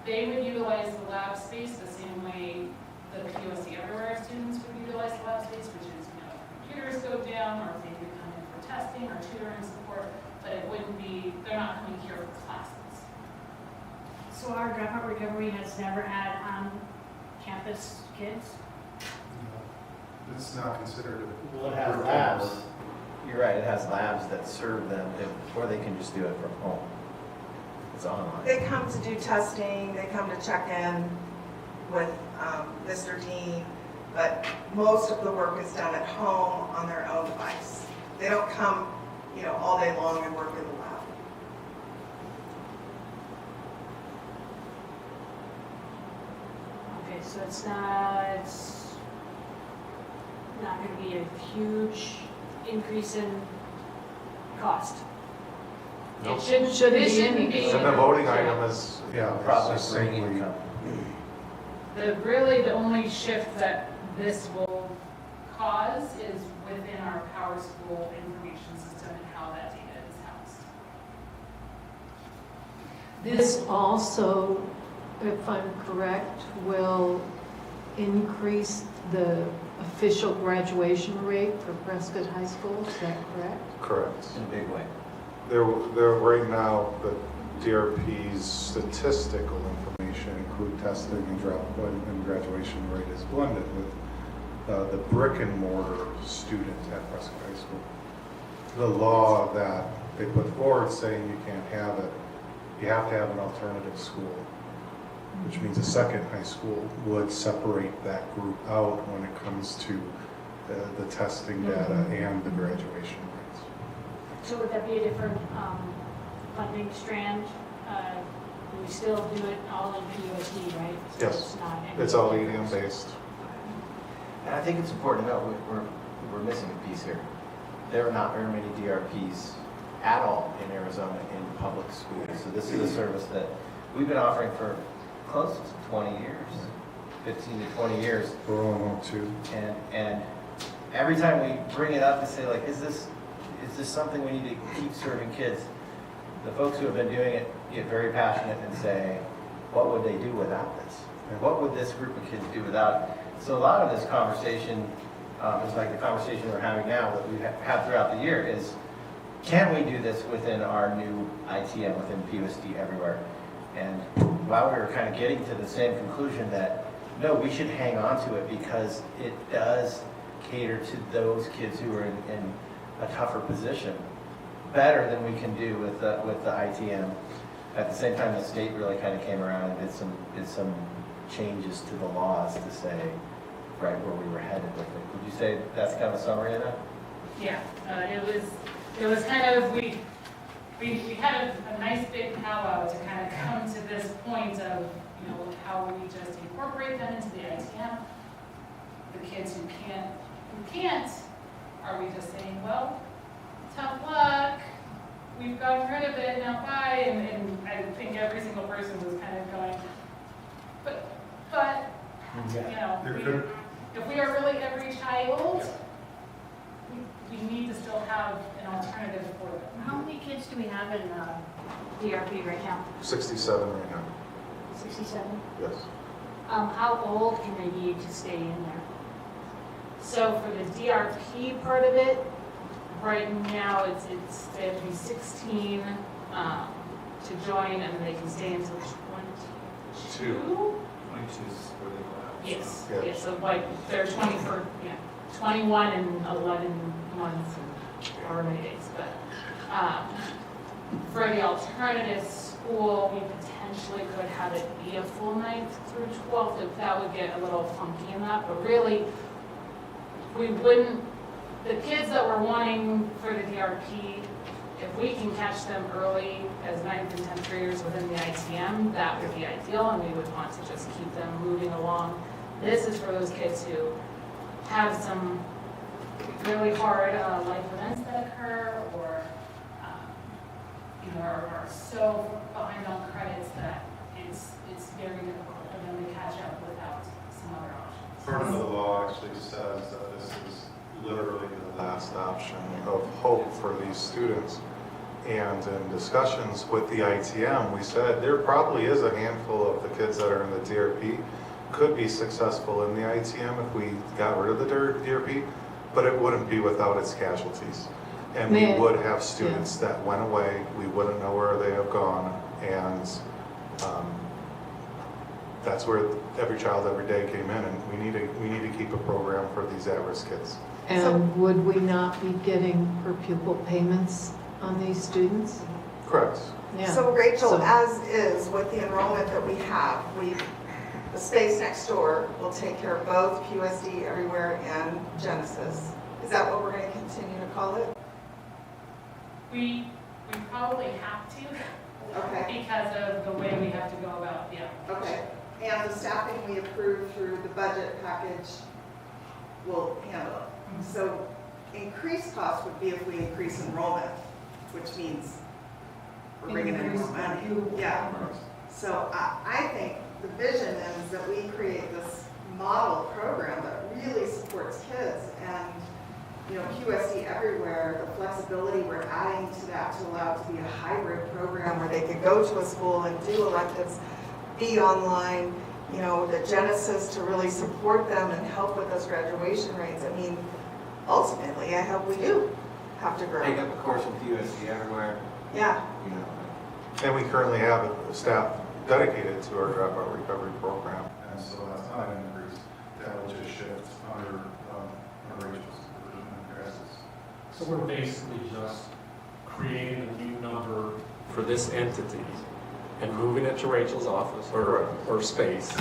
[SPEAKER 14] would utilize the lab space the same way the PUSD everywhere students would utilize the lab space, which is, computers go down, or if they would come in for testing or tutoring support, but it wouldn't be, they're not coming here for classes.
[SPEAKER 1] So our dropout recovery has never had on-campus kids?
[SPEAKER 9] It's not considered a.
[SPEAKER 10] Well, it has labs, you're right, it has labs that serve them, or they can just do it from home. It's online.
[SPEAKER 20] They come to do testing, they come to check in with Mr. Dean, but most of the work is done at home on their own device. They don't come, all day long and work in the lab.
[SPEAKER 1] Okay, so it's not going to be a huge increase in cost.
[SPEAKER 9] Nope.
[SPEAKER 14] It shouldn't be.
[SPEAKER 9] And the voting item is,
[SPEAKER 10] Probably
[SPEAKER 9] it's just
[SPEAKER 10] free
[SPEAKER 9] simply.
[SPEAKER 10] income.
[SPEAKER 14] The only shift that this will cause is within our Power School information system and how that data is housed.
[SPEAKER 4] This also, if I'm correct, will increase the official graduation rate for Prescott High School, is that correct?
[SPEAKER 9] Correct.
[SPEAKER 10] In a big way.
[SPEAKER 9] They're right now, the DRP's statistical information include testing and and graduation rate is blended with the brick and mortar student at Prescott High School. The law that they put forward saying you can't have it, you have to have an alternative school, which means a second high school would separate that group out when it comes to the testing data and the graduation rates.
[SPEAKER 1] So would that be a different funding strand? Do we still do it all in PUSD, right? So
[SPEAKER 9] Yes.
[SPEAKER 1] It's not.
[SPEAKER 9] It's all EDM based.
[SPEAKER 10] And I think it's important to note, we're missing a piece here. There are not very many DRPs at all in Arizona in public schools. So this is a service that we've been offering for close to 20 years, 15 to 20 years.
[SPEAKER 9] We're on two.
[SPEAKER 10] And every time we bring it up and say like, is this something we need to keep serving kids? The folks who have been doing it get very passionate and say, what would they do without this? And what would this group of kids do without it? So a lot of this conversation is like the conversation we're having now that we've had throughout the year is, can we do this within our new ITM, within PUSD everywhere? And while we were kind of getting to the same conclusion that, no, we should hang on to it because it does cater to those kids who are in a tougher position better than we can do with the ITM. At the same time, the state really kind of came around and did some changes to the laws to say right where we were headed with it. Would you say that's kind of a summary of that?
[SPEAKER 14] Yeah, it was kind of, we had a nice big powwow to kind of come to this point of, you know, how we just incorporate them into the ITM. The kids who can't, are we just saying, well, tough luck, we've gotten rid of it, now bye, and I think every single person was kind of going, but you know, if we are really every child, we need to still have an alternative for them.
[SPEAKER 1] How many kids do we have in DRP right now?
[SPEAKER 9] 67 right now.
[SPEAKER 1] 67?
[SPEAKER 9] Yes.
[SPEAKER 1] How old can they be to stay in there? So for the DRP part of it, right now they have to be 16 to join, and they can stay until 22?
[SPEAKER 10] 22 is where they go out.
[SPEAKER 1] Yes,
[SPEAKER 9] Yeah.
[SPEAKER 1] yes, so like they're 21 and 11 months and however many days, but for the alternative school, we potentially could have it be a full 9th through 12th, if that would get a little funky in that, but really, we wouldn't, the kids that we're wanting for the DRP, if we can catch them early as 9th and 10th graders within the ITM, that would be ideal, and we would want to just keep them moving along. This is for those kids who have some really hard life events that occur, or are so behind on credits that it's very difficult for them to catch up without some other options.
[SPEAKER 9] Part of the law actually says that this is literally the last option of hope for these students. And in discussions with the ITM, we said there probably is a handful of the kids that are in the DRP could be successful in the ITM if we got rid of the DRP, but it wouldn't be without its casualties. And we would have students that went away, we wouldn't know where they have gone, and that's where every child every day came in, and we need to keep a program for these at-risk kids.
[SPEAKER 4] And would we not be getting per pupil payments on these students?
[SPEAKER 9] Correct.
[SPEAKER 4] Yeah.
[SPEAKER 20] So Rachel,
[SPEAKER 4] So-
[SPEAKER 20] as is with the enrollment that we have, the space next door will take care of both PUSD Everywhere and Genesis. Is that what we're going to continue to call it?
[SPEAKER 14] We probably have to,
[SPEAKER 20] Okay.
[SPEAKER 14] because of the way we have to go about,
[SPEAKER 20] Okay. And the staffing we approved through the budget package will handle it. So increased cost would be if we increase enrollment, which means we're bringing in more money. Yeah. So I think the vision is that we create this model program that really supports kids, and PUSD Everywhere, the flexibility we're adding to that to allow it to be a hybrid program where they could go to a school and do electives, be online, the Genesis to really support them and help with those graduation rates. I mean, ultimately, I hope we do have to grow.
[SPEAKER 10] Take up a course with PUSD Everywhere.
[SPEAKER 20] Yeah.
[SPEAKER 9] And we currently have a staff dedicated to our dropout recovery program. And so that's not an increase. That will just shift under Rachel's supervision.
[SPEAKER 6] So we're basically just creating a new number for this entity and moving it to Rachel's office or space.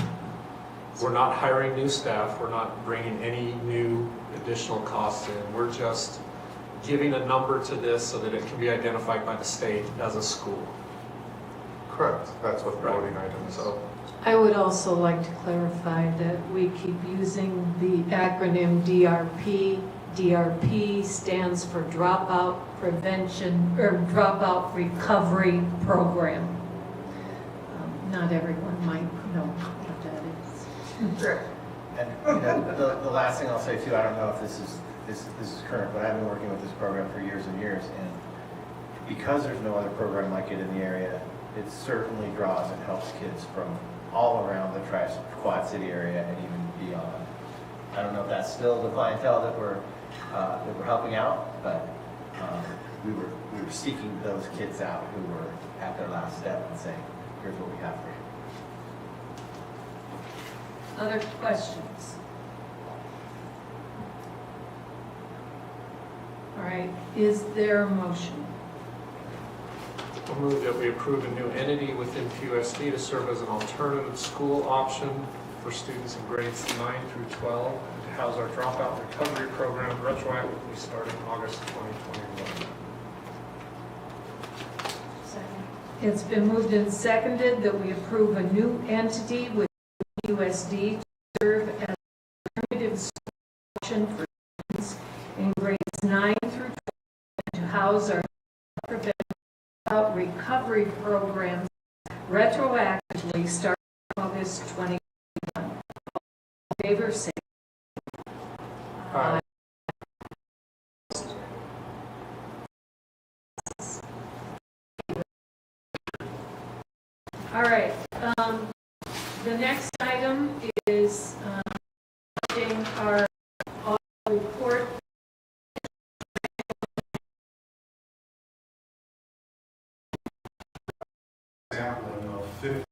[SPEAKER 6] We're not hiring new staff. We're not bringing any new additional costs in. We're just giving a number to this so that it can be identified by the state as a school.
[SPEAKER 9] Correct, that's what the voting item is.
[SPEAKER 6] So,
[SPEAKER 4] I would also like to clarify that we keep using the acronym DRP. DRP stands for Dropout Prevention, or Dropout Recovery Program. Not everyone might know what that is.
[SPEAKER 10] Sure. And the last thing I'll say too, I don't know if this is current, but I've been working with this program for years and years, and because there's no other program like it in the area, it certainly draws and helps kids from all around the Quad City area and even beyond. I don't know if that's still the clientele that we're helping out, but we were seeking those kids out who were at their last step and saying, here's what we have for you.
[SPEAKER 4] Other questions? All right, is there a motion?
[SPEAKER 6] I'll move that we approve a new entity within PUSD to serve as an alternative school option for students in grades 9 through 12 and to house our dropout recovery program retroactively starting August 2021.
[SPEAKER 4] It's been moved and seconded that we approve a new entity with PUSD to serve as an alternative school option for students in grades 9 through 12 and to house our recovery programs retroactively starting August 2021. All in favor, say aye. All right. The next item is our report.
[SPEAKER 9] Sampling of 50.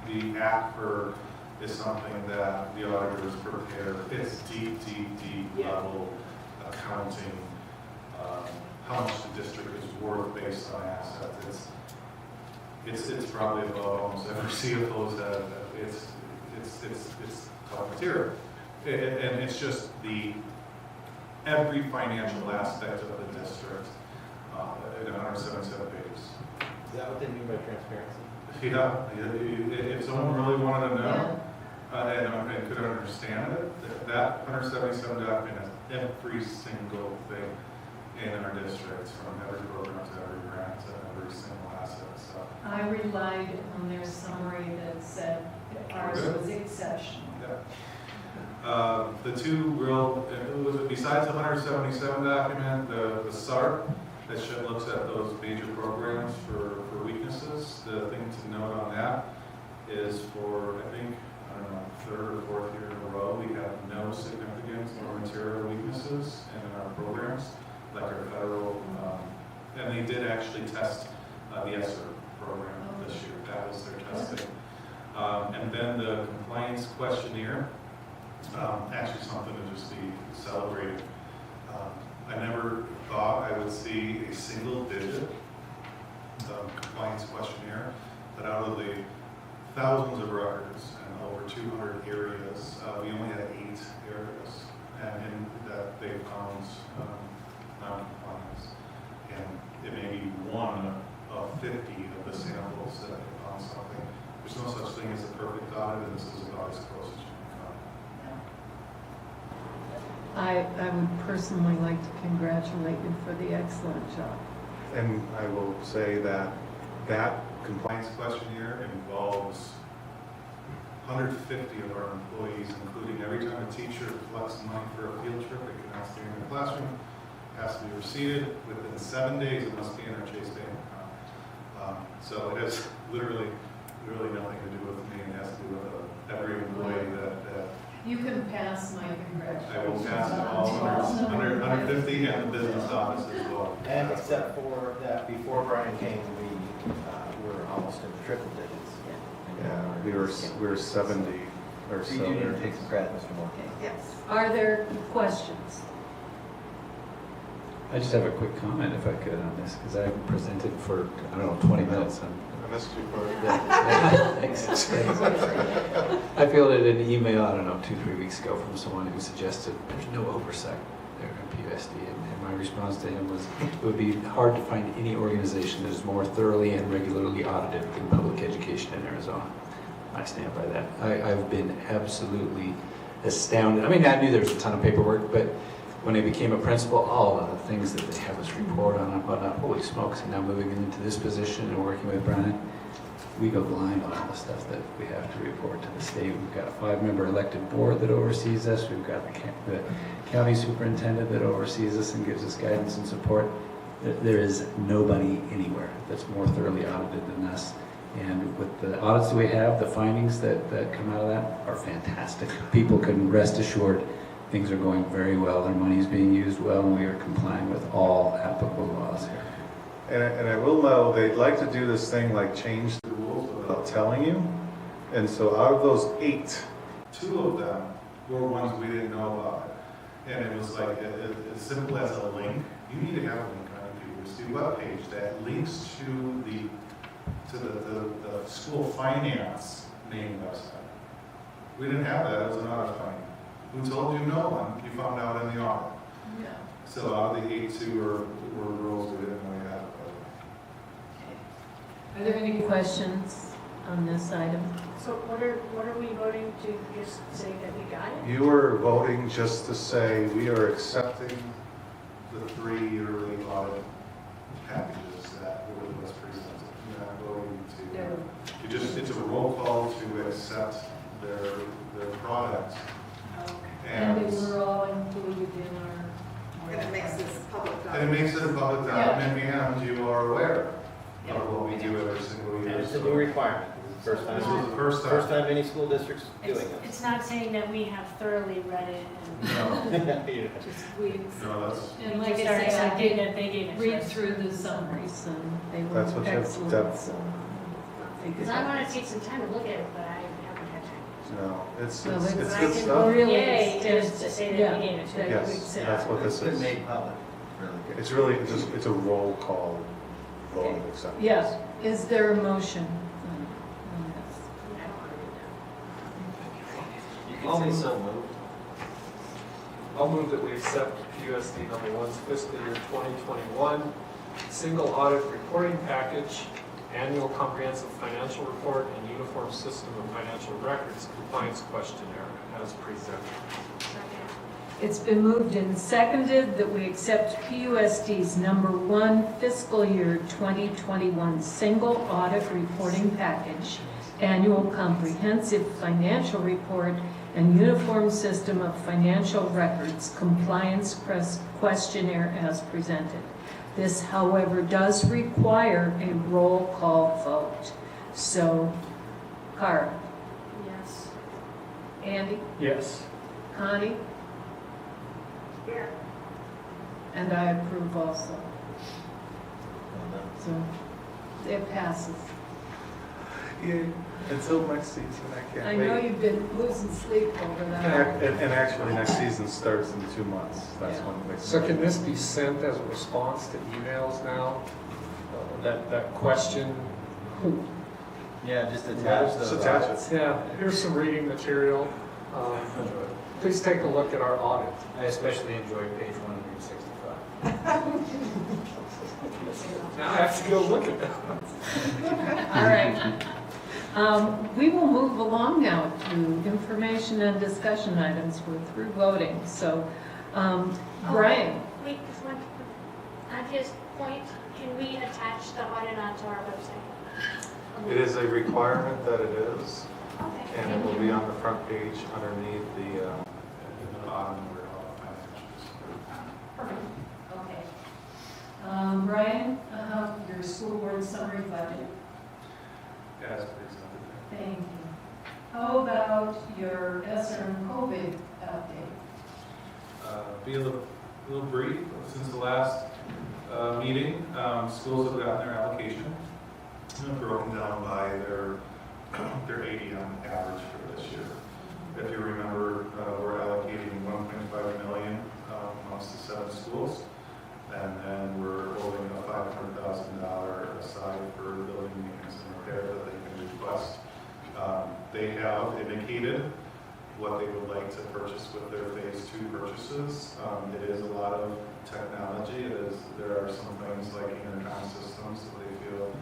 [SPEAKER 9] The ACFR is something that the auditors prepare. It's deep level accounting, how much the district is worth based on assets. It's probably above almost every CFO's head. It's tough material. And it's just every financial aspect of the district in 177 pages.
[SPEAKER 10] Is that what they mean by transparency?
[SPEAKER 9] Yeah, if someone really wanted to know and could understand it, that 177 document has every single thing in our district, from every program to every grant to every single asset. So
[SPEAKER 4] I relied on their summary that said ours was exceptional.
[SPEAKER 9] Yeah. The two real, besides the 177 document, the SART that looks at those major programs for weaknesses. The thing to note on that is for, I think, third or fourth year in a row, we have no significant or material weaknesses in our programs, like our federal, and they did actually test the ESSER program this year. That was their testing. And then the compliance questionnaire, actually something to just be celebrated. I never thought I would see a single-digit compliance questionnaire, but out of the thousands of records and over 200 areas, we only had 8 areas and that they found non-compliance. And it may be 1 of 50 of the samples that they found something. There's no such thing as a perfect audit, and this is about as close as you can come.
[SPEAKER 4] I would personally like to congratulate you for the excellent job.
[SPEAKER 9] And I will say that that compliance questionnaire involves 150 of our employees, including every time a teacher collects money for a field trip, they cannot stay in the classroom. has to be receipted within 7 days. It must be in our Chase Bank account. So it has literally nothing to do with me. It has to do with every employee that
[SPEAKER 4] You can pass my congratulations.
[SPEAKER 9] I will pass it all under 150 and the business office as well.
[SPEAKER 10] And except for that, before Brian came, we were almost in the triple digits.
[SPEAKER 9] Yeah, we were 70 or so.
[SPEAKER 10] You need to take some credit, Mr. Moore.
[SPEAKER 20] Yes.
[SPEAKER 4] Are there questions?
[SPEAKER 21] I just have a quick comment if I could on this, because I presented for, I don't know, 20 minutes on.
[SPEAKER 9] I missed you for it.
[SPEAKER 21] Thanks. I fielded an email, I don't know, 2-3 weeks ago from someone who suggested there's no oversight there in PUSD, and my response to him was, it would be hard to find any organization that is more thoroughly and regularly audited than public education in Arizona. I stand by that. I've been absolutely astounded. I mean, I knew there was a ton of paperwork, but when I became a principal, all of the things that they have us report on and whatnot, holy smokes, and now moving into this position and working with Brian, we go blind on all the stuff that we have to report to the state. We've got a 5-member elected board that oversees us. We've got the county superintendent that oversees us and gives us guidance and support. There is nobody anywhere that's more thoroughly audited than us. And with the audits that we have, the findings that come out of that are fantastic. People can rest assured things are going very well, their money is being used well, and we are complying with all applicable laws here.
[SPEAKER 9] And I will know they'd like to do this thing like change the rules without telling you. And so out of those 8, 2 of them were ones we didn't know about. And it was like as simple as a link. You need to have a link on your webpage that links to the school finance main website. We didn't have that. It was an audit finding. Who told you? No one. You found out in the audit.
[SPEAKER 4] Yeah.
[SPEAKER 9] So out of the 8, 2 were rules we didn't know you had.
[SPEAKER 4] Are there any questions on this item?
[SPEAKER 1] So what are we voting to just say that we got it?
[SPEAKER 9] You were voting just to say we are accepting the 3 yearly audit packages that was presented. You're not voting to, it's a roll call to accept their product.
[SPEAKER 4] And they were all included in our...
[SPEAKER 20] And it makes this public document.
[SPEAKER 9] And it makes it a public document, and you are aware of what we do every single year.
[SPEAKER 10] And it's a new requirement. This is the first time any school district's doing it.
[SPEAKER 1] It's not saying that we have thoroughly read it and just we.
[SPEAKER 9] No, that's.
[SPEAKER 4] And like I said, I did read through the summaries, and they were
[SPEAKER 9] That's what you have
[SPEAKER 4] excellent.
[SPEAKER 9] depth.
[SPEAKER 4] So
[SPEAKER 1] Because I want to take some time to look at it, but I haven't had time.
[SPEAKER 9] No, it's
[SPEAKER 4] Well,
[SPEAKER 9] good
[SPEAKER 1] I can
[SPEAKER 9] stuff.
[SPEAKER 1] really yay just to say that
[SPEAKER 4] yeah,
[SPEAKER 1] we gave it to you.
[SPEAKER 9] Yes, that's what this
[SPEAKER 10] It's been
[SPEAKER 9] is.
[SPEAKER 10] made public. Really good.
[SPEAKER 9] It's really, it's a roll call vote of acceptance.
[SPEAKER 4] Yes. Is there a motion on this?
[SPEAKER 10] You can say so moved.
[SPEAKER 6] I'll move that we accept PUSD number 1's fiscal year 2021 single audit reporting package, annual comprehensive financial report, and uniform system of financial records compliance questionnaire as presented.
[SPEAKER 4] It's been moved and seconded that we accept PUSD's number 1 fiscal year 2021 single audit reporting package, annual comprehensive financial report, and uniform system of financial records compliance questionnaire as presented. This, however, does require a roll call vote. So, Cara?
[SPEAKER 1] Yes.
[SPEAKER 4] Andy?
[SPEAKER 6] Yes.
[SPEAKER 4] Connie?
[SPEAKER 2] Yeah.
[SPEAKER 4] And I approve also. So, it passes.
[SPEAKER 9] Yeah, until next season, I can't
[SPEAKER 4] I
[SPEAKER 9] wait.
[SPEAKER 4] know you've been losing sleep over that.
[SPEAKER 9] And actually, next season starts in 2 months. That's when it makes.
[SPEAKER 6] So can this be sent as a response to emails now? That question?
[SPEAKER 10] Yeah, just attach
[SPEAKER 9] Just
[SPEAKER 10] those.
[SPEAKER 9] attach it.
[SPEAKER 6] Yeah, here's some reading material. Please take a look at our audit.
[SPEAKER 15] I especially enjoyed page 165.
[SPEAKER 6] Now I have to go look at that.
[SPEAKER 4] All right. We will move along now to information and discussion items. We're through voting. So, Brian?
[SPEAKER 1] Wait, just one. On his point, can we attach the audit onto our website?
[SPEAKER 9] It is a requirement that it is,
[SPEAKER 1] Okay.
[SPEAKER 9] and it will be on the front page underneath the bottom where all the financials.
[SPEAKER 1] Perfect.
[SPEAKER 7] Okay.
[SPEAKER 8] be a little brief. Since the last meeting, schools have gotten their allocation broken down by their 80 on average for this year. If you remember, we're allocating 1.5 million amongst the 7 schools, and then we're holding a $500,000 aside for building maintenance and repair that they can request. They have indicated what they would like to purchase with their phase 2 purchases. It is a lot of technology. There are some things like intercom systems that they feel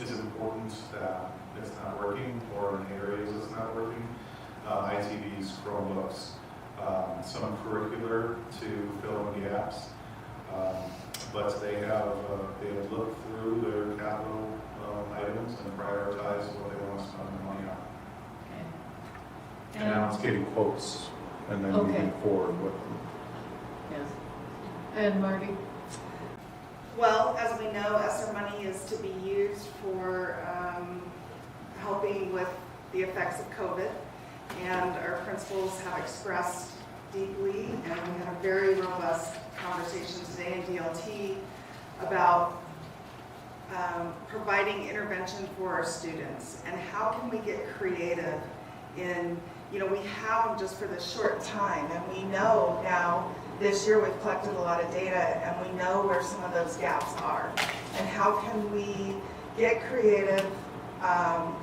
[SPEAKER 8] is important that it's not working, or in areas it's not working. ITVs, Chromebooks, some curricular to fill in gaps. But they have looked through their capital items and prioritized what they want to spend their money on.
[SPEAKER 9] And now it's getting quotes and then moving forward with them.
[SPEAKER 4] Yes. And Marty?
[SPEAKER 20] Well, as we know, ESSER money is to be used for helping with the effects of COVID. And our principals have expressed deeply, and we had a very robust conversation today in DLT about providing intervention for our students and how can we get creative in, we have them just for this short time, and we know now this year we've collected a lot of data and we know where some of those gaps are, and how can we get creative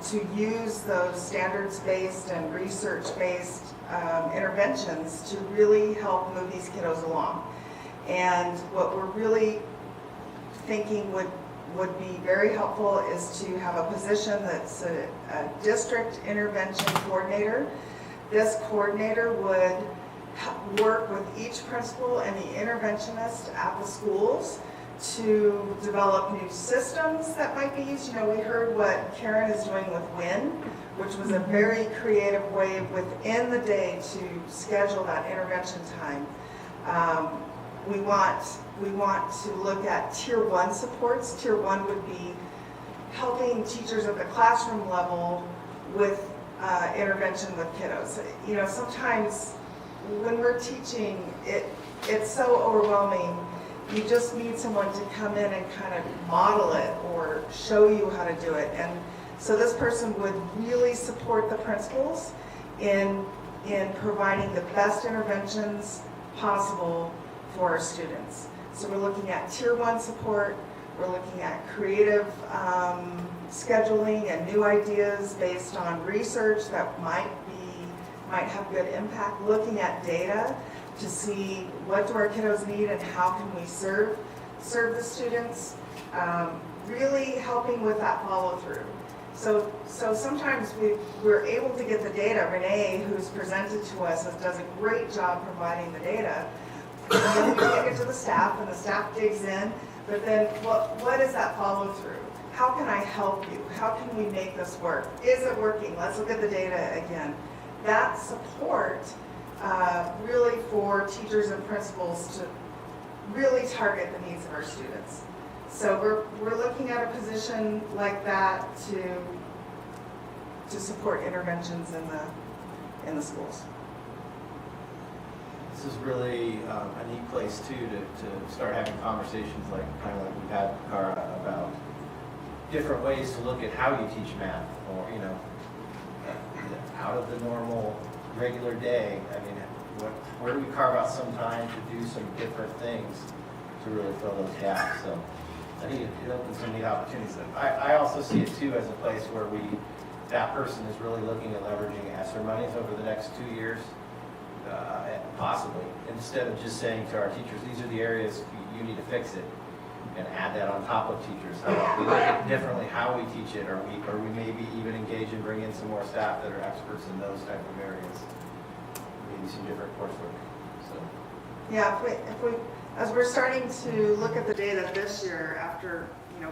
[SPEAKER 20] to use those standards-based and research-based interventions to really help move these kiddos along. And what we're really thinking would be very helpful is to have a position that's a district intervention coordinator. This coordinator would work with each principal and the interventionist at the schools to develop new systems that might be used. We heard what Karen is doing with WIN, which was a very creative way within the day to schedule that intervention time. We want to look at Tier 1 supports. Tier 1 would be helping teachers at the classroom level with intervention with kiddos. Sometimes when we're teaching, it's so overwhelming. You just need someone to come in and kind of model it or show you how to do it. And so this person would really support the principals in providing the best interventions possible for our students. So we're looking at Tier 1 support, we're looking at creative scheduling and new ideas based on research that might have good impact, looking at data to see what do our kiddos need and how can we serve the students, really helping with that follow through. So sometimes we're able to get the data. Renee, who's presented to us, does a great job providing the data. And then we take it to the staff, and the staff digs in. But then what is that follow through? How can I help you? How can we make this work? Is it working? Let's look at the data again. That support really for teachers and principals to really target the needs of our students. So we're looking at a position like that to support interventions in the schools.
[SPEAKER 10] This is really a neat place too to start having conversations like we've had, Cara, about different ways to look at how you teach math, or out of the normal regular day. Where do we carve out some time to do some different things to really fill those gaps? So I think it opens some neat opportunities. I also see it too as a place where that person is really looking at leveraging ESSER monies over the next 2 years, possibly, instead of just saying to our teachers, these are the areas you need to fix it, and add that on top of teachers. How about we look at differently how we teach it, or we maybe even engage and bring in some more staff that are experts in those type of areas. Maybe some different coursework. So
[SPEAKER 20] yeah, if we as we're starting to look at the data this year, after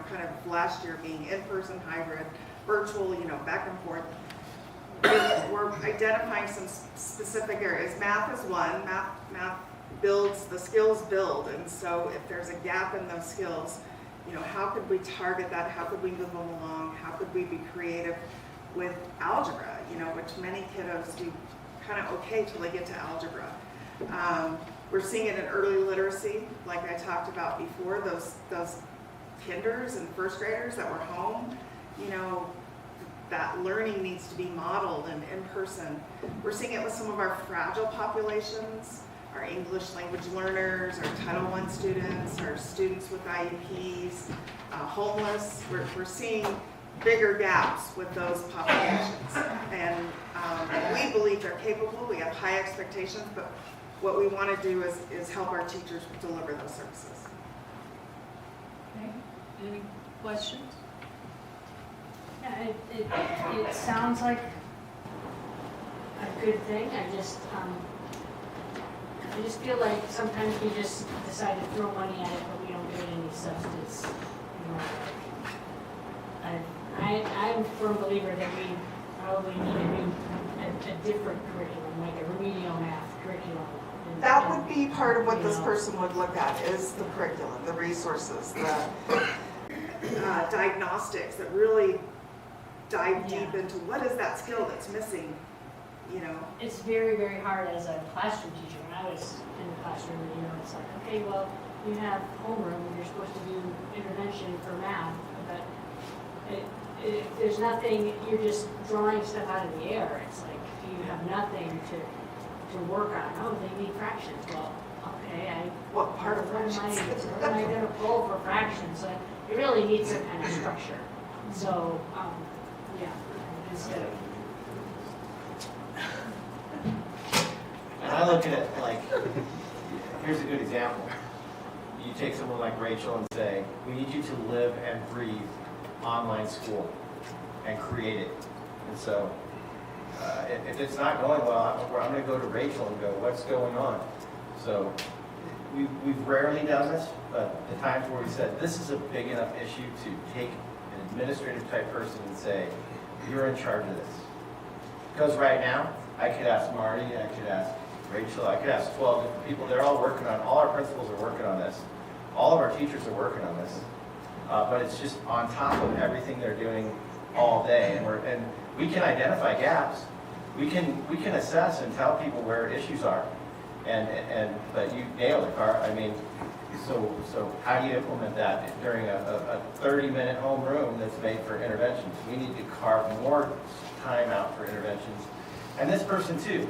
[SPEAKER 20] kind of last year being in-person, hybrid, virtual, back and forth, we're identifying some specific areas. Math is one. Math builds, the skills build, and so if there's a gap in those skills, how could we target that? How could we move them along? How could we be creative with algebra, which many kiddos do kind of okay till they get to algebra. We're seeing it in early literacy, like I talked about before, those kinders and first graders that were home, you know, that learning needs to be modeled and in person. We're seeing it with some of our fragile populations, our English language learners, our Title I students, our students with IEPs, homeless. We're seeing bigger gaps with those populations. And we believe they're capable, we have high expectations, but what we want to do is help our teachers deliver those services.
[SPEAKER 4] Okay, any questions?
[SPEAKER 1] Yeah, it sounds like a good thing. I just feel like sometimes we just decide to throw money at it, but we don't get any substance. You know, I'm a firm believer that we probably need to do a different curriculum, like a remedial math curriculum.
[SPEAKER 20] That would be part of what this person would look at, is the curriculum, the resources, the diagnostics that really dive deep into what is that skill that's missing, you know.
[SPEAKER 1] It's very, very hard as a classroom teacher. When I was in the classroom, you know, it's like, okay, well, you have homeroom and you're supposed to do intervention for math, but there's nothing, you're just drawing stuff out of the air. It's like, you have nothing to work on. Oh, they need fractions. Well, okay,
[SPEAKER 20] what part of fractions?
[SPEAKER 1] What am I going to pull for fractions? So it really needs some kind of structure. So, yeah, instead of.
[SPEAKER 10] And I look at it like, here's a good example. You take someone like Rachel and say, we need you to live and breathe online school and create it. And so, if it's not going well, I'm going to go to Rachel and go, what's going on? So we've rarely done this, but the times where we said, this is a big enough issue to take an administrative type person and say, you're in charge of this. Because right now, I could ask Marty, I could ask Rachel, I could ask 12 different people. They're all working on, all our principals are working on this. All of our teachers are working on this. But it's just on top of everything they're doing all day. And we can identify gaps. We can assess and tell people where issues are. But you nailed it, Carl. I mean, so how do you implement that during a 30-minute homeroom that's made for interventions? We need to carve more time out for interventions. And this person too,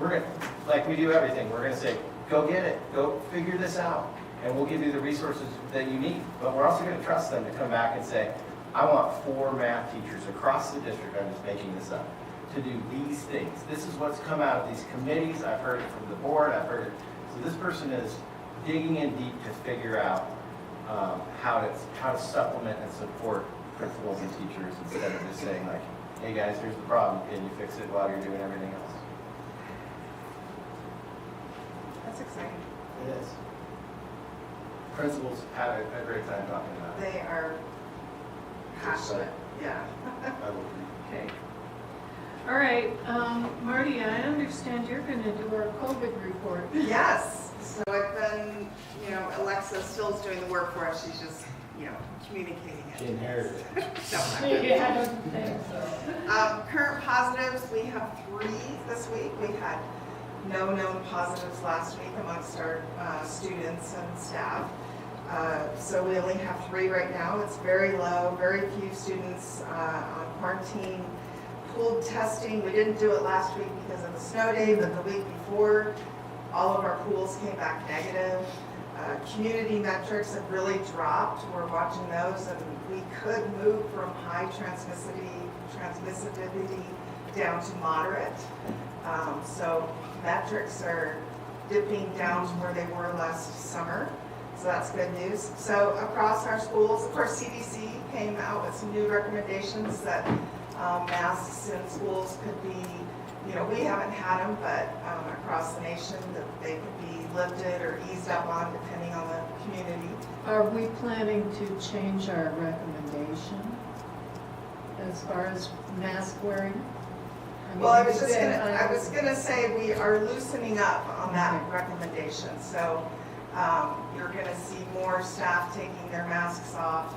[SPEAKER 10] we're going to, like we do everything, we're going to say, go get it, go figure this out, and we'll give you the resources that you need. But we're also going to trust them to come back and say, I want 4 math teachers across the district, I'm just making this up, to do these things. This is what's come out of these committees. I've heard it from the board. I've heard it. So this person is digging in deep to figure out how to supplement and support principals and teachers instead of just saying like, hey guys, here's the problem. Can you fix it while you're doing everything else?
[SPEAKER 20] That's exciting.
[SPEAKER 10] It is. Principals have a great time talking about it.
[SPEAKER 20] They are passionate. Yeah.
[SPEAKER 10] I will agree.
[SPEAKER 4] Okay. All right, Marty, I understand you're going to do our COVID report.
[SPEAKER 20] Yes. So I've been, you know, Alexa still's doing the work for us. She's just, you know, communicating it.
[SPEAKER 10] She inherited it.
[SPEAKER 4] Yeah, I don't think so.
[SPEAKER 20] Current positives, we have 3 this week. We had no known positives last week amongst our students and staff. So we only have 3 right now. It's very low, very few students on quarantine. Pooled testing, we didn't do it last week because of the snow day, but the week before, all of our pools came back negative. Community metrics have really dropped. We're watching those, and we could move from high transmissivity down to moderate. So metrics are dipping down to where they were last summer. So that's good news. So across our schools, of course, CDC came out with some new recommendations that masks in schools could be, you know, we haven't had them, but across the nation that they could be lifted or eased up on depending on the community.
[SPEAKER 4] Are we planning to change our recommendation as far as mask wearing?
[SPEAKER 20] Well, I was gonna say we are loosening up on that recommendation. So you're gonna see more staff taking their masks off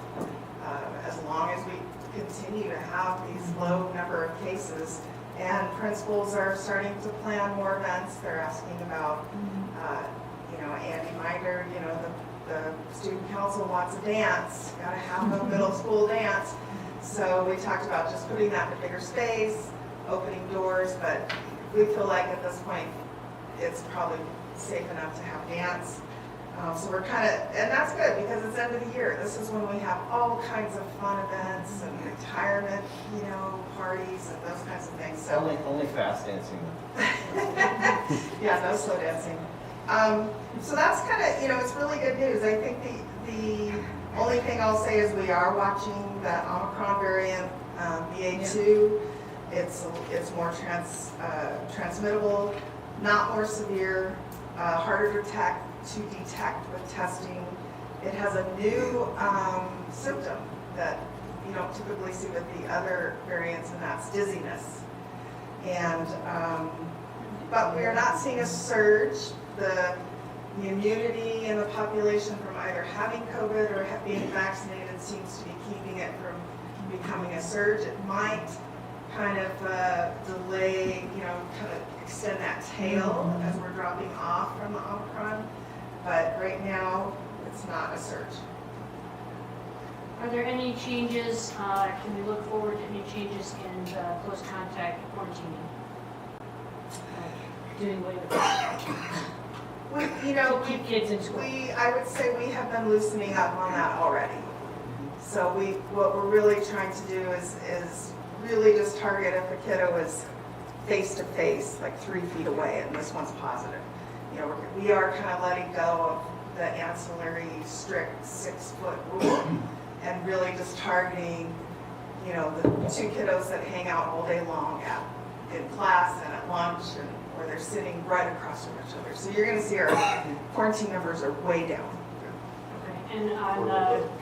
[SPEAKER 20] as long as we continue to have these low number of cases. And principals are starting to plan more events. They're asking about, Andy Minder, the student council wants a dance, gotta have a middle school dance. So we talked about just putting that in a bigger space, opening doors, but we feel like at this point, it's probably safe enough to have dance. So we're and that's good because it's end of the year. This is when we have all kinds of fun events and retirement, parties and those kinds of things. So
[SPEAKER 10] Only fast dancing.
[SPEAKER 20] yeah, no slow dancing. So that's it's really good news. I think the only thing I'll say is we are watching the Omicron variant, BA2. It's more transmittable, not more severe, harder to detect with testing. It has a new symptom that you don't typically see with the other variants, and that's dizziness. And but we are not seeing a surge. The immunity in the population from either having COVID or being vaccinated seems to be keeping it from becoming a surge. It might kind of delay, kind of extend that tail as we're dropping off from the Omicron. But right now, it's not a surge.
[SPEAKER 1] Are there any changes, can we look forward to any changes in the close contact quarantining? Doing away with that? To keep kids in school.
[SPEAKER 20] I would say we have been loosening up on that already. So what we're really trying to do is really just target if a kiddo is face to face, like 3 feet away, and this one's positive. We are kind of letting go of the ancillary strict 6-foot rule and really just targeting, the 2 kiddos that hang out all day long in class and at lunch, and where they're sitting right across from each other. So you're going to see our quarantine numbers are way down.
[SPEAKER 1] Okay. And on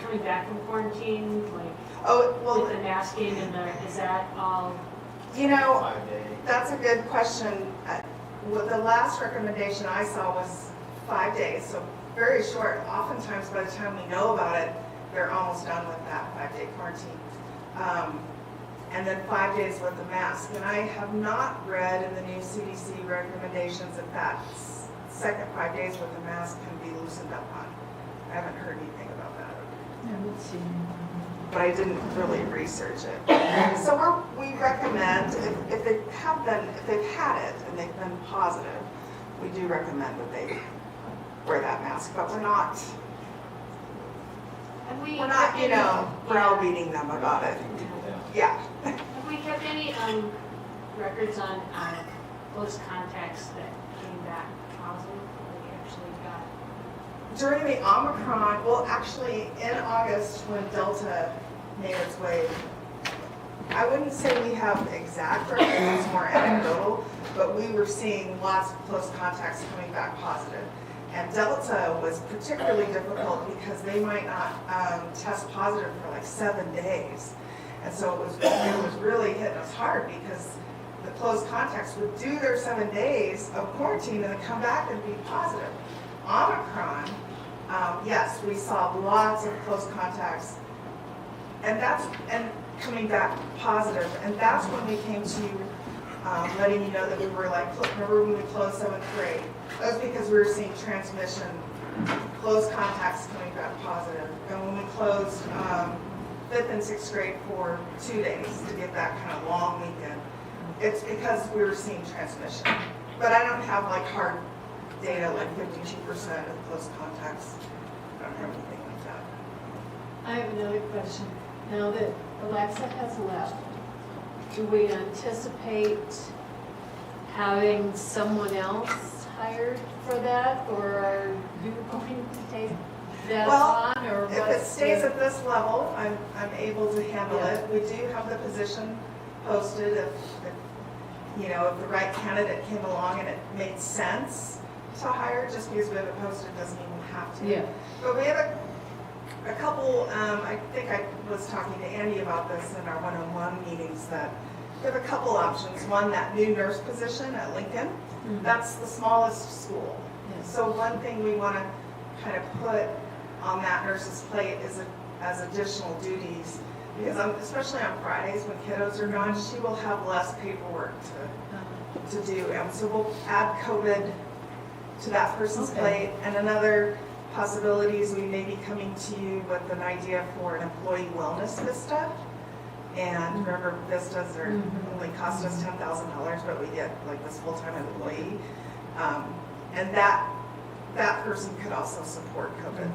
[SPEAKER 1] coming back from quarantine, with the masking and is that all?
[SPEAKER 10] 5 days.
[SPEAKER 20] That's a good question. The last recommendation I saw was 5 days, so very short. Oftentimes, by the time we know about it, they're almost done with that 5-day quarantine. And then 5 days with the mask. And I have not read in the new CDC recommendations if that second 5 days with the mask can be loosened up on. I haven't heard anything about that. But I didn't really research it. So we recommend, if they've had it and they've been positive, we do recommend that they wear that mask. But we're not, browbeating them about it. Yeah.
[SPEAKER 1] Have we kept any records on close contacts that came back positive, or we actually got?
[SPEAKER 20] During the Omicron, well, actually in August when Delta made its way, I wouldn't say we have exact records, it's more anecdotal, but we were seeing lots of close contacts coming back positive. And Delta was particularly difficult because they might not test positive for like 7 days. And so it was really hitting us hard because the close contacts would do their 7 days of quarantine and then come back and be positive. Omicron, yes, we saw lots of close contacts and coming back positive. And that's when we came to letting you know that we were remember when we closed 7th grade? That was because we were seeing transmission, close contacts coming back positive. And when we closed 5th and 6th grade for 2 days to get that kind of long weekend, it's because we were seeing transmission. But I don't have hard data like 52% of close contacts. I don't have anything like that.
[SPEAKER 4] I have another question. Now that Alexa has left, do we anticipate having someone else hired for that, or are you going to take that on, or
[SPEAKER 20] if it stays at this level, I'm able to handle it. We do have the position posted if the right candidate came along and it made sense to hire. Just because we have it posted doesn't mean we have to.
[SPEAKER 4] Yeah.
[SPEAKER 20] But we have a couple, I think I was talking to Andy about this in our one-on-one meetings, that we have a couple options. One, that new nurse position at Lincoln. Mm-hmm. That's the smallest school. Yes. So one thing we want to kind of put on that nurse's plate is as additional duties Because especially on Fridays when kiddos are gone, she will have less paperwork to do. And so we'll add COVID to that person's plate. And another possibility is we may be coming to you with an idea for an employee wellness vista. And remember, vistas are only cost us $10,000, but we get like this full-time employee. And that person could also support COVID.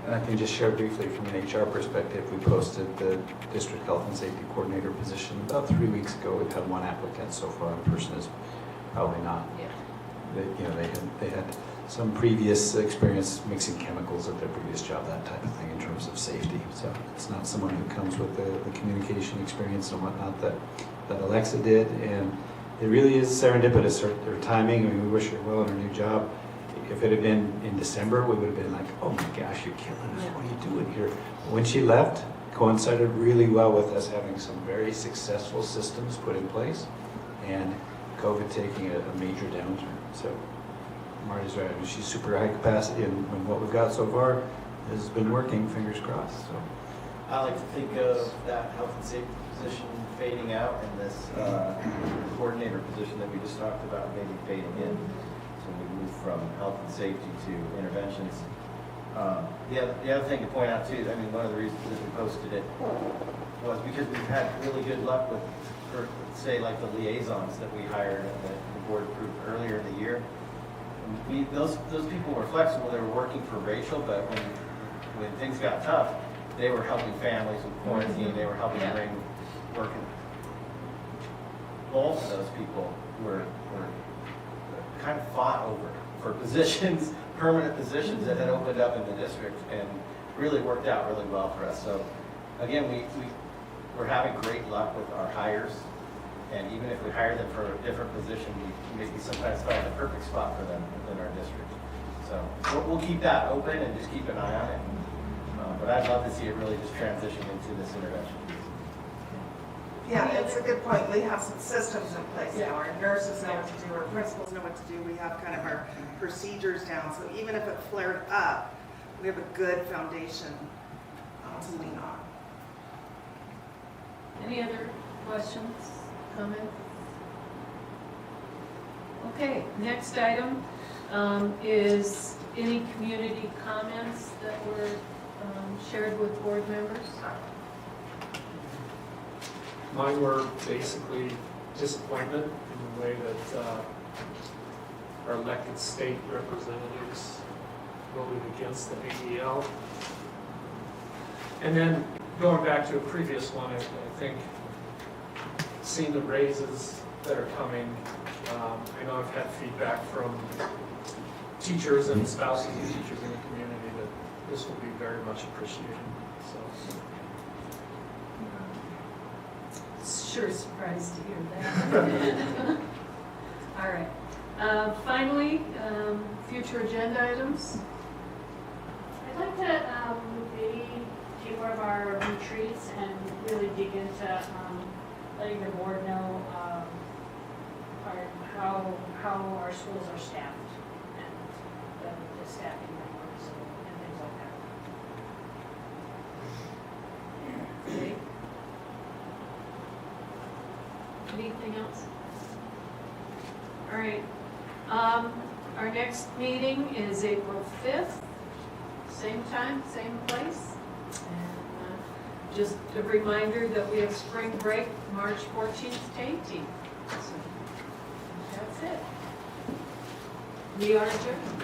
[SPEAKER 21] And I can just share briefly from an HR perspective, we posted the district health and safety coordinator position about 3 weeks ago. We've had one applicant so far, and person is probably not. They had some previous experience mixing chemicals at their previous job, that type of thing in terms of safety. So it's not someone who comes with the communication experience and whatnot that Alexa did. And it really is serendipitous, her timing. I mean, we wish her well in her new job. If it had been in December, we would have been like, oh my gosh, you're killing us. What are you doing here? When she left, coincided really well with us having some very successful systems put in place and COVID taking a major downturn. So Marty's right. I mean, she's super high capacity, and what we've got so far has been working, fingers crossed. So
[SPEAKER 10] I like to think of that health and safety position fading out and this coordinator position that we just talked about maybe fading in. So we move from health and safety to interventions. The other thing to point out too, I mean, one of the reasons that we posted it was because we've had really good luck with, say, like the liaisons that we hired and that the board approved earlier in the year. Those people were flexible. They were working for Rachel, but when things got tough, they were helping families with quarantine. They were helping bring working. Both of those people were kind of fought over for positions, permanent positions that had opened up in the district, and really worked out really well for us. So again, we're having great luck with our hires. And even if we hire them for a different position, we maybe sometimes find the perfect spot for them within our district. So we'll keep that open and just keep an eye on it. But I'd love to see it really just transition into this intervention.
[SPEAKER 20] Yeah, it's a good point. We have some systems in place now. Our nurses know what to do, our principals know what to do. We have kind of our procedures down. So even if it flared up, we have a good foundation to lean on.
[SPEAKER 4] Any other questions? Comment? Okay, next item is any community comments that were shared with board members?
[SPEAKER 6] Mine were basically disappointment in the way that our elected state representatives voted against the ADL. And then going back to a previous one, I think seeing the raises that are coming, I know I've had feedback from teachers and spouses of teachers in the community that this will be very much appreciated. So.
[SPEAKER 4] Sure surprised to hear that. All right. Finally, future agenda items.
[SPEAKER 1] I'd like to maybe take one of our retreats and really dig into letting the board know how our schools are staffed and the staffing numbers and things like that.
[SPEAKER 4] Okay. Anything else? All right. Our next meeting is April 5th, same time, same place. And just a reminder that we have spring break March 14th to 18th. So that's it. We are adjourned.